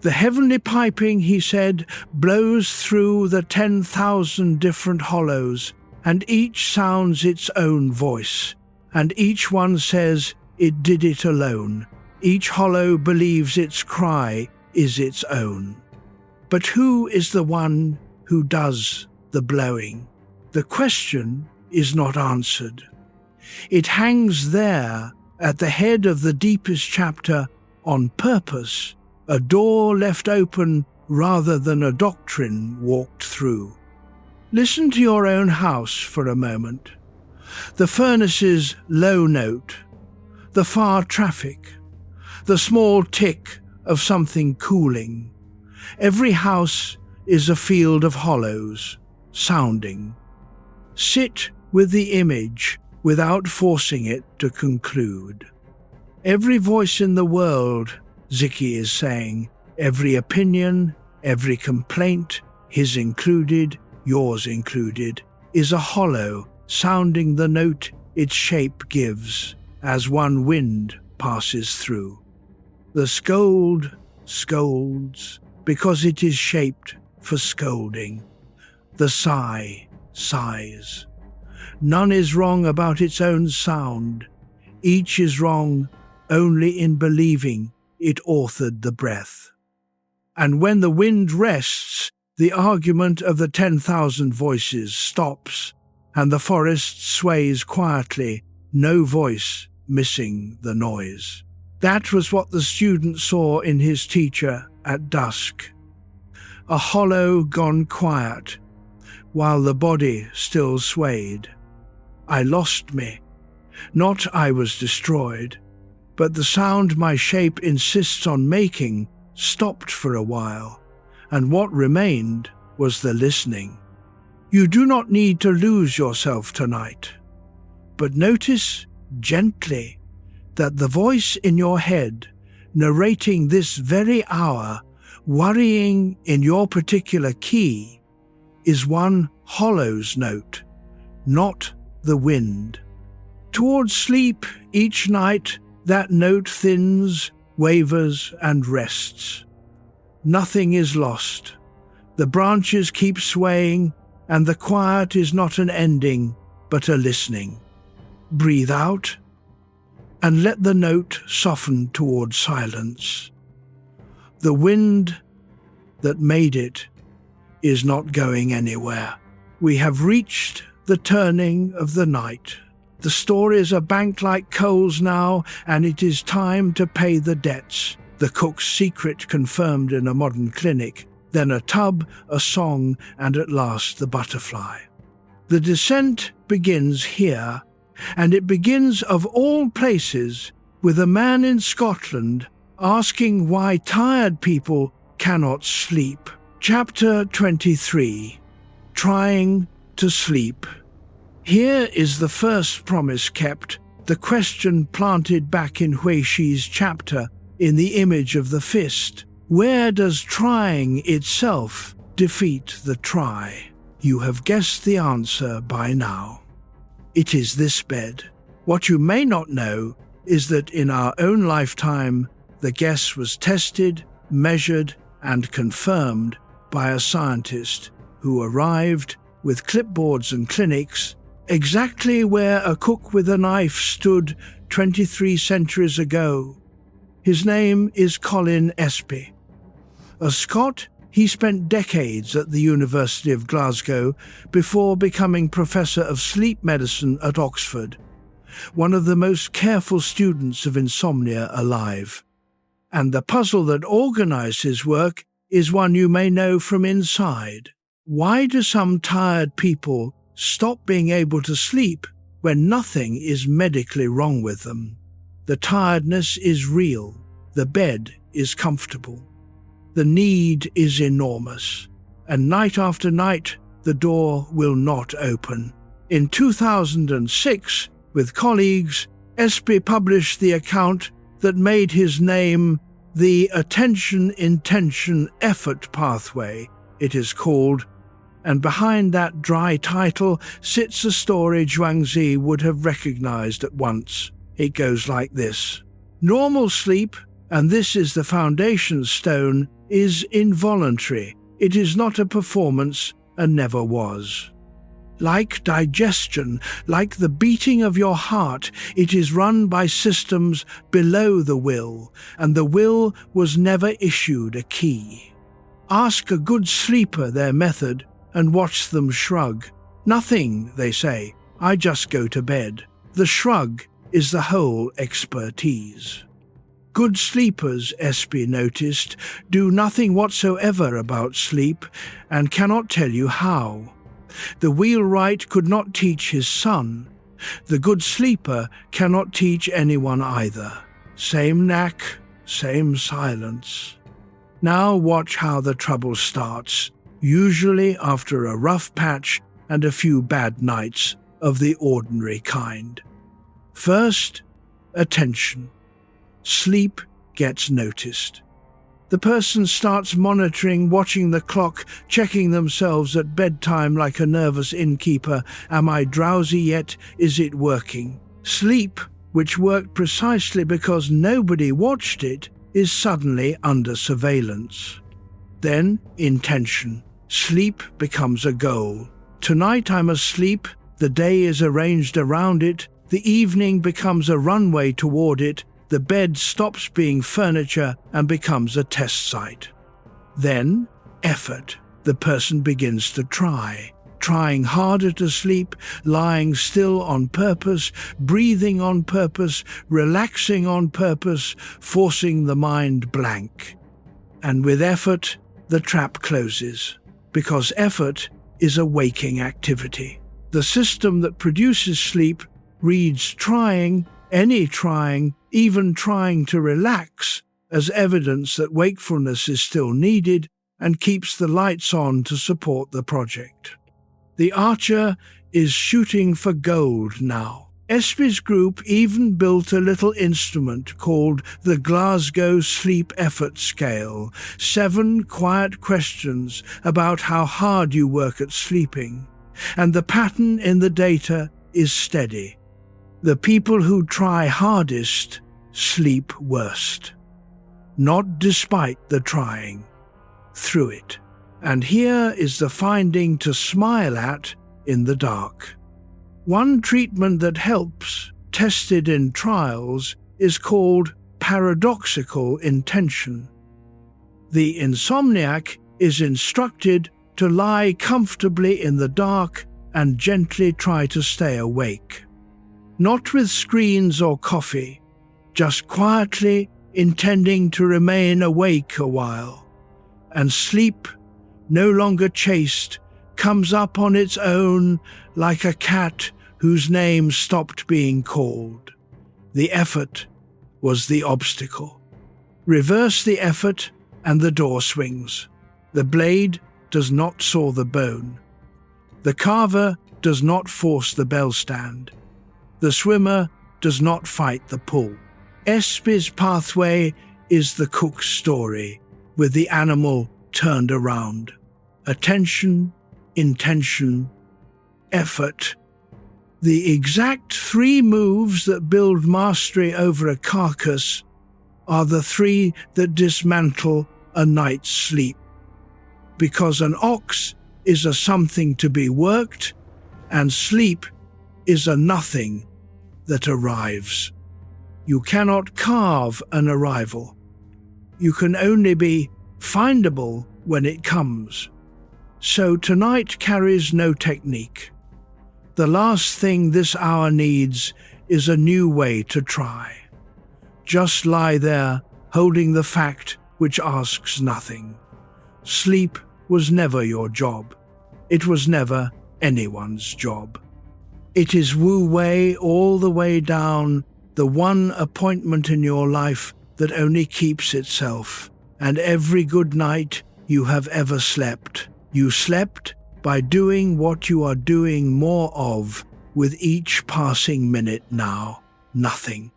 [SPEAKER 1] The heavenly piping, he said, blows through the 10,000 different hollows, and each sounds its own voice, and each one says it did it alone. Each hollow believes its cry is its own. But who is the one who does the blowing? The question is not answered. It hangs there at the head of the deepest chapter on purpose, a door left open rather than a doctrine walked through. Listen to your own house for a moment. The furnace's low note, the far traffic, the small tick of something cooling. Every house is a field of hollows, sounding. Sit with the image without forcing it to conclude. Every voice in the world, Ziki is saying, every opinion, every complaint, his included, yours included, is a hollow sounding the note its shape gives as one wind passes through. The scold scolds because it is shaped for scolding. The sigh sighs. None is wrong about its own sound. Each is wrong only in believing it authored the breath. And when the wind rests, the argument of the 10,000 voices stops, and the forest sways quietly, no voice missing the noise. That was what the student saw in his teacher at dusk. A hollow gone quiet, while the body still swayed. I lost me. Not I was destroyed, but the sound my shape insists on making stopped for a while, and what remained was the listening. You do not need to lose yourself tonight, but notice gently that the voice in your head, narrating this very hour, worrying in your particular key, is one hollow's note, not the wind. Towards sleep each night, that note thins, wavers, and rests. Nothing is lost. The branches keep swaying, and the quiet is not an ending, but a listening. Breathe out, and let the note soften towards silence. The wind that made it is not going anywhere. We have reached the turning of the night. The stories are banked like coals now, and it is time to pay the debts. The cook's secret confirmed in a modern clinic, then a tub, a song, and at last the butterfly. The descent begins here, and it begins of all places with a man in Scotland asking why tired people cannot sleep. Chapter 23. Trying to sleep. Here is the first promise kept, the question planted back in Huixi's chapter in the image of the fist. Where does trying itself defeat the try? You have guessed the answer by now. It is this bed. What you may not know is that in our own lifetime, the guess was tested, measured, and confirmed by a scientist who arrived with clipboards and clinics exactly where a cook with a knife stood 23 centuries ago. His name is Colin Espy. A Scot, he spent decades at the University of Glasgow before becoming Professor of Sleep Medicine at Oxford, one of the most careful students of insomnia alive. And the puzzle that organised his work is one you may know from inside. Why do some tired people stop being able to sleep when nothing is medically wrong with them? The tiredness is real. The bed is comfortable. The need is enormous. And night after night, the door will not open. In 2006, with colleagues, Espy published the account that made his name The attention-intention-effort pathway, it is called, and behind that dry title sits a story Zhuangzi would have recognized at once. It goes like this. Normal sleep, and this is the foundation stone, is involuntary. It is not a performance and never was. Like digestion, like the beating of your heart, it is run by systems below the will, and the will was never issued a key. Ask a good sleeper their method and watch them shrug. Nothing, they say, I just go to bed. The shrug is the whole expertise. Good sleepers, Espy noticed, do nothing whatsoever about sleep and cannot tell you how. The wheelwright could not teach his son. The good sleeper cannot teach anyone either. Same knack, same silence. Now watch how the trouble starts, usually after a rough patch and a few bad nights of the ordinary kind. First, attention. Sleep gets noticed. The person starts monitoring, watching the clock, checking themselves at bedtime like a nervous innkeeper. Am I drowsy yet? Is it working? Sleep, which worked precisely because nobody watched it, is suddenly under surveillance. Then, intention. Sleep becomes a goal. Tonight I'm asleep, the day is arranged around it, the evening becomes a runway toward it, the bed stops being furniture and becomes a test site. Then, effort. The person begins to trying harder to sleep, lying still on purpose, breathing on purpose, relaxing on purpose, forcing the mind blank. And with effort, the trap closes, because effort is a waking activity. The system that produces sleep reads trying, any trying, even trying to relax, as evidence that wakefulness is still needed and keeps the lights on to support the project. The archer is shooting for gold now. Espy's group even built a little instrument called the Glasgow Sleep Effort Scale, 7 quiet questions about how hard you work at sleeping, and the pattern in the data is steady. The people who try hardest sleep worst. Not despite the trying, through it. And here is the finding to smile at in the dark. One treatment that helps, tested in trials, is called paradoxical intention. The insomniac is instructed to lie comfortably in the dark and gently try to stay awake. Not with screens or coffee, just quietly intending to remain awake a while. And sleep, no longer chased, comes up on its own like a cat whose name stopped being called. The effort was the obstacle. Reverse the effort and the door swings. The blade does not saw the bone. The carver does not force the bellstand. The swimmer does not fight the pull. Espy's pathway is the cook's story, with the animal turned around. Attention, intention, effort. The exact 3 moves that build mastery over a carcass are the 3 that dismantle a night's sleep. Because an ox is a something to be worked, and sleep is a nothing that arrives. You cannot carve an arrival. You can only be findable when it comes. So tonight carries no technique. The last thing this hour needs is a new way to try. Just lie there, holding the fact which asks nothing. Sleep was never your job. It was never anyone's job. It is Wu Wei all the way down, the one appointment in your life that only keeps itself. And every good night you have ever slept, you slept by doing what you are doing more of with each passing minute now. Nothing.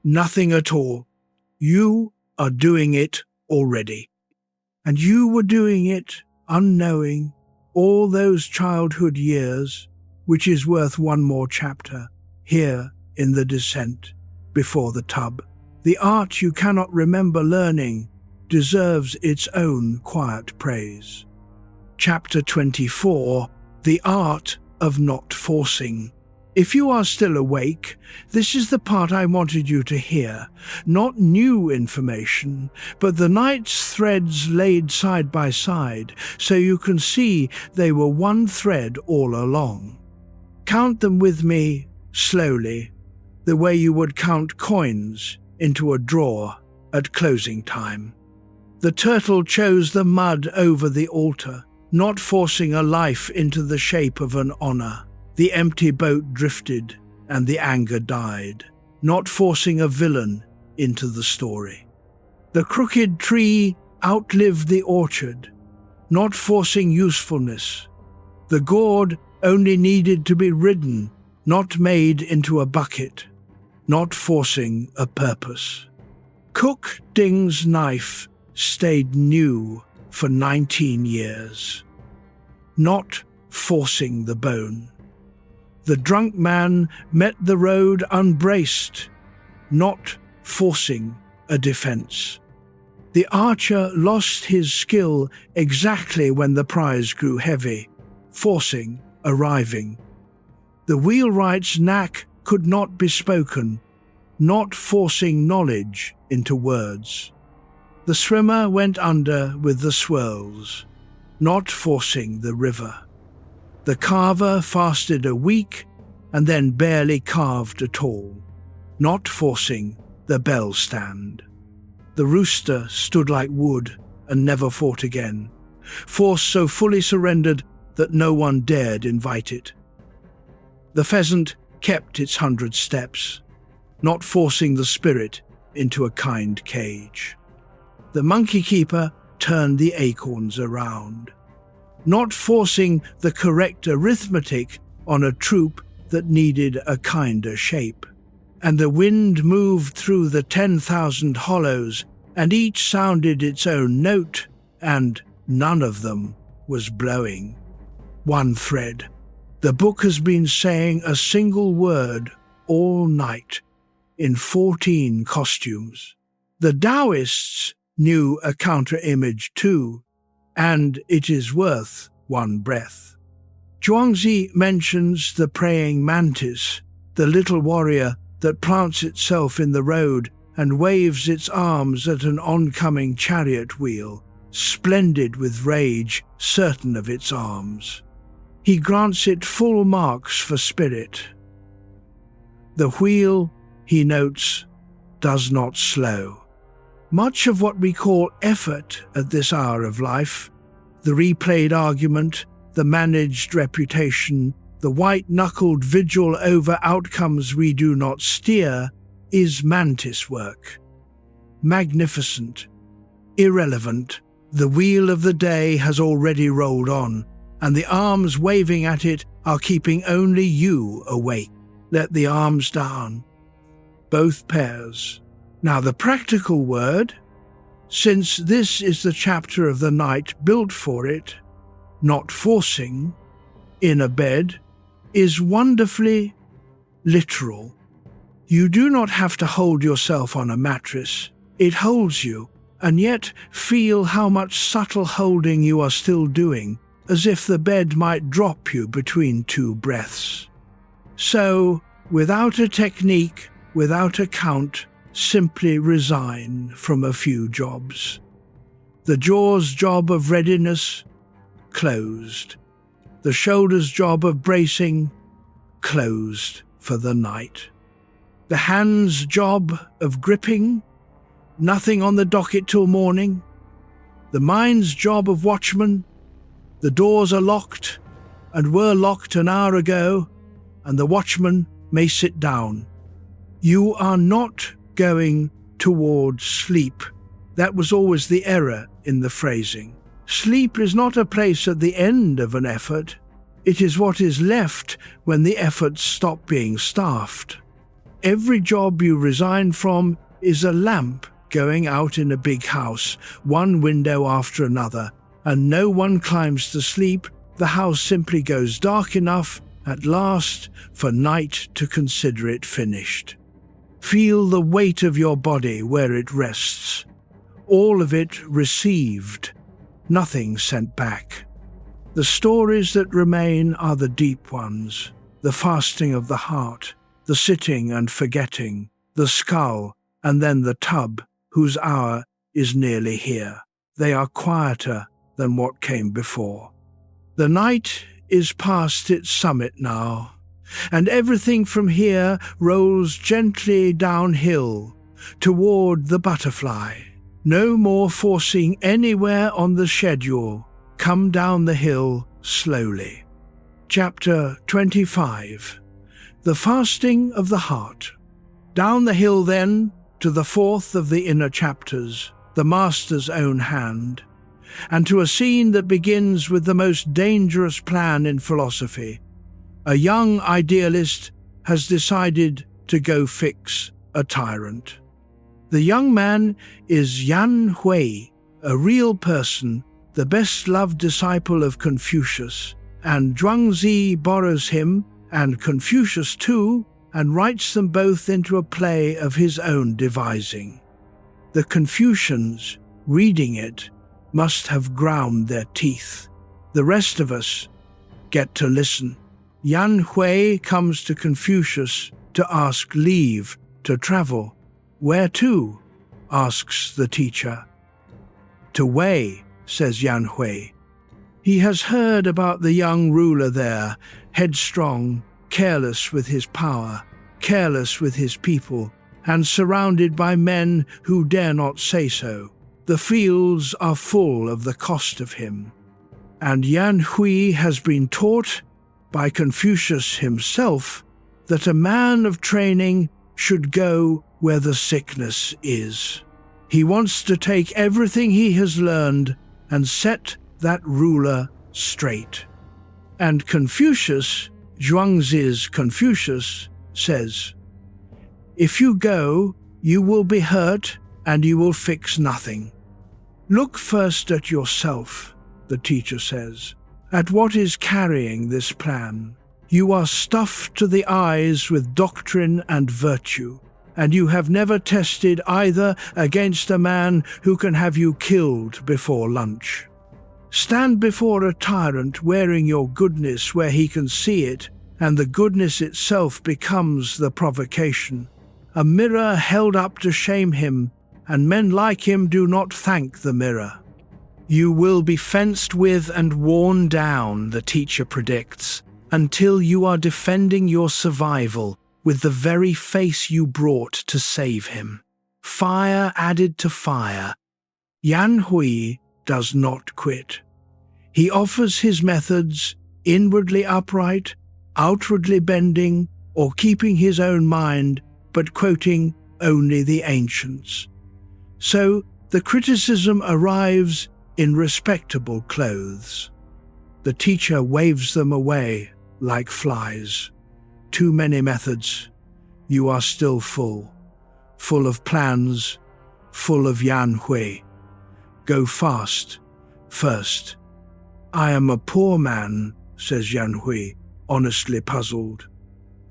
[SPEAKER 1] Nothing at all. You are doing it already. And you were doing it, unknowing, all those childhood years, which is worth one more chapter, here in the descent, before the tub. The art you cannot remember learning deserves its own quiet praise. Chapter 24, The Art of Not Forcing. If you are still awake, this is the part I wanted you to hear. Not new information, but the night's threads laid side by side, so you can see they were one thread all along. Count them with me, slowly, the way you would count coins into a drawer at closing time. The turtle chose the mud over the altar, not forcing a life into the shape of an honor. The empty boat drifted, and the anger died, not forcing a villain into the story. The crooked tree outlived the orchard, not forcing usefulness. The gourd only needed to be ridden, not made into a bucket, not forcing a purpose. Cook Ding's knife stayed new for 19 years, not forcing the bone. The drunk man met the road unbraced, not forcing a defense. The archer lost his skill exactly when the prize grew heavy, forcing arriving. The wheelwright's knack could not be spoken, not forcing knowledge into words. The swimmer went under with the swirls, not forcing the river. The carver fasted a week and then barely carved at all, not forcing the Bellstand. The rooster stood like wood and never fought again, force so fully surrendered that no one dared invite it. The pheasant kept its 100 steps, not forcing the spirit into a kind cage. The monkey keeper turned the acorns around, not forcing the correct arithmetic on a troop that needed a kinder shape. And the wind moved through the 10,000 hollows, and each sounded its own note, and none of them was blowing. One thread. The book has been saying a single word all night, in 14 costumes. The Taoists knew a counter-image too, and it is worth one breath. Zhuangzi mentions the praying mantis, the little warrior that plants itself in the road and waves its arms at an oncoming chariot wheel, splendid with rage, certain of its arms. He grants it full marks for spirit. The wheel, he notes, does not slow. Much of what we call effort at this hour of life, the replayed argument, the managed reputation, the white-knuckled vigil over outcomes we do not steer, is mantis work. Magnificent, irrelevant, the wheel of the day has already rolled on, and the arms waving at it are keeping only you awake. Let the arms down. Both pairs. Now the practical word, since this is the chapter of the night built for it, not forcing, in a bed, is wonderfully literal. You do not have to hold yourself on a mattress. It holds you, and yet feel how much subtle holding you are still doing, as if the bed might drop you between two breaths. So, without a technique, without a count, simply resign from a few jobs. The jaw's job of readiness, closed. The shoulder's job of bracing, closed for the night. The hand's job of gripping, nothing on the docket till morning. The mind's job of watchman, the doors are locked and were locked an hour ago, and the watchman may sit down. You are not going towards sleep. That was always the error in the phrasing. Sleep is not a place at the end of an effort. It is what is left when the efforts stop being staffed. Every job you resign from is a lamp going out in a big house, one window after another, and no one climbs to sleep. The house simply goes dark enough at last for night to consider it finished. Feel the weight of your body where it rests. All of it received, nothing sent back. The stories that remain are the deep ones, the fasting of the heart, the sitting and forgetting, the skull, and then the tub, whose hour is nearly here. They are quieter than what came before. The night is past its summit now, and everything from here rolls gently downhill toward the butterfly. No more forcing anywhere on the schedule. Come down the hill slowly. Chapter 25. The Fasting of the Heart. Down the hill then, to the fourth of the inner chapters, the Master's own hand, and to a scene that begins with the most dangerous plan in philosophy. A young idealist has decided to go fix a tyrant. The young man is Yan Hui, a real person, the best-loved disciple of Confucius, and Zhuangzi borrows him, and Confucius too, and writes them both into a play of his own devising. The Confucians, reading it, must have ground their teeth. The rest of us get to listen. Yan Hui comes to Confucius to ask leave to travel. Where to? Asks the teacher. To Wei, says Yan Hui. He has heard about the young ruler there, headstrong, careless with his power, careless with his people, and surrounded by men who dare not say so. The fields are full of the cost of him. And Yan Hui has been taught by Confucius himself that a man of training should go where the sickness is. He wants to take everything he has learned and set that ruler straight. And Confucius, Zhuangzi's Confucius, says, "If you go, you will be hurt and you will fix nothing. Look first at yourself," the teacher says, "at what is carrying this plan. You are stuffed to the eyes with doctrine and virtue, and you have never tested either against a man who can have you killed before lunch. Stand before a tyrant wearing your goodness where he can see it, and the goodness itself becomes the provocation, a mirror held up to shame him, and men like him do not thank the mirror. You will be fenced with and worn down, the teacher predicts, until you are defending your survival with the very face you brought to save him. Fire added to fire. Yan Hui does not quit. He offers his methods, inwardly upright, outwardly bending, or keeping his own mind, but quoting only the ancients. So the criticism arrives in respectable clothes. The teacher waves them away like flies. Too many methods. You are still full of plans, full of Yan Hui. Go fast, first. I am a poor man, says Yan Hui, honestly puzzled.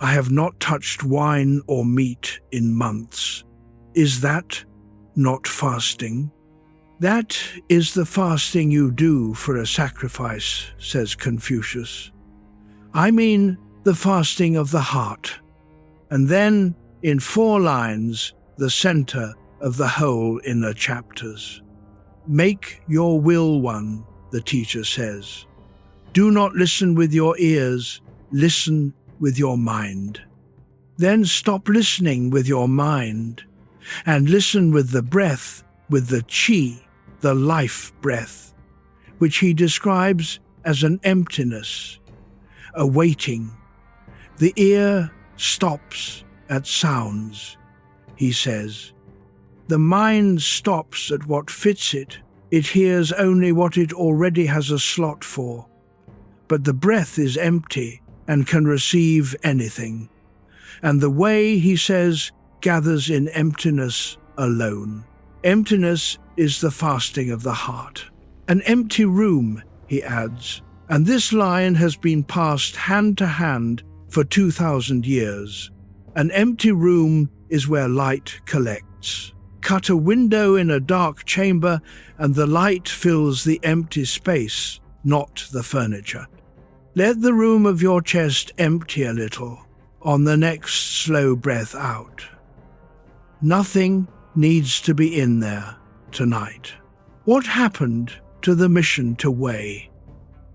[SPEAKER 1] I have not touched wine or meat in months. Is that not fasting? That is the fasting you do for a sacrifice, says Confucius. I mean the fasting of the heart. And then, in 4 lines, the center of the whole inner chapters. Make your will one, the teacher says. Do not listen with your ears, listen with your mind. Then stop listening with your mind and listen with the breath, with the qi, the life breath, which he describes as an emptiness, a waiting. The ear stops at sounds, he says. The mind stops at what fits it. It hears only what it already has a slot for. But the breath is empty and can receive anything. And the way, he says, gathers in emptiness alone. Emptiness is the fasting of the heart. An empty room, he adds, and this line has been passed hand to hand for 2,000 years. An empty room is where light collects. Cut a window in a dark chamber and the light fills the empty space, not the furniture. Let the room of your chest empty a little on the next slow breath out. Nothing needs to be in there tonight. What happened to the mission to weigh?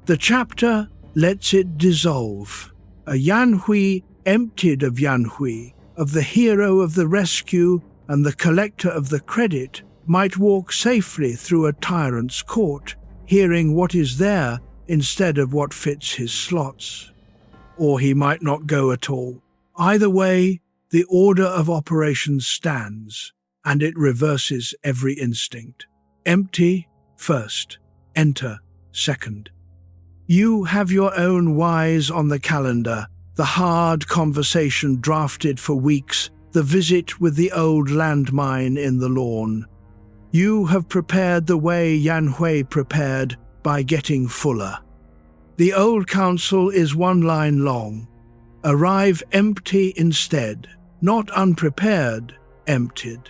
[SPEAKER 1] The chapter lets it dissolve. A Yanhui emptied of Yanhui, of the hero of the rescue and the collector of the credit, might walk safely through a tyrant's court, hearing what is there instead of what fits his slots. Or he might not go at all. Either way, the order of operations stands, and it reverses every instinct. Empty first, enter second. You have your own whys on the calendar, the hard conversation drafted for weeks, the visit with the old landmine in the lawn. You have prepared the way Yanhui prepared by getting fuller. The old counsel is one line long. Arrive empty instead, not unprepared, emptied.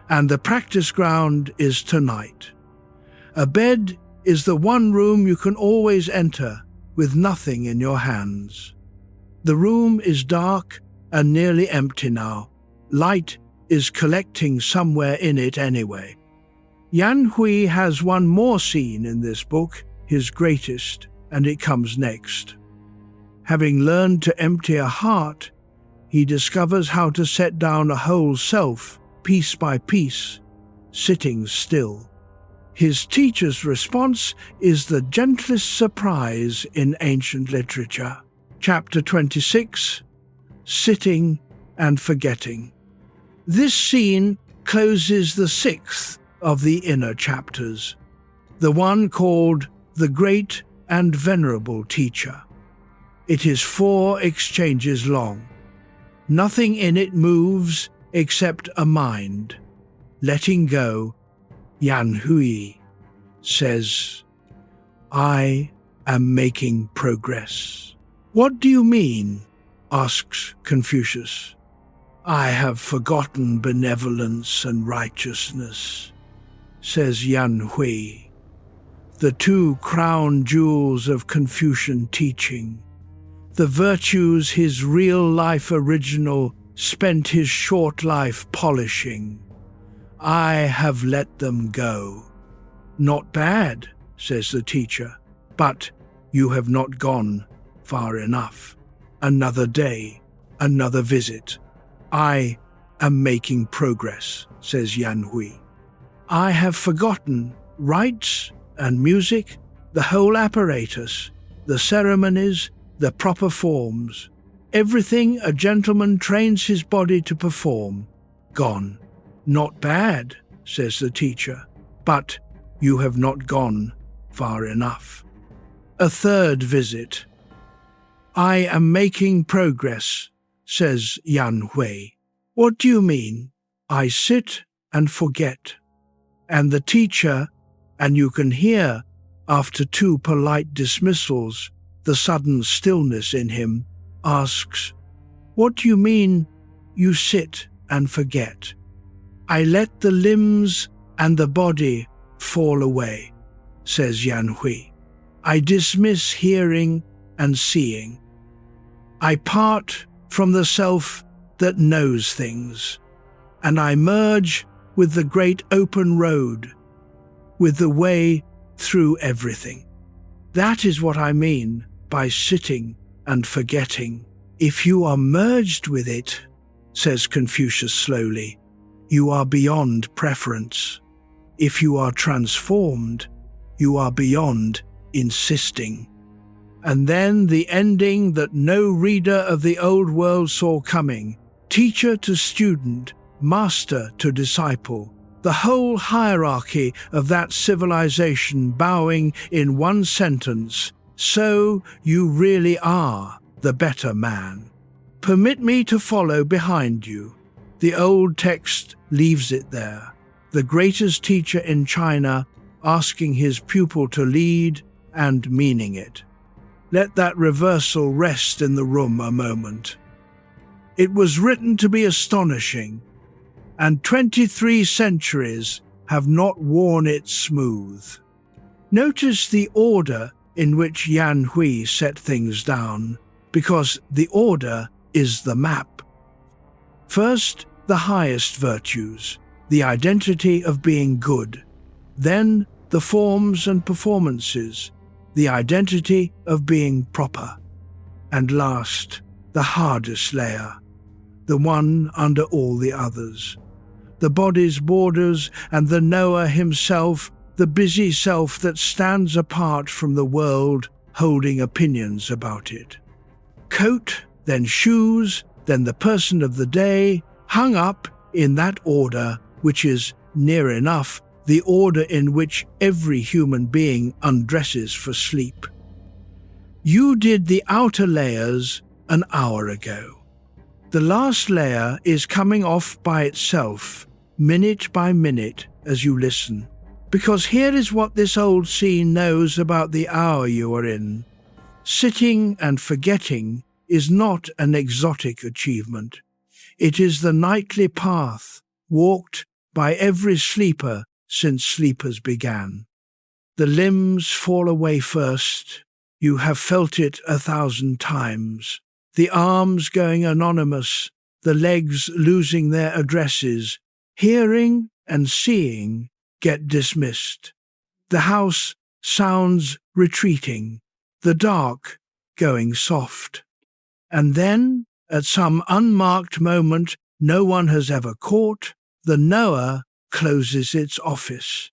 [SPEAKER 1] And the practice ground is tonight. A bed is the one room you can always enter with nothing in your hands. The room is dark and nearly empty now. Light is collecting somewhere in it anyway. Yanhui has one more scene in this book, his greatest, and it comes next. Having learned to empty a heart, he discovers how to set down a whole self, piece by piece, sitting still. His teacher's response is the gentlest surprise in ancient literature. Chapter 26, Sitting and Forgetting. This scene closes the sixth of the inner chapters, the one called The Great and Venerable Teacher. It is 4 exchanges long. Nothing in it moves except a mind. Letting go, Yanhui says, I am making progress. What do you mean? Asks Confucius. I have forgotten benevolence and righteousness, says Yanhui. The 2 crown jewels of Confucian teaching, the virtues his real-life original spent his short life polishing. I have let them go. Not bad, says the teacher, but you have not gone far enough. Another day, another visit. I am making progress, says Yanhui. I have forgotten rites and music, the whole apparatus, the ceremonies, the proper forms. Everything a gentleman trains his body to perform. Gone. Not bad, says the teacher, but you have not gone far enough. A third visit. I am making progress, says Yanhui. What do you mean? I sit and forget. And the teacher, and you can hear, after 2 polite dismissals, the sudden stillness in him, asks, What do you mean you sit and forget? I let the limbs and the body fall away, says Yanhui. I dismiss hearing and seeing. I part from the self that knows things, and I merge with the great open road, with the way through everything. That is what I mean by sitting and forgetting. If you are merged with it, says Confucius slowly, you are beyond preference. If you are transformed, you are beyond insisting. And then the ending that no reader of the old world saw coming, teacher to student, master to disciple, the whole hierarchy of that civilization bowing in one sentence, so you really are the better man. Permit me to follow behind you. The old text leaves it there. the greatest teacher in China asking his pupil to lead and meaning it. Let that reversal rest in the room a moment. It was written to be astonishing, and 23 centuries have not worn it smooth. Notice the order in which Yan Hui set things down, because the order is the map. First, the highest virtues, the identity of being good. Then, the forms and performances, the identity of being proper. And last, the hardest layer, the one under all the others. The body's borders and the knower himself, the busy self that stands apart from the world, holding opinions about it. Coat, then shoes, then the person of the day, hung up in that order, which is near enough the order in which every human being undresses for sleep. You did the outer layers an hour ago. The last layer is coming off by itself, minute by minute, as you listen. Because here is what this old scene knows about the hour you are in. Sitting and forgetting is not an exotic achievement. It is the nightly path walked by every sleeper since sleepers began. The limbs fall away first. You have felt it 1,000 times. The arms going anonymous, the legs losing their addresses. Hearing and seeing get dismissed. The house sounds retreating, the dark going soft. And then, at some unmarked moment no one has ever caught, the knower closes its office.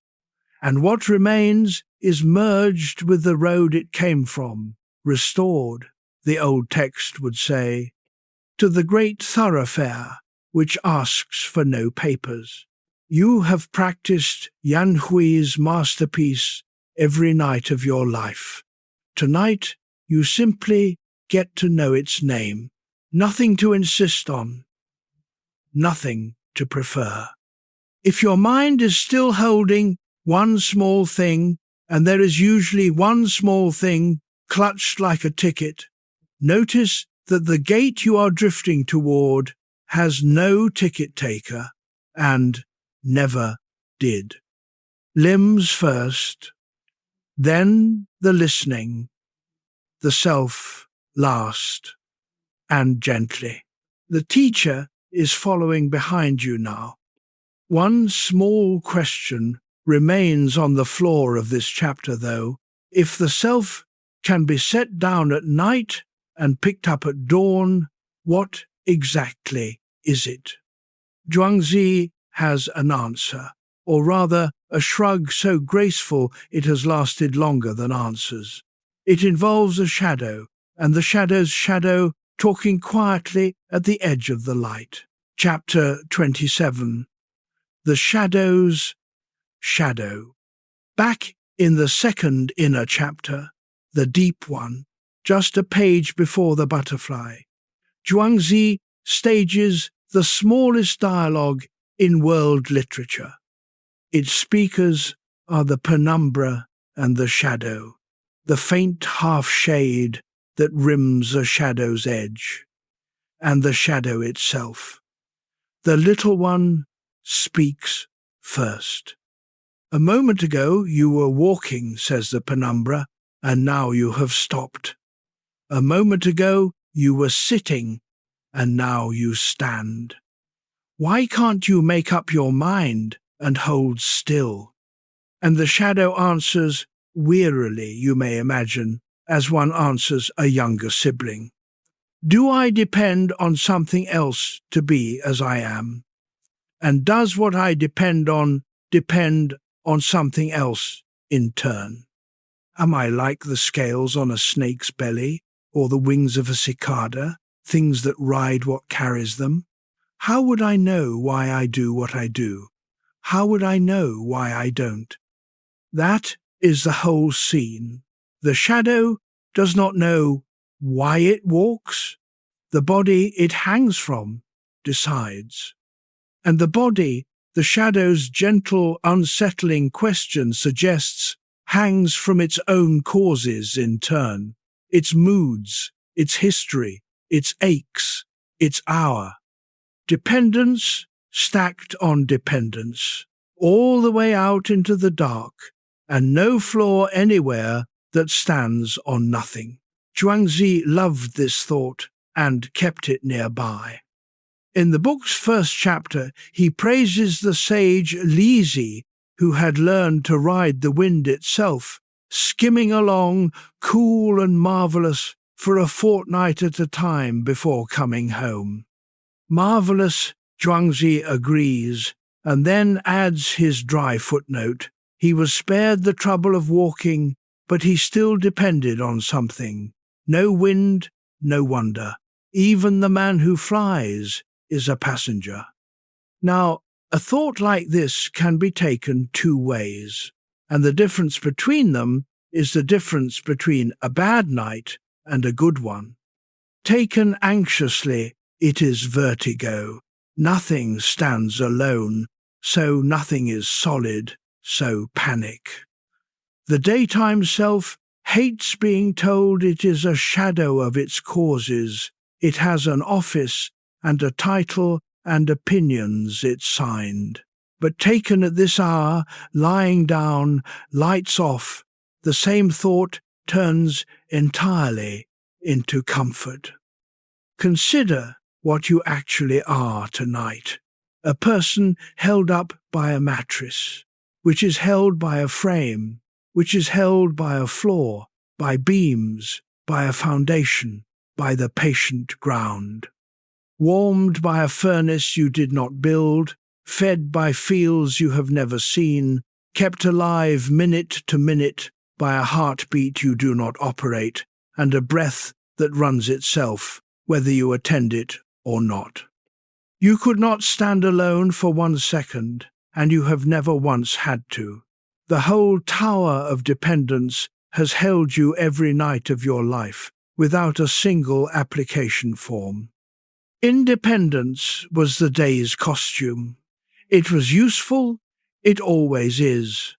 [SPEAKER 1] And what remains is merged with the road it came from, restored, the old text would say, to the great thoroughfare which asks for no papers. You have practiced Yan Hui's masterpiece every night of your life. Tonight, you simply get to know its name. Nothing to insist on. Nothing to prefer. If your mind is still holding one small thing, and there is usually one small thing clutched like a ticket, notice that the gate you are drifting toward has no ticket taker and never did. Limbs first, then the listening, the self last, and gently. The teacher is following behind you now. One small question remains on the floor of this chapter, though. If the self can be set down at night and picked up at dawn, what exactly is it? Zhuangzi has an answer, or rather a shrug so graceful it has lasted longer than answers. It involves a shadow, and the shadow's shadow talking quietly at the edge of the light. Chapter 27. The Shadow's Shadow. Back in the second inner chapter, the deep one, just a page before the butterfly, Zhuangzi stages the smallest dialogue in world literature. Its speakers are the penumbra and the shadow, the faint half-shade that rims a shadow's edge, and the shadow itself. The little one speaks first. A moment ago you were walking, says the penumbra, and now you have stopped. A moment ago you were sitting, and now you stand. Why can't you make up your mind and hold still? And the shadow answers, wearily, you may imagine, as one answers a younger sibling. Do I depend on something else to be as I am? And does what I depend on something else in turn? Am I like the scales on a snake's belly, or the wings of a cicada, things that ride what carries them? How would I know why I do what I do? How would I know why I don't? That is the whole scene. The shadow does not know why it walks. The body it hangs from decides. And the body The shadow's gentle, unsettling question suggests hangs from its own causes in turn, its moods, its history, its aches, its hour. Dependence stacked on dependence, all the way out into the dark, and no floor anywhere that stands on nothing. Zhuangzi loved this thought and kept it nearby. In the book's first chapter, he praises the sage Lizi, who had learned to ride the wind itself, skimming along, cool and marvelous, for a fortnight at a time before coming home. Marvelous, Zhuangzi agrees, and then adds his dry footnote. He was spared the trouble of walking, but he still depended on something. No wind, no wonder. Even the man who flies is a passenger. Now, a thought like this can be taken two ways, and the difference between them is the difference between a bad night and a good one. Taken anxiously, it is vertigo. Nothing stands alone, so nothing is solid, so panic. The daytime self hates being told it is a shadow of its causes. It has an office and a title and opinions it signed. But taken at this hour, lying down, lights off, the same thought turns entirely into comfort. Consider what you actually are tonight. A person held up by a mattress, which is held by a frame, which is held by a floor, by beams, by a foundation, by the patient ground. Warmed by a furnace you did not build, fed by fields you have never seen, kept alive minute to minute by a heartbeat you do not operate, and a breath that runs itself, whether you attend it or not. You could not stand alone for 1 second, and you have never once had to. The whole tower of dependence has held you every night of your life, without a single application form. Independence was the day's costume. It was useful, it always is,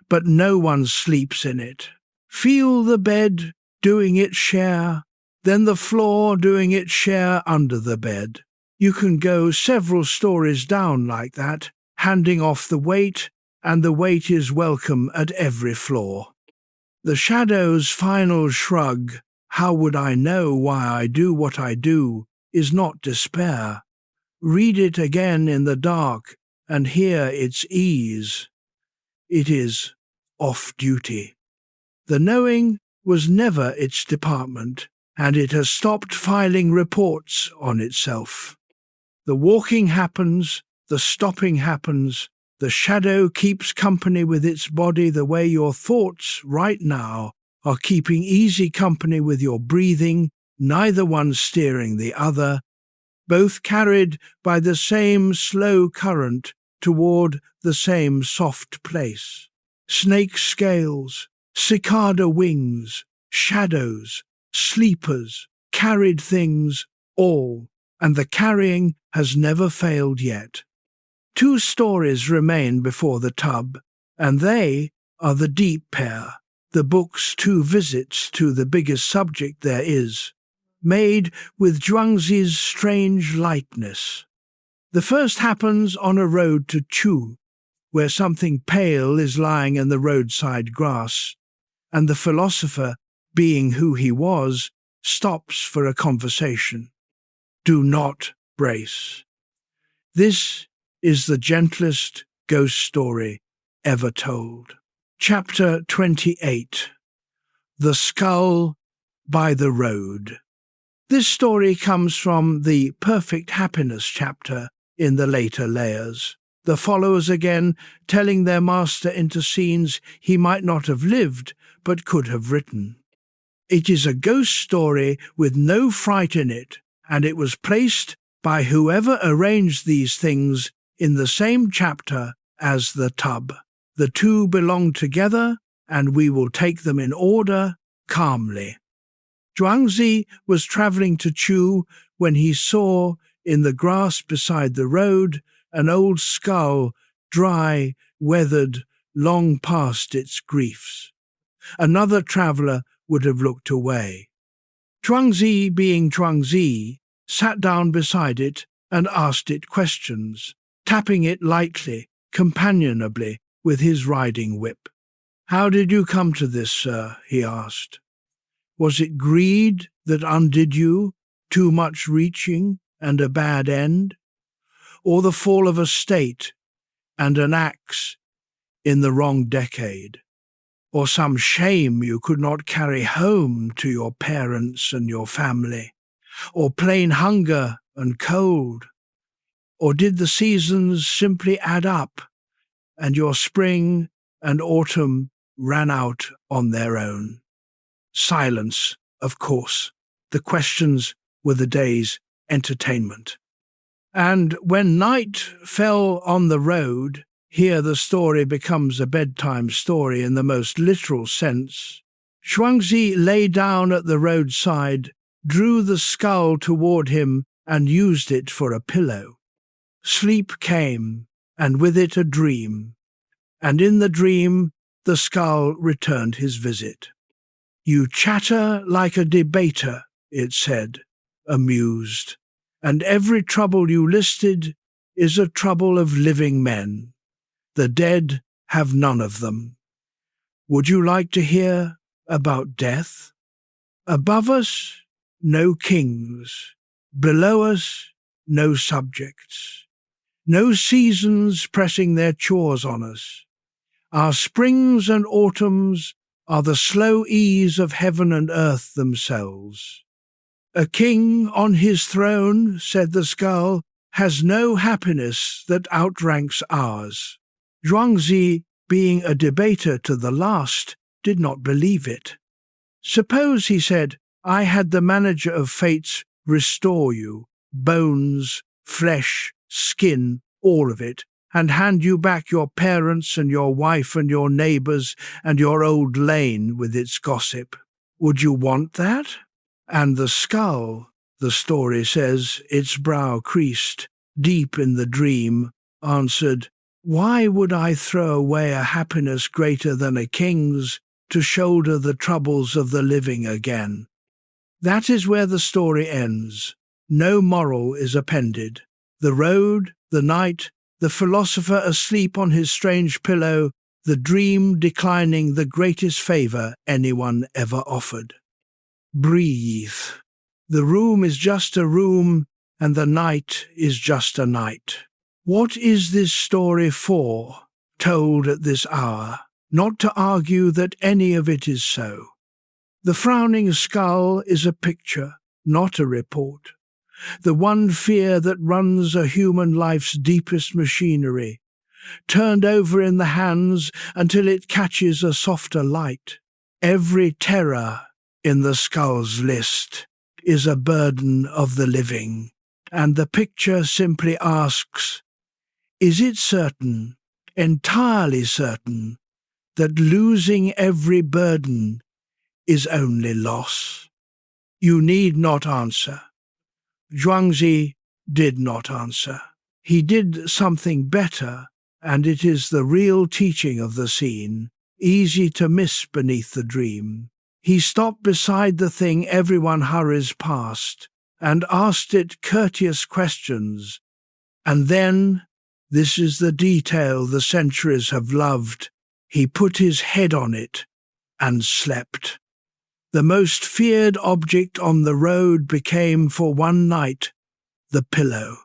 [SPEAKER 1] but no one sleeps in it. Feel the bed doing its share, then the floor doing its share under the bed. You can go several stories down like that, handing off the weight, and the weight is welcome at every floor. The shadow's final shrug, "How would I know why I do what I do?" is not despair. Read it again in the dark and hear its ease. It is off-duty. The knowing was never its department, and it has stopped filing reports on itself. The walking happens, the stopping happens, the shadow keeps company with its body the way your thoughts right now are keeping easy company with your breathing, neither one steering the other, both carried by the same slow current toward the same soft place. Snake scales, cicada wings, shadows, sleepers, carried things, all, and the carrying has never failed yet. 2 stories remain before the tub, and they are the deep pair, the book's 2 visits to the biggest subject there is, made with Zhuangzi's strange lightness. The first happens on a road to Chu, where something pale is lying in the roadside grass, and the philosopher, being who he was, stops for a conversation. Do not brace. This is the gentlest ghost story ever told. Chapter 28. The Skull by the Road. This story comes from the Perfect Happiness chapter in the later layers. The followers again telling their master into scenes he might not have lived but could have written. It is a ghost story with no fright in it, and it was placed by whoever arranged these things in the same chapter as the tub. The 2 belong together, and we will take them in order, calmly. Zhuangzi was traveling to Chu when he saw, in the grass beside the road, an old skull, dry, weathered, long past its griefs. Another traveller would have looked away. Zhuangzi, being Zhuangzi, sat down beside it and asked it questions, tapping it lightly, companionably, with his riding whip. "How did you come to this, sir?" he asked. "Was it greed that undid you, too much reaching and a bad end? Or the fall of a state and an axe in the wrong decade? Or some shame you could not carry home to your parents and your family? Or plain hunger and cold? Or did the seasons simply add up, and your spring and autumn ran out on their own?" Silence, of course. The questions were the day's entertainment. And when night fell on the road, here the story becomes a bedtime story in the most literal sense. Zhuangzi lay down at the roadside, drew the skull toward him, and used it for a pillow. Sleep came, and with it a dream, and in the dream the skull returned his visit. "You chatter like a debater," it said, amused, "and every trouble you listed is a trouble of living men. The dead have none of them. Would you like to hear about death? Above us, no kings. Below us, no subjects. No seasons pressing their chores on us. Our springs and autumns are the slow ease of heaven and earth themselves. A king on his throne," said the skull, "has no happiness that outranks ours." Zhuangzi, being a debater to the last, did not believe it. "Suppose," he said, "I had the manager of fates restore you, bones, flesh, skin, all of it, and hand you back your parents and your wife and your neighbours and your old lane with its gossip. Would you want that?" And the skull, the story says, its brow creased, deep in the dream, answered, "Why would I throw away a happiness greater than a king's to shoulder the troubles of the living again?" That is where the story ends. No moral is appended. The road, the night, the philosopher asleep on his strange pillow, the dream declining the greatest favour anyone ever offered. Breathe. The room is just a room, and the night is just a night. What is this story for, told at this hour? Not to argue that any of it is so. The frowning skull is a picture, not a report. The one fear that runs a human life's deepest machinery, turned over in the hands until it catches a softer light. Every terror in the skull's list is a burden of the living, and the picture simply asks, is it certain, entirely certain, that losing every burden is only loss? You need not answer. Zhuangzi did not answer. He did something better, and it is the real teaching of the scene, easy to miss beneath the dream. He stopped beside the thing everyone hurries past, and asked it courteous questions. And then, this is the detail the centuries have loved, he put his head on it and slept. The most feared object on the road became for one night the pillow,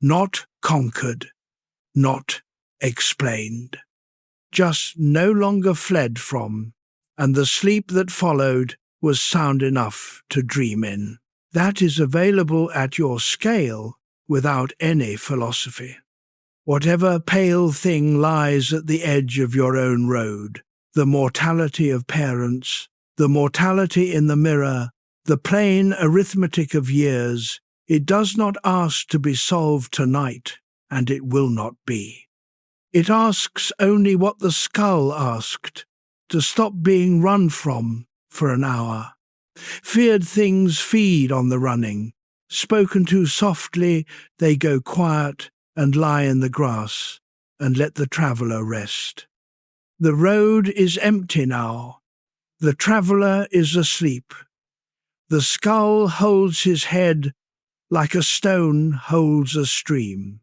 [SPEAKER 1] not conquered, not explained, just no longer fled from, and the sleep that followed was sound enough to dream in. That is available at your scale without any philosophy. Whatever pale thing lies at the edge of your own road, the mortality of parents, the mortality in the mirror, the plain arithmetic of years, it does not ask to be solved tonight, and it will not be. It asks only what the skull asked, to stop being run from for an hour. Feared things feed on the running. Spoken to softly, they go quiet and lie in the grass, and let the traveller rest. The road is empty now. The traveller is asleep. The skull holds his head like a stone holds a stream.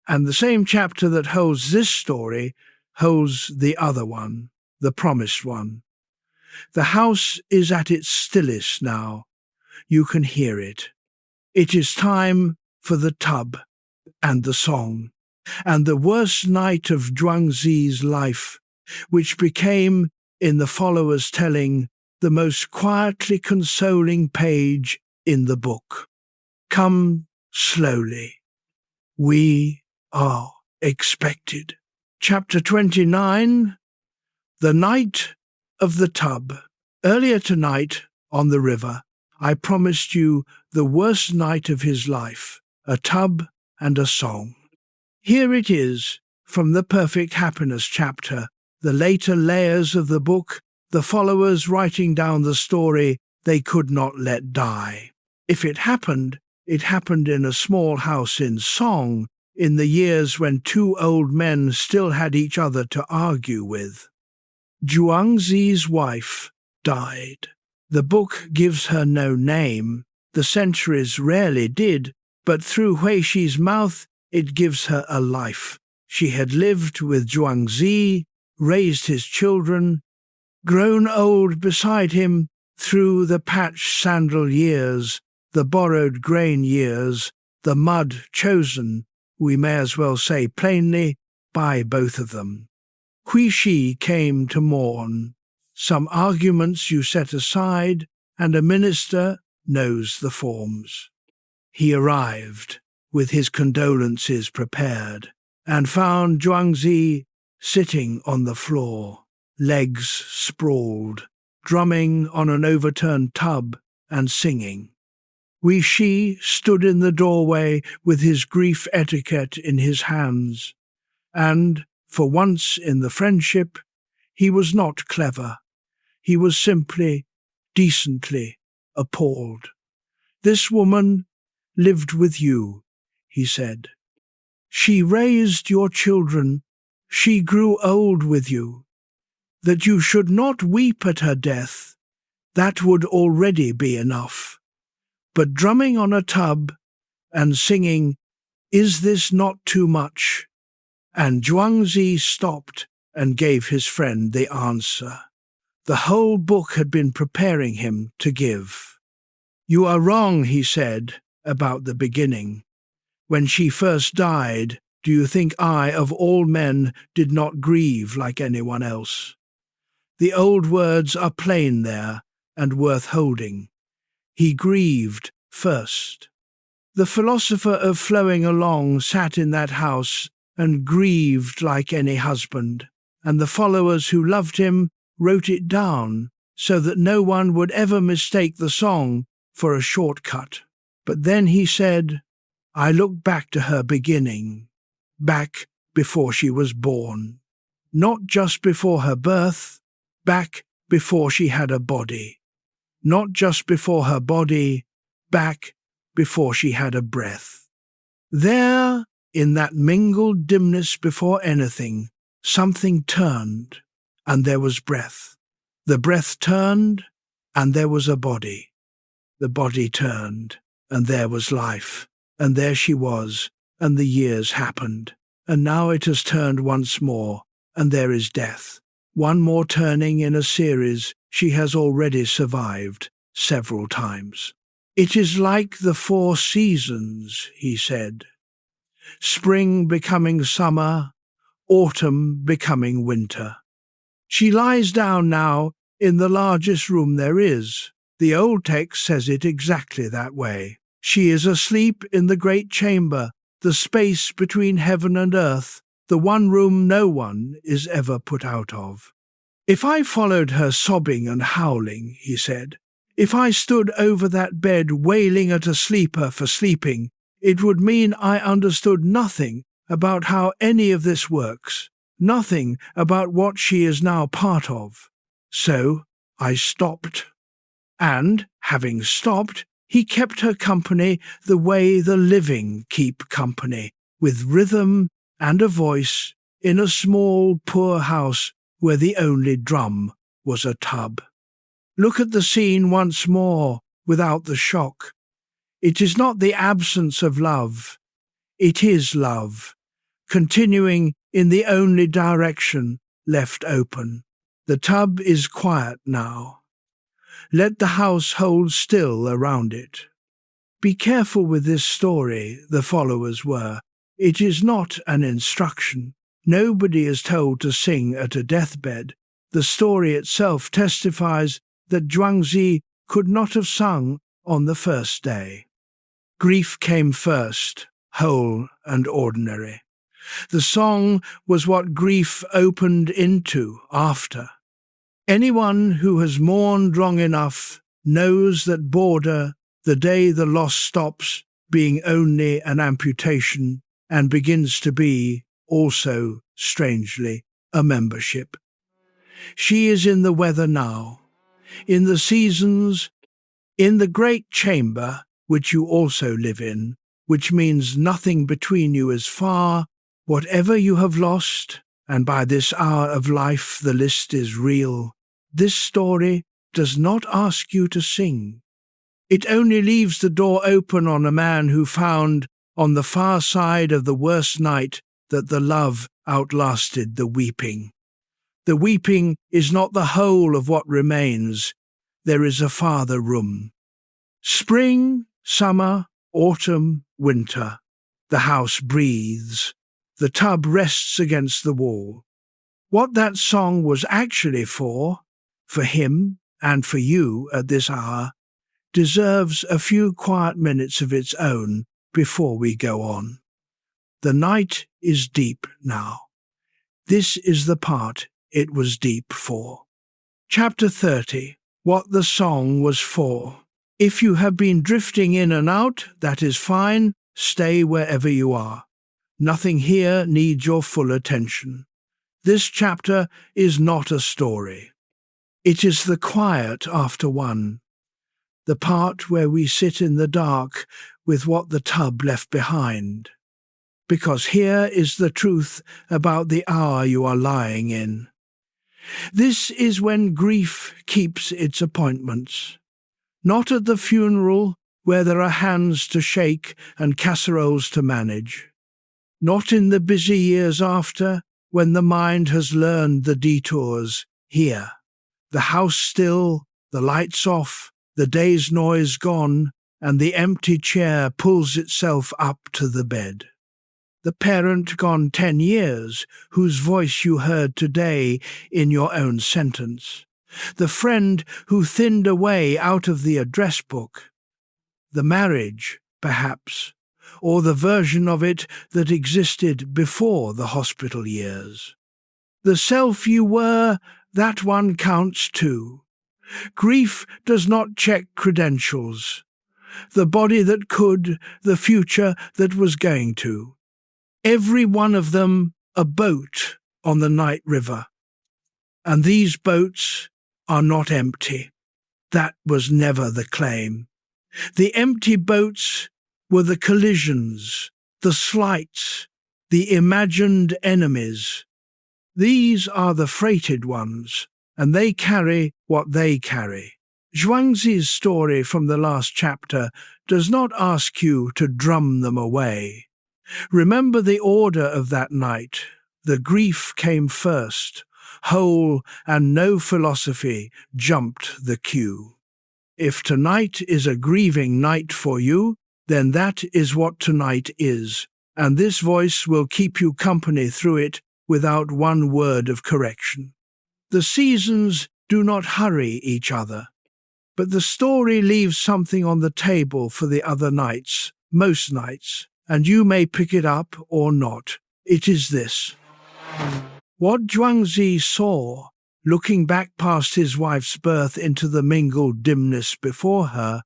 [SPEAKER 1] And the same chapter that holds this story holds the other one, the promised one. The house is at its stillest now. You can hear it. It is time for the tub and the song, and the worst night of Zhuangzi's life, which became, in the follower's telling, the most quietly consoling page in the book. Come slowly. We are expected. Chapter 29. The Night of the Tub. Earlier tonight, on the river, I promised you the worst night of his life, a tub and a song. Here it is, from the Perfect Happiness chapter, the later layers of the book, the followers writing down the story they could not let die. If it happened in a small house in Song, in the years when two old men still had each other to argue with. Zhuangzi's wife died. The book gives her no name. The centuries rarely did, but through Huixi's mouth it gives her a life. She had lived with Zhuangzi, raised his children, grown old beside him through the patched sandal years, the borrowed grain years, the mud chosen, we may as well say plainly, by both of them. Huixi came to mourn. Some arguments you set aside, and a minister knows the forms. He arrived, with his condolences prepared, and found Zhuangzi sitting on the floor, legs sprawled, drumming on an overturned tub and singing. Huixi stood in the doorway with his grief etiquette in his hands, and, for once in the friendship, he was not clever. He was simply, decently appalled. This woman lived with you, he said. She raised your children. She grew old with you. That you should not weep at her death, that would already be enough. But drumming on a tub and singing, "Is this not too much?" And Zhuangzi stopped and gave his friend the answer. The whole book had been preparing him to give. You are wrong, he said, about the beginning. When she first died, do you think I, of all men, did not grieve like anyone else? The old words are plain there and worth holding. He grieved first. The philosopher of Flowing Along sat in that house and grieved like any husband, and the followers who loved him wrote it down so that no one would ever mistake the song for a shortcut. But then he said, I look back to her beginning, back before she was born. Not just before her birth, back before she had a body. Not just before her body, back before she had a breath. There, in that mingled dimness before anything, something turned, and there was breath. The breath turned, and there was a body. The body turned, and there was life. And there she was, and the years happened. And now it has turned once more, and there is death. One more turning in a series she has already survived several times. It is like the 4 seasons, he said. Spring becoming summer, autumn becoming winter. She lies down now in the largest room there is. The old text says it exactly that way. She is asleep in the great chamber, the space between heaven and earth, the one room no one is ever put out of. If I followed her sobbing and howling, he said, if I stood over that bed wailing at a sleeper for sleeping, it would mean I understood nothing about how any of this works, nothing about what she is now part of. So I stopped. And, having stopped, he kept her company the way the living keep company, with rhythm and a voice, in a small, poor house where the only drum was a tub. Look at the scene once more, without the shock. It is not the absence of love. It is love, continuing in the only direction left open. The tub is quiet now. Let the house hold still around it. Be careful with this story, the followers were. It is not an instruction. Nobody is told to sing at a deathbed. The story itself testifies that Zhuangzi could not have sung on the first day. Grief came first, whole and ordinary. The song was what grief opened into after. Anyone who has mourned long enough knows that border, the day the loss stops being only an amputation and begins to be, also, strangely, a membership. She is in the weather now, in the seasons, in the great chamber which you also live in, which means nothing between you is far, whatever you have lost, and by this hour of life the list is real. This story does not ask you to sing. It only leaves the door open on a man who found, on the far side of the worst night, that the love outlasted the weeping. The weeping is not the whole of what remains. There is a farther room. Spring, summer, autumn, winter. The house breathes. The tub rests against the wall. What that song was actually for him and for you at this hour, deserves a few quiet minutes of its own before we go on. The night is deep now. This is the part it was deep for. Chapter 30. What the song was for. If you have been drifting in and out, that is fine. Stay wherever you are. Nothing here needs your full attention. This chapter is not a story. It is the quiet after one, the part where we sit in the dark with what the tub left behind. Because here is the truth about the hour you are lying in. This is when grief keeps its appointments. Not at the funeral where there are hands to shake and casseroles to manage. Not in the busy years after, when the mind has learned the detours. Here, the house still, the lights off, the day's noise gone, and the empty chair pulls itself up to the bed. The parent gone 10 years, whose voice you heard today in your own sentence. The friend who thinned away out of the address book. The marriage, perhaps, or the version of it that existed before the hospital years. The self you were, that one counts too. Grief does not check credentials. The body that could, the future that was going to. Every one of them a boat on the night river. And these boats are not empty. That was never the claim. The empty boats were the collisions, the slights, the imagined enemies. These are the freighted ones, and they carry what they carry. Zhuangzi's story from the last chapter does not ask you to drum them away. Remember the order of that night. The grief came first. Whole and no philosophy jumped the queue. If tonight is a grieving night for you, then that is what tonight is, and this voice will keep you company through it without one word of correction. The seasons do not hurry each other, but the story leaves something on the table for the other nights, most nights, and you may pick it up or not. It is this. What Zhuangzi saw, looking back past his wife's birth into the mingled dimness before her,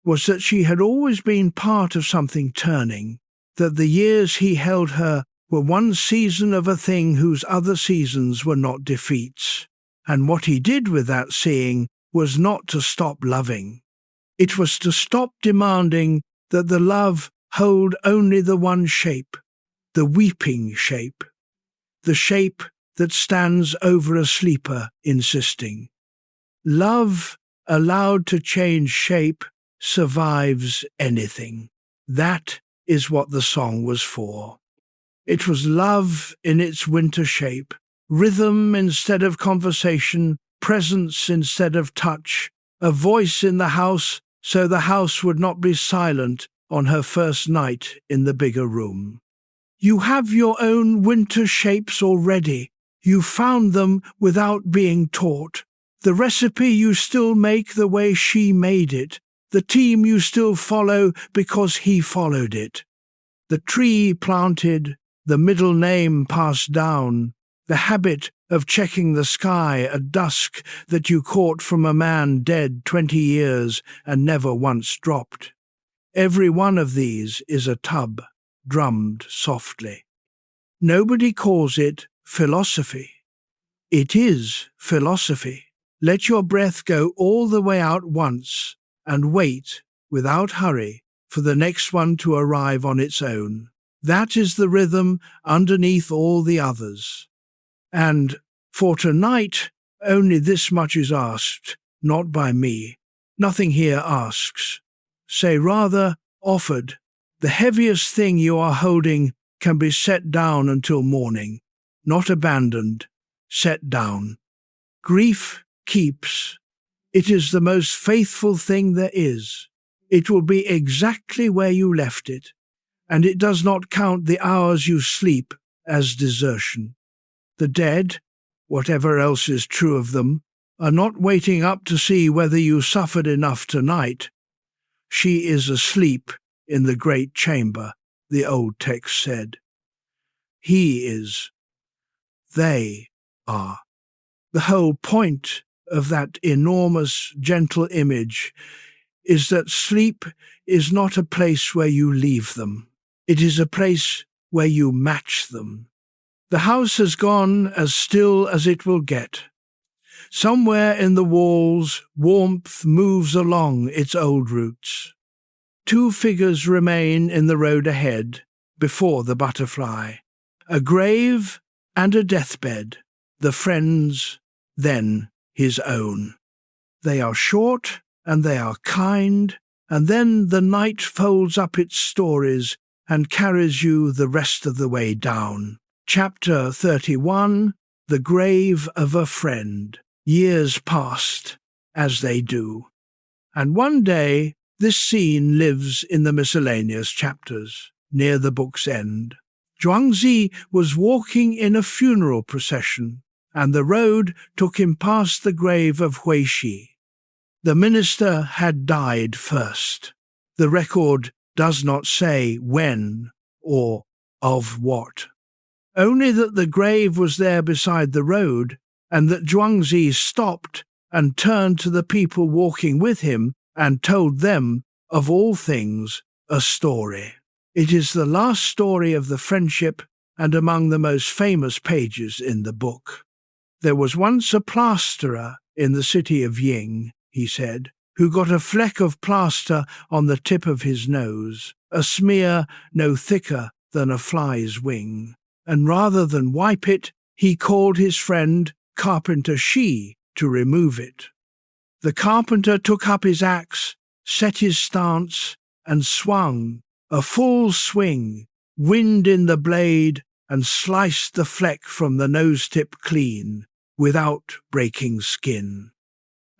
[SPEAKER 1] was that she had always been part of something turning, that the years he held her were one season of a thing whose other seasons were not defeats. And what he did with that seeing was not to stop loving. It was to stop demanding that the love hold only the one shape, the weeping shape, the shape that stands over a sleeper insisting. Love, allowed to change shape, survives anything. That is what the song was for. It was love in its winter shape, rhythm instead of conversation, presence instead of touch, a voice in the house so the house would not be silent on her first night in the bigger room. You have your own winter shapes already. You found them without being taught. The recipe you still make the way she made it. The team you still follow because he followed it. The tree planted, the middle name passed down, the habit of checking the sky at dusk that you caught from a man dead 20 years and never once dropped. Every one of these is a tub, drummed softly. Nobody calls it philosophy. It is philosophy. Let your breath go all the way out once and wait, without hurry, for the next one to arrive on its own. That is the rhythm underneath all the others. And for tonight, only this much is asked, not by me. Nothing here asks. Say rather, offered. The heaviest thing you are holding can be set down until morning, not abandoned, set down. Grief keeps. It is the most faithful thing there is. It will be exactly where you left it, and it does not count the hours you sleep as desertion. The dead, whatever else is true of them, are not waiting up to see whether you suffered enough tonight. She is asleep in the great chamber, the old text said. He is. They are. The whole point of that enormous, gentle image is that sleep is not a place where you leave them. It is a place where you match them. The house has gone as still as it will get. Somewhere in the walls, warmth moves along its old roots. Two figures remain in the road ahead, before the butterfly. A grave and a deathbed, the friend's, then his own. They are short and they are kind, and then the night folds up its stories and carries you the rest of the way down. Chapter 31, The Grave of a Friend. Years passed, as they do. And one day, this scene lives in the miscellaneous chapters, near the book's end. Zhuangzi was walking in a funeral procession, and the road took him past the grave of Huixi. The minister had died first. The record does not say when or of what. Only that the grave was there beside the road, and that Zhuangzi stopped and turned to the people walking with him and told them, of all things, a story. It is the last story of the friendship and among the most famous pages in the book. There was once a plasterer in the city of Ying, he said, who got a fleck of plaster on the tip of his nose, a smear no thicker than a fly's wing. And rather than wipe it, he called his friend Carpenter Shi to remove it. The carpenter took up his axe, set his stance, and swung, a full swing, wind in the blade, and sliced the fleck from the nose-tip clean, without breaking skin.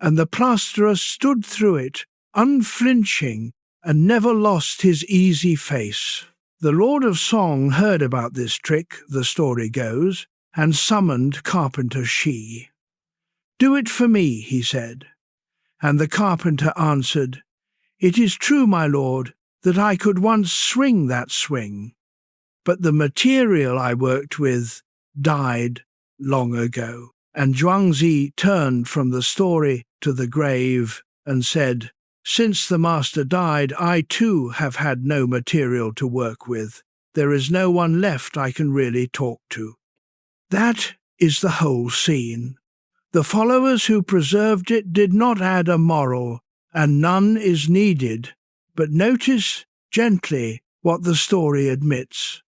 [SPEAKER 1] And the plasterer stood through it, unflinching, and never lost his easy face. The Lord of Song heard about this trick, the story goes, and summoned Carpenter Shi. "Do it for me," he said. And the carpenter answered, "It is true, my lord, that I could once swing that swing, but the material I worked with died long ago." And Zhuangzi turned from the story to the grave and said, "Since the master died, I too have had no material to work with. There is no one left I can really talk to." That is the whole scene. The followers who preserved it did not add a moral, and none is needed, but notice gently what the story admits.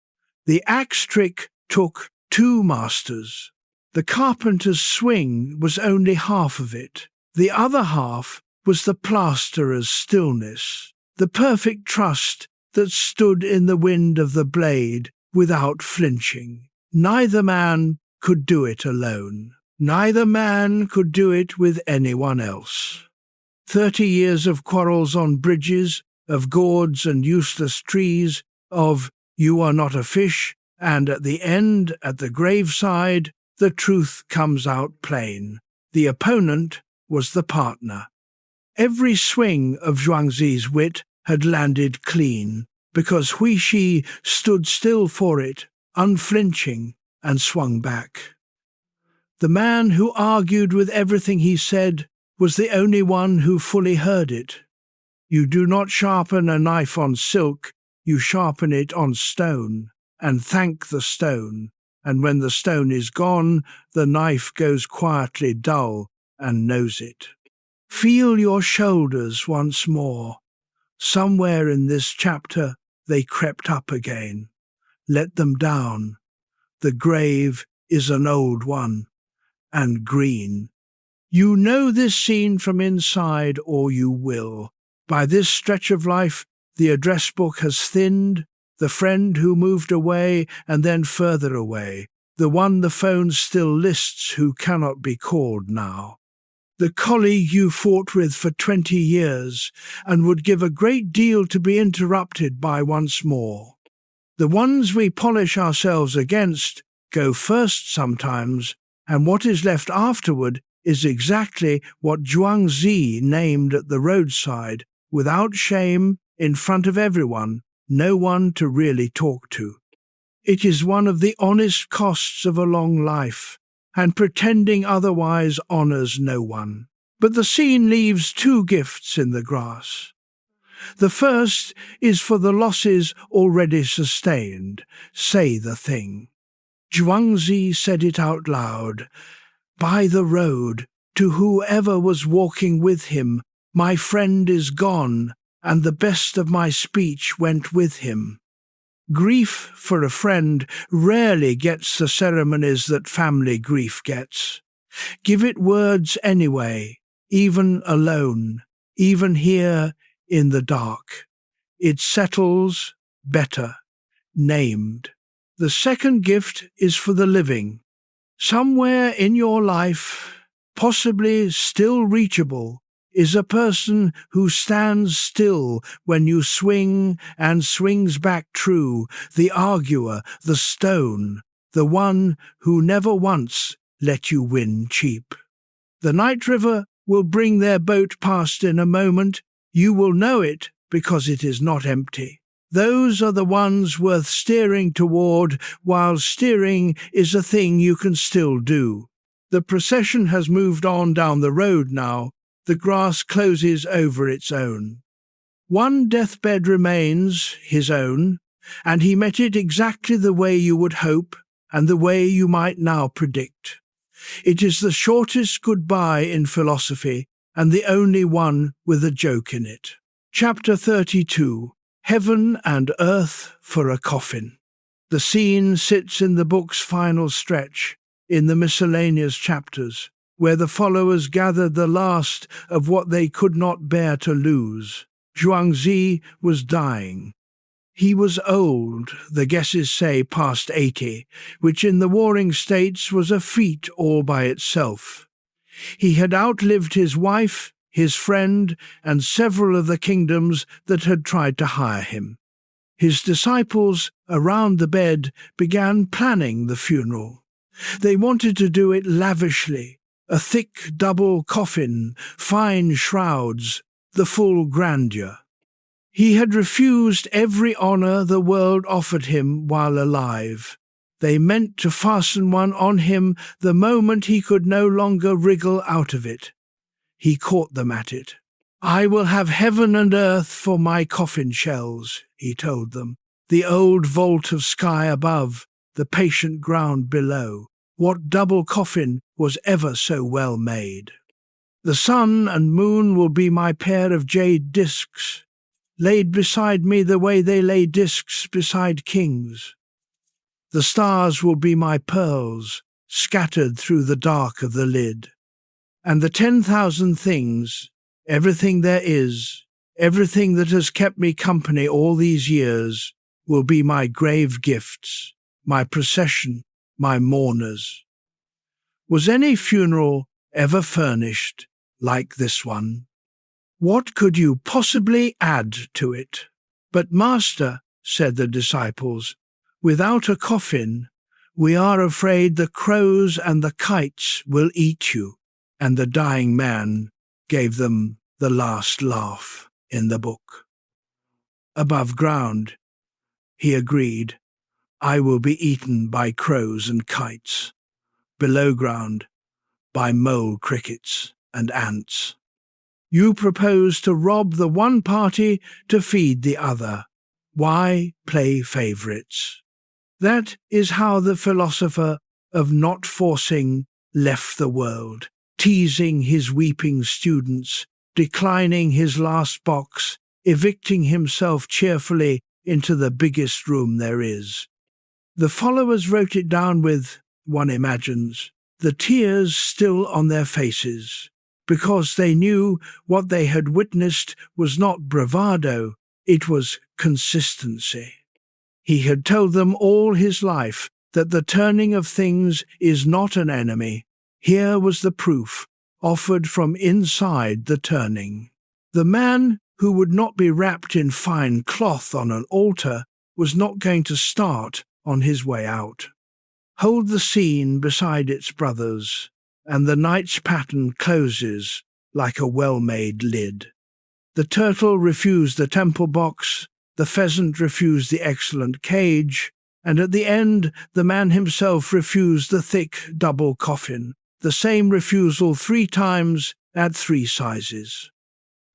[SPEAKER 1] The axe trick took 2 masters. The carpenter's swing was only half of it. The other half was the plasterer's stillness, the perfect trust that stood in the wind of the blade without flinching. Neither man could do it alone. Neither man could do it with anyone else. 30 years of quarrels on bridges, of gourds and useless trees, of "you are not a fish," and at the end, at the graveside, the truth comes out plain. The opponent was the partner. Every swing of Zhuangzi's wit had landed clean, because Huishi stood still for it, unflinching, and swung back. The man who argued with everything he said was the only one who fully heard it. You do not sharpen a knife on silk, you sharpen it on stone, and thank the stone, and when the stone is gone, the knife goes quietly dull and knows it. Feel your shoulders once more. Somewhere in this chapter they crept up again. Let them down. The grave is an old one, and green. You know this scene from inside, or you will. By this stretch of life, the address book has thinned, the friend who moved away and then further away, the one the phone still lists who cannot be called now. The colleague you fought with for 20 years and would give a great deal to be interrupted by once more. The ones we polish ourselves against go first sometimes, and what is left afterward is exactly what Zhuangzi named at the roadside, without shame, in front of everyone, no one to really talk to. It is one of the honest costs of a long life, and pretending otherwise honours no one. But the scene leaves 2 gifts in the grass. The first is for the losses already sustained. Say the thing. Zhuangzi said it out loud. By the road, to whoever was walking with him, my friend is gone, and the best of my speech went with him. Grief for a friend rarely gets the ceremonies that family grief gets. Give it words anyway, even alone, even here in the dark. It settles better, named. The second gift is for the living. Somewhere in your life, possibly still reachable, is a person who stands still when you swing and swings back true, the arguer, the stone, the one who never once let you win cheap. The night river will bring their boat past in a moment. You will know it because it is not empty. Those are the ones worth steering toward, while steering is a thing you can still do. The procession has moved on down the road now. The grass closes over its own. One deathbed remains his own, and he met it exactly the way you would hope and the way you might now predict. It is the shortest goodbye in philosophy and the only one with a joke in it. Chapter 32. Heaven and Earth for a Coffin. The scene sits in the book's final stretch, in the miscellaneous chapters, where the followers gathered the last of what they could not bear to lose. Zhuangzi was dying. He was old, the guesses say past 80, which in the warring states was a feat all by itself. He had outlived his wife, his friend, and several of the kingdoms that had tried to hire him. His disciples, around the bed, began planning the funeral. They wanted to do it lavishly, a thick double coffin, fine shrouds, the full grandeur. He had refused every honour the world offered him while alive. They meant to fasten one on him the moment he could no longer wriggle out of it. He caught them at it. "I will have heaven and earth for my coffin shells," he told them. The old vault of sky above, the patient ground below. What double coffin was ever so well made? "The sun and moon will be my pair of jade discs, laid beside me the way they lay discs beside kings. The stars will be my pearls, scattered through the dark of the lid. And the 10,000 things, everything there is, everything that has kept me company all these years, will be my grave gifts, my procession, my mourners. Was any funeral ever furnished like this one? What could you possibly add to it? But Master, said the disciples, without a coffin, we are afraid the crows and the kites will eat you. And the dying man gave them the last laugh in the book. Above ground, he agreed, I will be eaten by crows and kites. Below ground, by mole crickets and ants. You propose to rob the one party to feed the other. Why play favourites? That is how the philosopher of not forcing left the world, teasing his weeping students, declining his last box, evicting himself cheerfully into the biggest room there is. The followers wrote it down with, one imagines, the tears still on their faces, because they knew what they had witnessed was not bravado, it was consistency. He had told them all his life that the turning of things is not an enemy. Here was the proof, offered from inside the turning. The man who would not be wrapped in fine cloth on an altar was not going to start on his way out. Hold the scene beside its brothers, and the night's pattern closes like a well-made lid. The turtle refused the temple box, the pheasant refused the excellent cage, and at the end the man himself refused the thick double coffin, the same refusal 3 times at 3 sizes.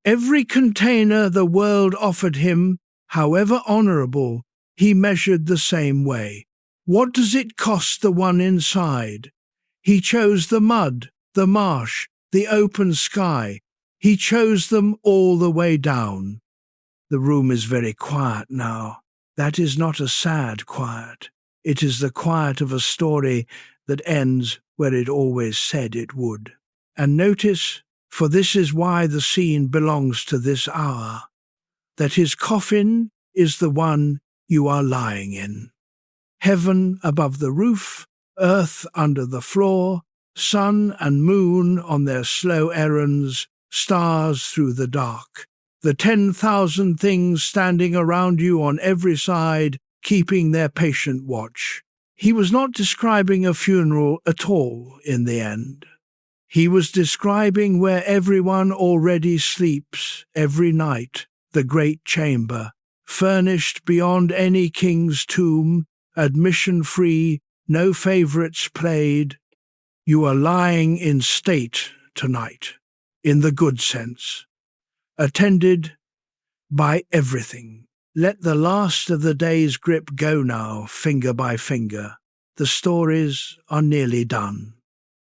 [SPEAKER 1] Every container the world offered him, however honourable, he measured the same way. What does it cost the one inside? He chose the mud, the marsh, the open sky. He chose them all the way down. The room is very quiet now. That is not a sad quiet. It is the quiet of a story that ends where it always said it would. And notice, for this is why the scene belongs to this hour, that his coffin is the one you are lying in. Heaven above the roof, earth under the floor, sun and moon on their slow errands, stars through the dark. The 10,000 things standing around you on every side, keeping their patient watch. He was not describing a funeral at all in the end. He was describing where everyone already sleeps every night, the great chamber, furnished beyond any king's tomb, admission free, no favourites played. You are lying in state tonight, in the good sense, attended by everything. Let the last of the day's grip go now, finger by finger. The stories are nearly done.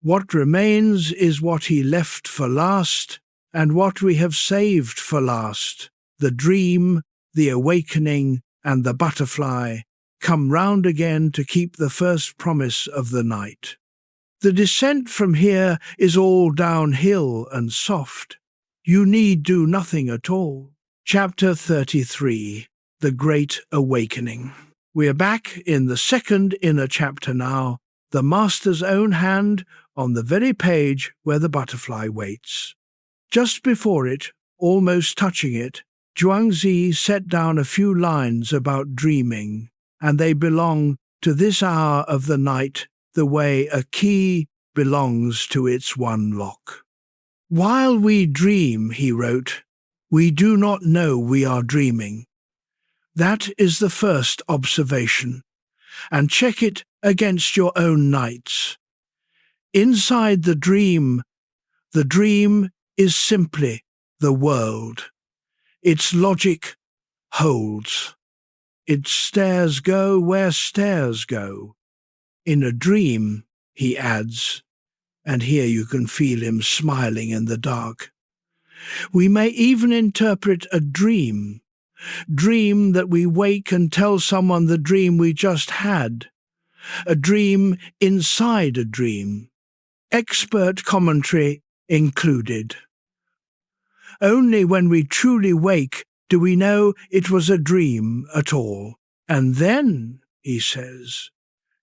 [SPEAKER 1] What remains is what he left for last, and what we have saved for last. The dream, the awakening, and the butterfly come round again to keep the first promise of the night. The descent from here is all downhill and soft. You need do nothing at all. Chapter 33, The Great Awakening. We are back in the second inner chapter now, the master's own hand on the very page where the butterfly waits. Just before it, almost touching it, Zhuangzi set down a few lines about dreaming, and they belong to this hour of the night the way a key belongs to its one lock. While we dream, he wrote, we do not know we are dreaming. That is the first observation, and check it against your own nights. Inside the dream is simply the world. Its logic holds. Its stairs go where stairs go. In a dream, he adds, and here you can feel him smiling in the dark. We may even interpret a dream that we wake and tell someone the dream we just had, a dream inside a dream, expert commentary included. Only when we truly wake do we know it was a dream at all. And then, he says,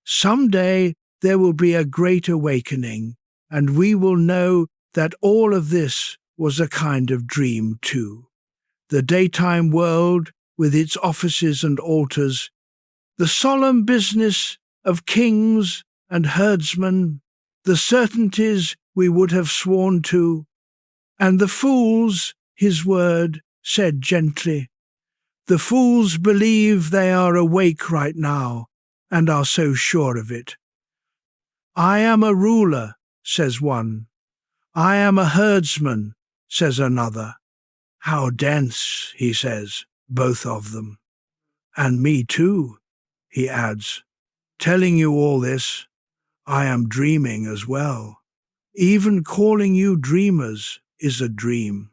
[SPEAKER 1] someday there will be a great awakening, and we will know that all of this was a kind of dream too. The daytime world, with its offices and altars, the solemn business of kings and herdsmen, the certainties we would have sworn to, and the fools, his word said gently. The fools believe they are awake right now, and are so sure of it. I am a ruler, says one. I am a herdsman, says another. How dense, he says, both of them. And me too, he adds. Telling you all this, I am dreaming as well. Even calling you dreamers is a dream.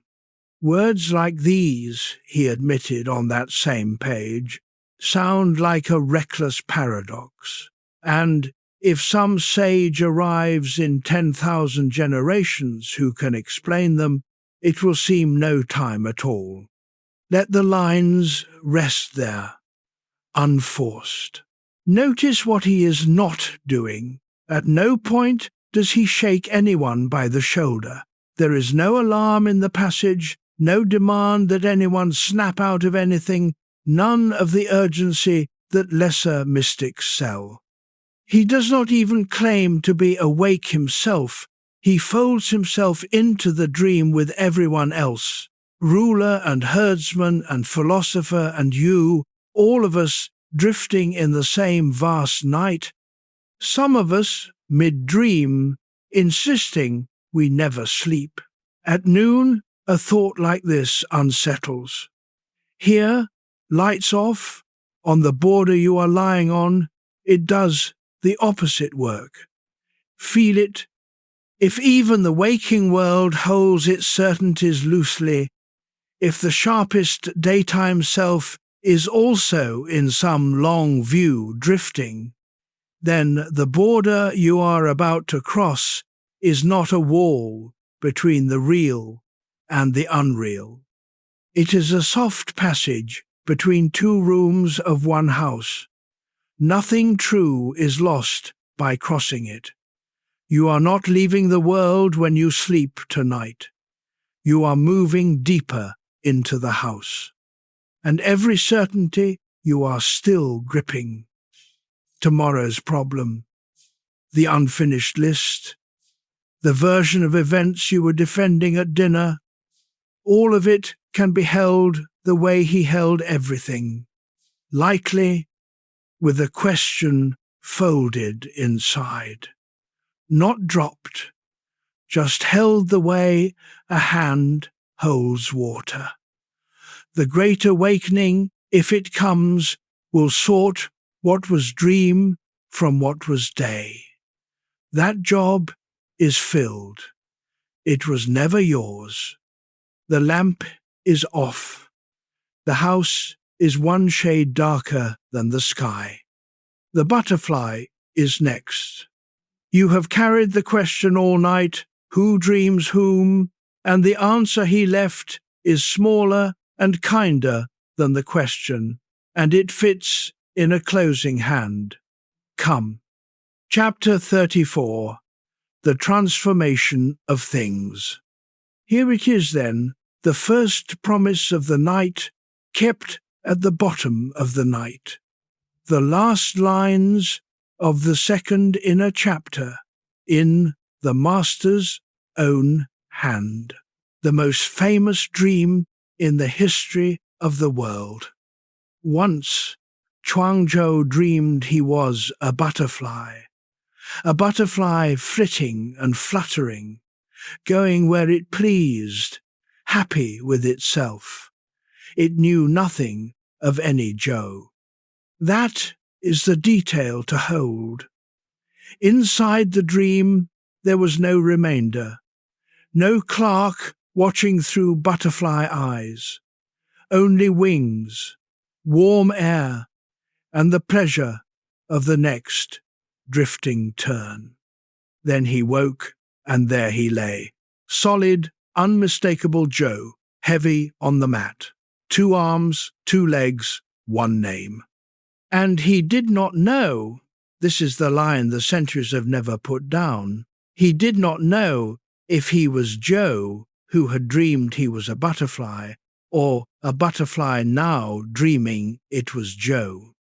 [SPEAKER 1] Words like these, he admitted on that same page, sound like a reckless paradox. And if some sage arrives in 10,000 generations who can explain them, it will seem no time at all. Let the lines rest there, unforced. Notice what he is not doing. At no point does he shake anyone by the shoulder. There is no alarm in the passage, no demand that anyone snap out of anything, none of the urgency that lesser mystics sell. He does not even claim to be awake himself. He folds himself into the dream with everyone else, ruler and herdsman and philosopher and you, all of us drifting in the same vast night. Some of us, mid-dream, insisting we never sleep. At noon, a thought like this unsettles. Here, lights off, on the border you are lying on, it does the opposite work. Feel it. If even the waking world holds its certainties loosely, if the sharpest daytime self is also in some long view drifting, then the border you are about to cross is not a wall between the real and the unreal. It is a soft passage between two rooms of one house. Nothing true is lost by crossing it. You are not leaving the world when you sleep tonight. You are moving deeper into the house. And every certainty you are still gripping. Tomorrow's problem, the unfinished list, the version of events you were defending at dinner, all of it can be held the way he held everything, lightly, with a question folded inside. Not dropped, just held the way a hand holds water. The great awakening, if it comes, will sort what was dream from what was day. That job is filled. It was never yours. The lamp is off. The house is one shade darker than the sky. The butterfly is next. You have carried the question all night, who dreams whom, and the answer he left is smaller and kinder than the question, and it fits in a closing hand. Come. Chapter 34. The Transformation of Things. Here it is then, the first promise of the night, kept at the bottom of the night. The last lines of the second inner chapter, in the Master's own hand. The most famous dream in the history of the world. Once, Zhuangzi dreamed he was a butterfly flitting and fluttering, going where it pleased, happy with itself. It knew nothing of any Joe. That is the detail to hold. Inside the dream there was no remainder, no Clerk watching through butterfly eyes, only wings, warm air, and the pleasure of the next drifting turn. Then he woke, and there he lay, solid, unmistakable Joe, heavy on the mat. 2 arms, 2 legs, 1 name. And he did not know, this is the line the centuries have never put down, he did not know if he was Joe, who had dreamed he was a butterfly, or a butterfly now dreaming it was Joe.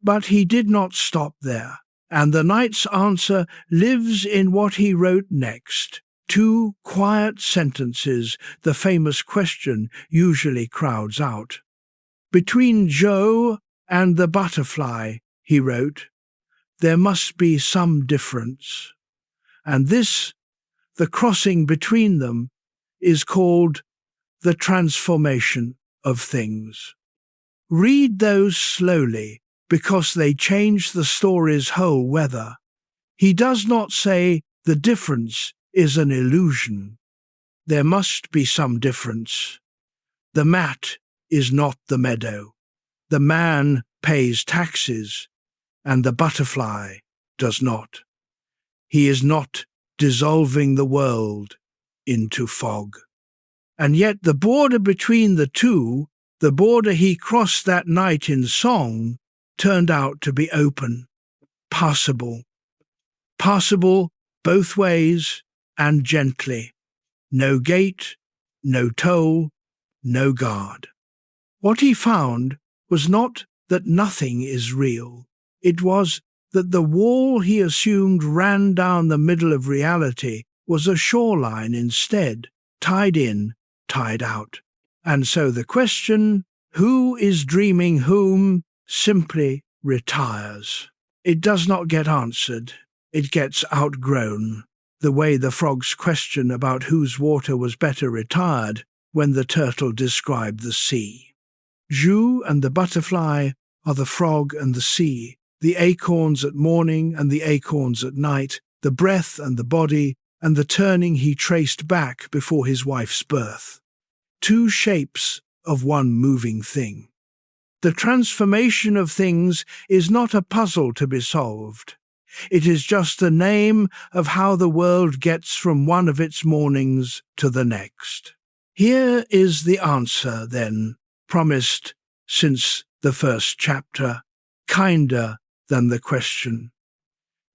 [SPEAKER 1] But he did not stop there, and the night's answer lives in what he wrote next. 2 quiet sentences the famous question usually crowds out. Between Joe and the butterfly, he wrote, there must be some difference. And this, the crossing between them, is called the transformation of things. Read those slowly, because they change the story's whole weather. He does not say the difference is an illusion. There must be some difference. The mat is not the meadow. The man pays taxes, and the butterfly does not. He is not dissolving the world into fog. And yet the border between the two, the border he crossed that night in song, turned out to be open, passable. Passable both ways and gently. No gate, no toll, no guard. What he found was not that nothing is real. It was that the wall he assumed ran down the middle of reality was a shoreline instead, tied in, tied out. And so the question, who is dreaming whom, simply retires. It does not get answered. It gets outgrown, the way the frog's question about whose water was better retired when the turtle described the sea. Zhu and the butterfly are the frog and the sea, the acorns at morning and the acorns at night, the breath and the body, and the turning he traced back before his wife's birth. 2 shapes of one moving thing. The transformation of things is not a puzzle to be solved. It is just the name of how the world gets from one of its mornings to the next. Here is the answer, then, promised since the first chapter, kinder than the question.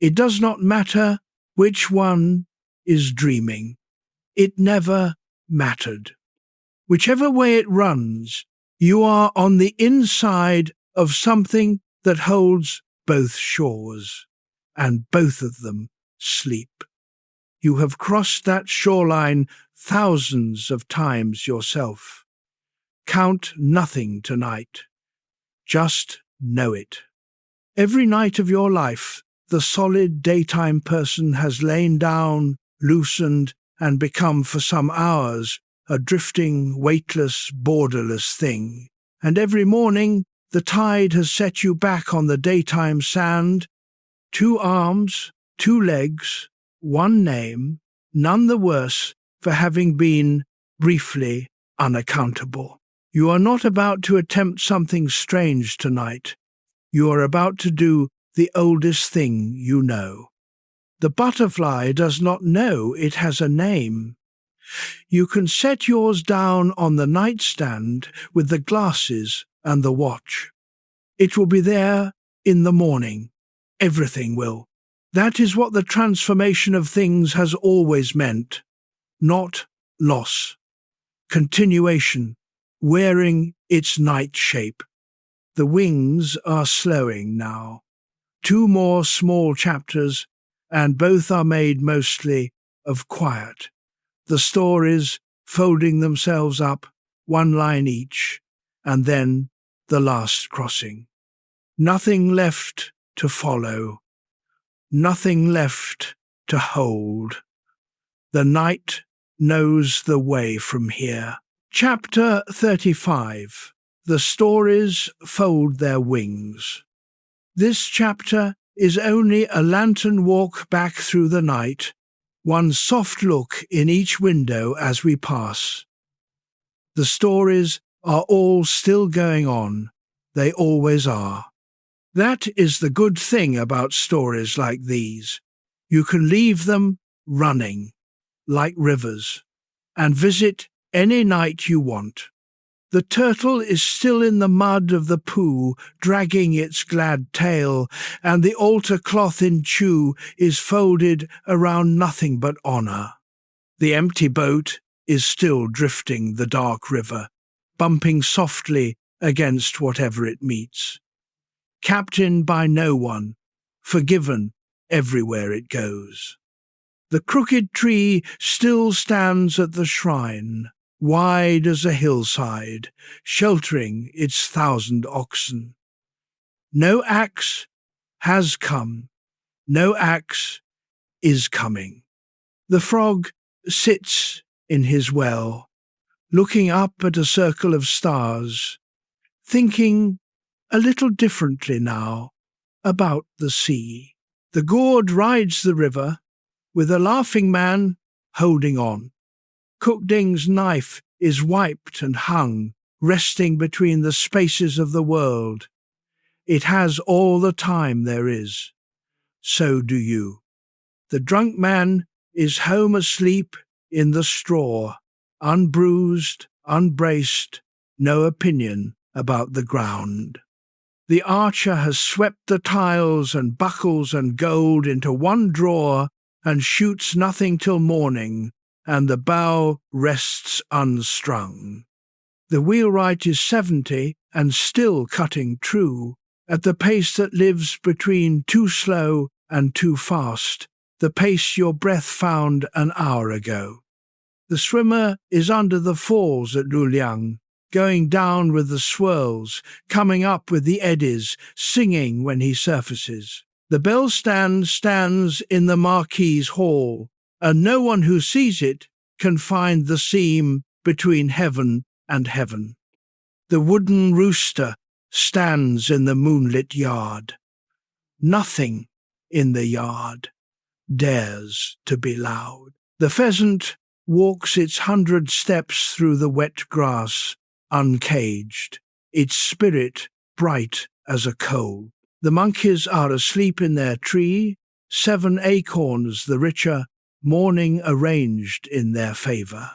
[SPEAKER 1] It does not matter which one is dreaming. It never mattered. Whichever way it runs, you are on the inside of something that holds both shores, and both of them sleep. You have crossed that shoreline thousands of times yourself. Count nothing tonight. Just know it. Every night of your life, the solid daytime person has lain down, loosened, and become for some hours a drifting, weightless, borderless thing. And every morning, the tide has set you back on the daytime sand. 2 arms, 2 legs, 1 name, none the worse for having been, briefly, unaccountable. You are not about to attempt something strange tonight. You are about to do the oldest thing you know. The butterfly does not know it has a name. You can set yours down on the nightstand with the glasses and the watch. It will be there in the morning. Everything will. That is what the transformation of things has always meant. Not loss. Continuation, wearing its night shape. The wings are slowing now. 2 more small chapters, and both are made mostly of quiet. The stories folding themselves up, 1 line each, and then the last crossing. Nothing left to follow. Nothing left to hold. The night knows the way from here. Chapter 35. The stories fold their wings. This chapter is only a lantern walk back through the night, 1 soft look in each window as we pass. The stories are all still going on. They always are. That is the good thing about stories like these. You can leave them running, like rivers, and visit any night you want. The turtle is still in the mud of the pool, dragging its glad tail, and the altar cloth in chew is folded around nothing but honour. The empty boat is still drifting the dark river, bumping softly against whatever it meets. Captained by no one, forgiven everywhere it goes. The crooked tree still stands at the shrine, wide as a hillside, sheltering its 1,000 oxen. No axe has come, no axe is coming. The frog sits in his well, looking up at a circle of stars, thinking a little differently now about the sea. The gourd rides the river, with a laughing man holding on. Cookding's knife is wiped and hung, resting between the spaces of the world. It has all the time there is. So do you. The drunk man is home asleep in the straw, unbruised, unbraced, no opinion about the ground. The archer has swept the tiles and buckles and gold into one drawer and shoots nothing till morning, and the bow rests unstrung. The wheelwright is 70 and still cutting true, at the pace that lives between too slow and too fast, the pace your breath found an hour ago. The swimmer is under the falls at Luliang, going down with the swirls, coming up with the eddies, singing when he surfaces. The Bellstand stands in the Marquis's hall, and no one who sees it can find the seam between heaven and heaven. The Wooden Rooster stands in the moonlit yard. Nothing in the yard dares to be loud. The pheasant walks its 100 steps through the wet grass, uncaged, its spirit bright as a coal. The monkeys are asleep in their tree, 7 acorns the richer, mourning arranged in their favour.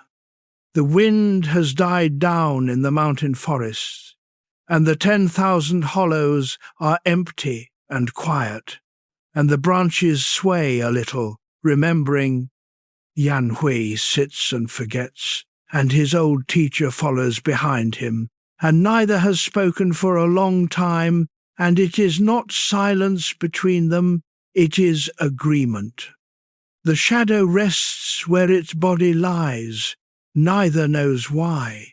[SPEAKER 1] The wind has died down in the mountain forests, and the 10,000 hollows are empty and quiet, and the branches sway a little, remembering. Yan Hui sits and forgets, and his old teacher follows behind him, and neither has spoken for a long time, and it is not silence between them, it is agreement. The shadow rests where its body lies, neither knows why,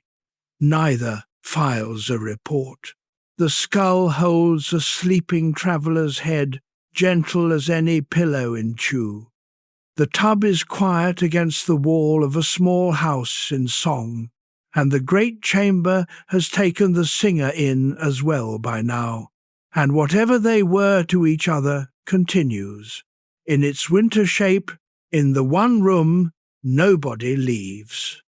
[SPEAKER 1] neither files a report. The skull holds a sleeping traveller's head, gentle as any pillow in Chu. The tub is quiet against the wall of a small house in Song, and the great chamber has taken the singer in as well by now, and whatever they were to each other continues. In its winter shape, in the one room, nobody leaves.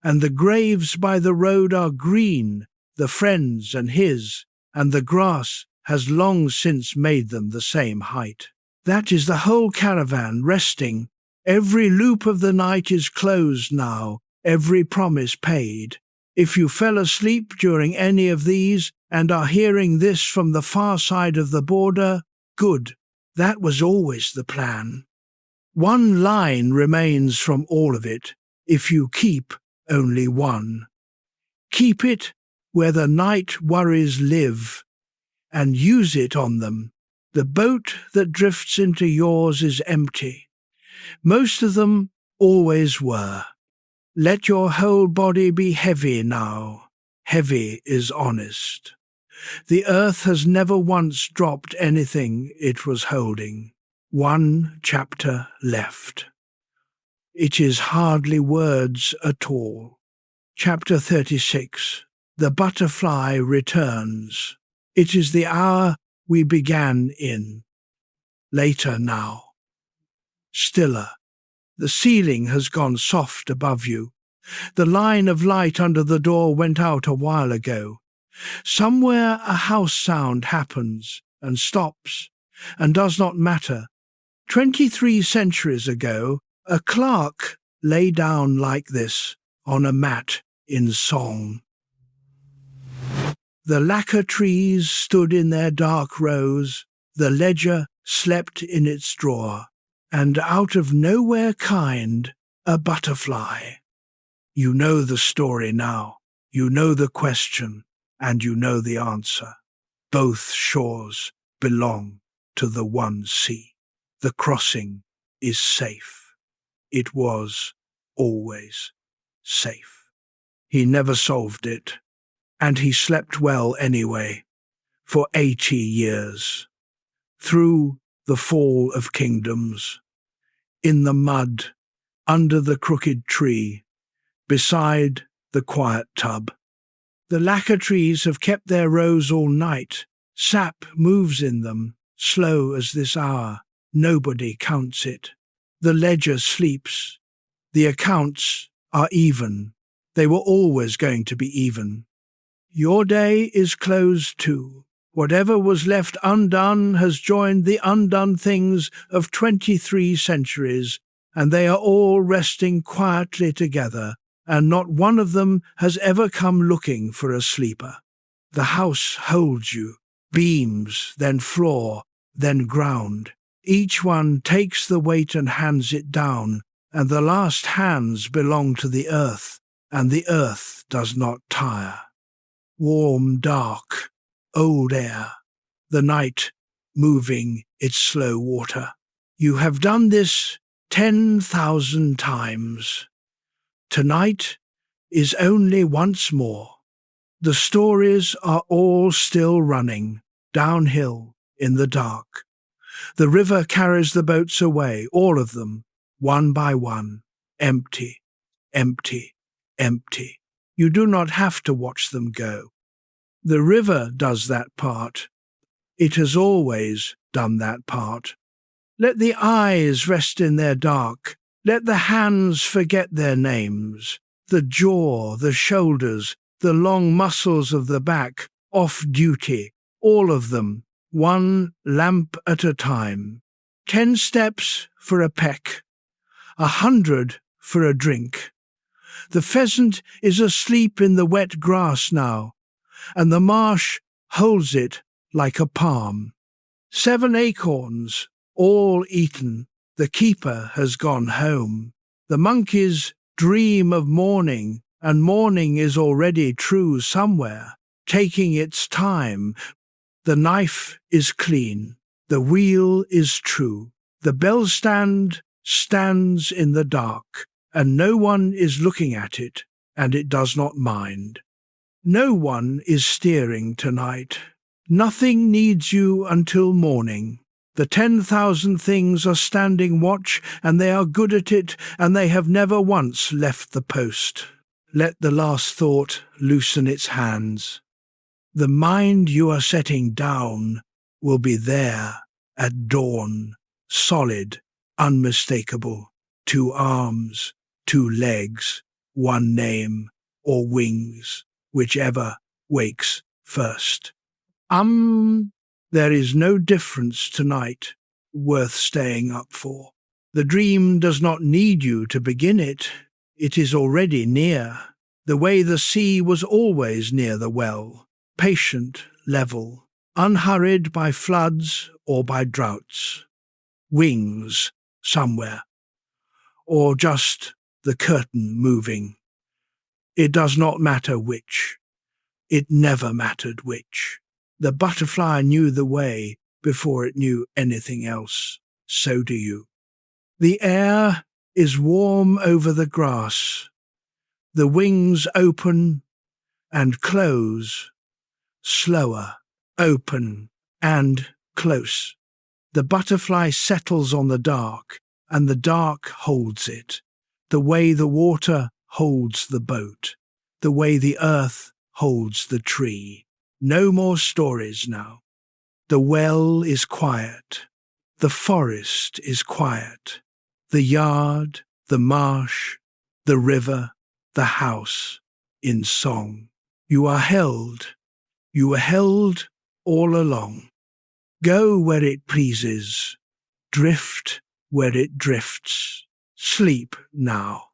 [SPEAKER 1] And the graves by the road are green, the friends and his, and the grass has long since made them the same height. That is the whole caravan resting. Every loop of the night is closed now, every promise paid. If you fell asleep during any of these and are hearing this from the far side of the border, good, that was always the plan. One line remains from all of it, if you keep only one. Keep it where the night worries live, and use it on them. The boat that drifts into yours is empty. Most of them always were. Let your whole body be heavy now. Heavy is honest. The earth has never once dropped anything it was holding. One chapter left. It is hardly words at all. Chapter 36. The butterfly returns. It is the hour we began in. Later now. Stiller. The ceiling has gone soft above you. The line of light under the door went out a while ago. Somewhere a house sound happens, and stops, and does not matter. 23 centuries ago, a clerk lay down like this on a mat in song. The lacquer trees stood in their dark rows, the ledger slept in its drawer, and out of nowhere kind, a butterfly. You know the story now, you know the question, and you know the answer. Both shores belong to the one sea. The crossing is safe. It was always safe. He never solved it, and he slept well anyway, for 80 years. Through the fall of kingdoms, in the mud, under the crooked tree, beside the quiet tub. The lacquer trees have kept their rows all night. Sap moves in them, slow as this hour. Nobody counts it. The ledger sleeps. The accounts are even. They were always going to be even. Your day is closed too. Whatever was left undone has joined the undone things of 23 centuries, and they are all resting quietly together, and not one of them has ever come looking for a sleeper. The house holds you, beams, then floor, then ground. Each one takes the weight and hands it down, and the last hands belong to the earth, and the earth does not tire. Warm, dark, old air, the night moving its slow water. You have done this 10,000 times. Tonight is only once more. The stories are all still running, downhill in the dark. The river carries the boats away, all of them, one by one, empty, empty, empty. You do not have to watch them go. The river does that part. It has always done that part. Let the eyes rest in their dark. Let the hands forget their names. The jaw, the shoulders, the long muscles of the back, off duty, all of them, one lamp at a time. 10 steps for a peck, 100 for a drink. The pheasant is asleep in the wet grass now, and the marsh holds it like a palm. 7 acorns, all eaten. The keeper has gone home. The monkeys dream of morning, and morning is already true somewhere, taking its time. The knife is clean. The wheel is true. The bellstand stands in the dark, and no one is looking at it, and it does not mind. No one is steering tonight. Nothing needs you until morning. The 10,000 things are standing watch, and they are good at it, and they have never once left the post. Let the last thought loosen its hands. The mind you are setting down will be there at dawn, solid, unmistakable. 2 arms, 2 legs, 1 name, or wings, whichever wakes first. There is no difference tonight worth staying up for. The dream does not need you to begin it. It is already near, the way the sea was always near the well, patient, level, unhurried by floods or by droughts. Wings somewhere, or just the curtain moving. It does not matter which. It never mattered which. The butterfly knew the way before it knew anything else. So do you. The air is warm over the grass. The wings open and close, slower, open and close. The butterfly settles on the dark, and the dark holds it, the way the water holds the boat, the way the earth holds the tree. No more stories now. The well is quiet. The forest is quiet. The yard, the marsh, the river, the house, in song. You are held. You were held all along. Go where it pleases, drift where it drifts. Sleep now.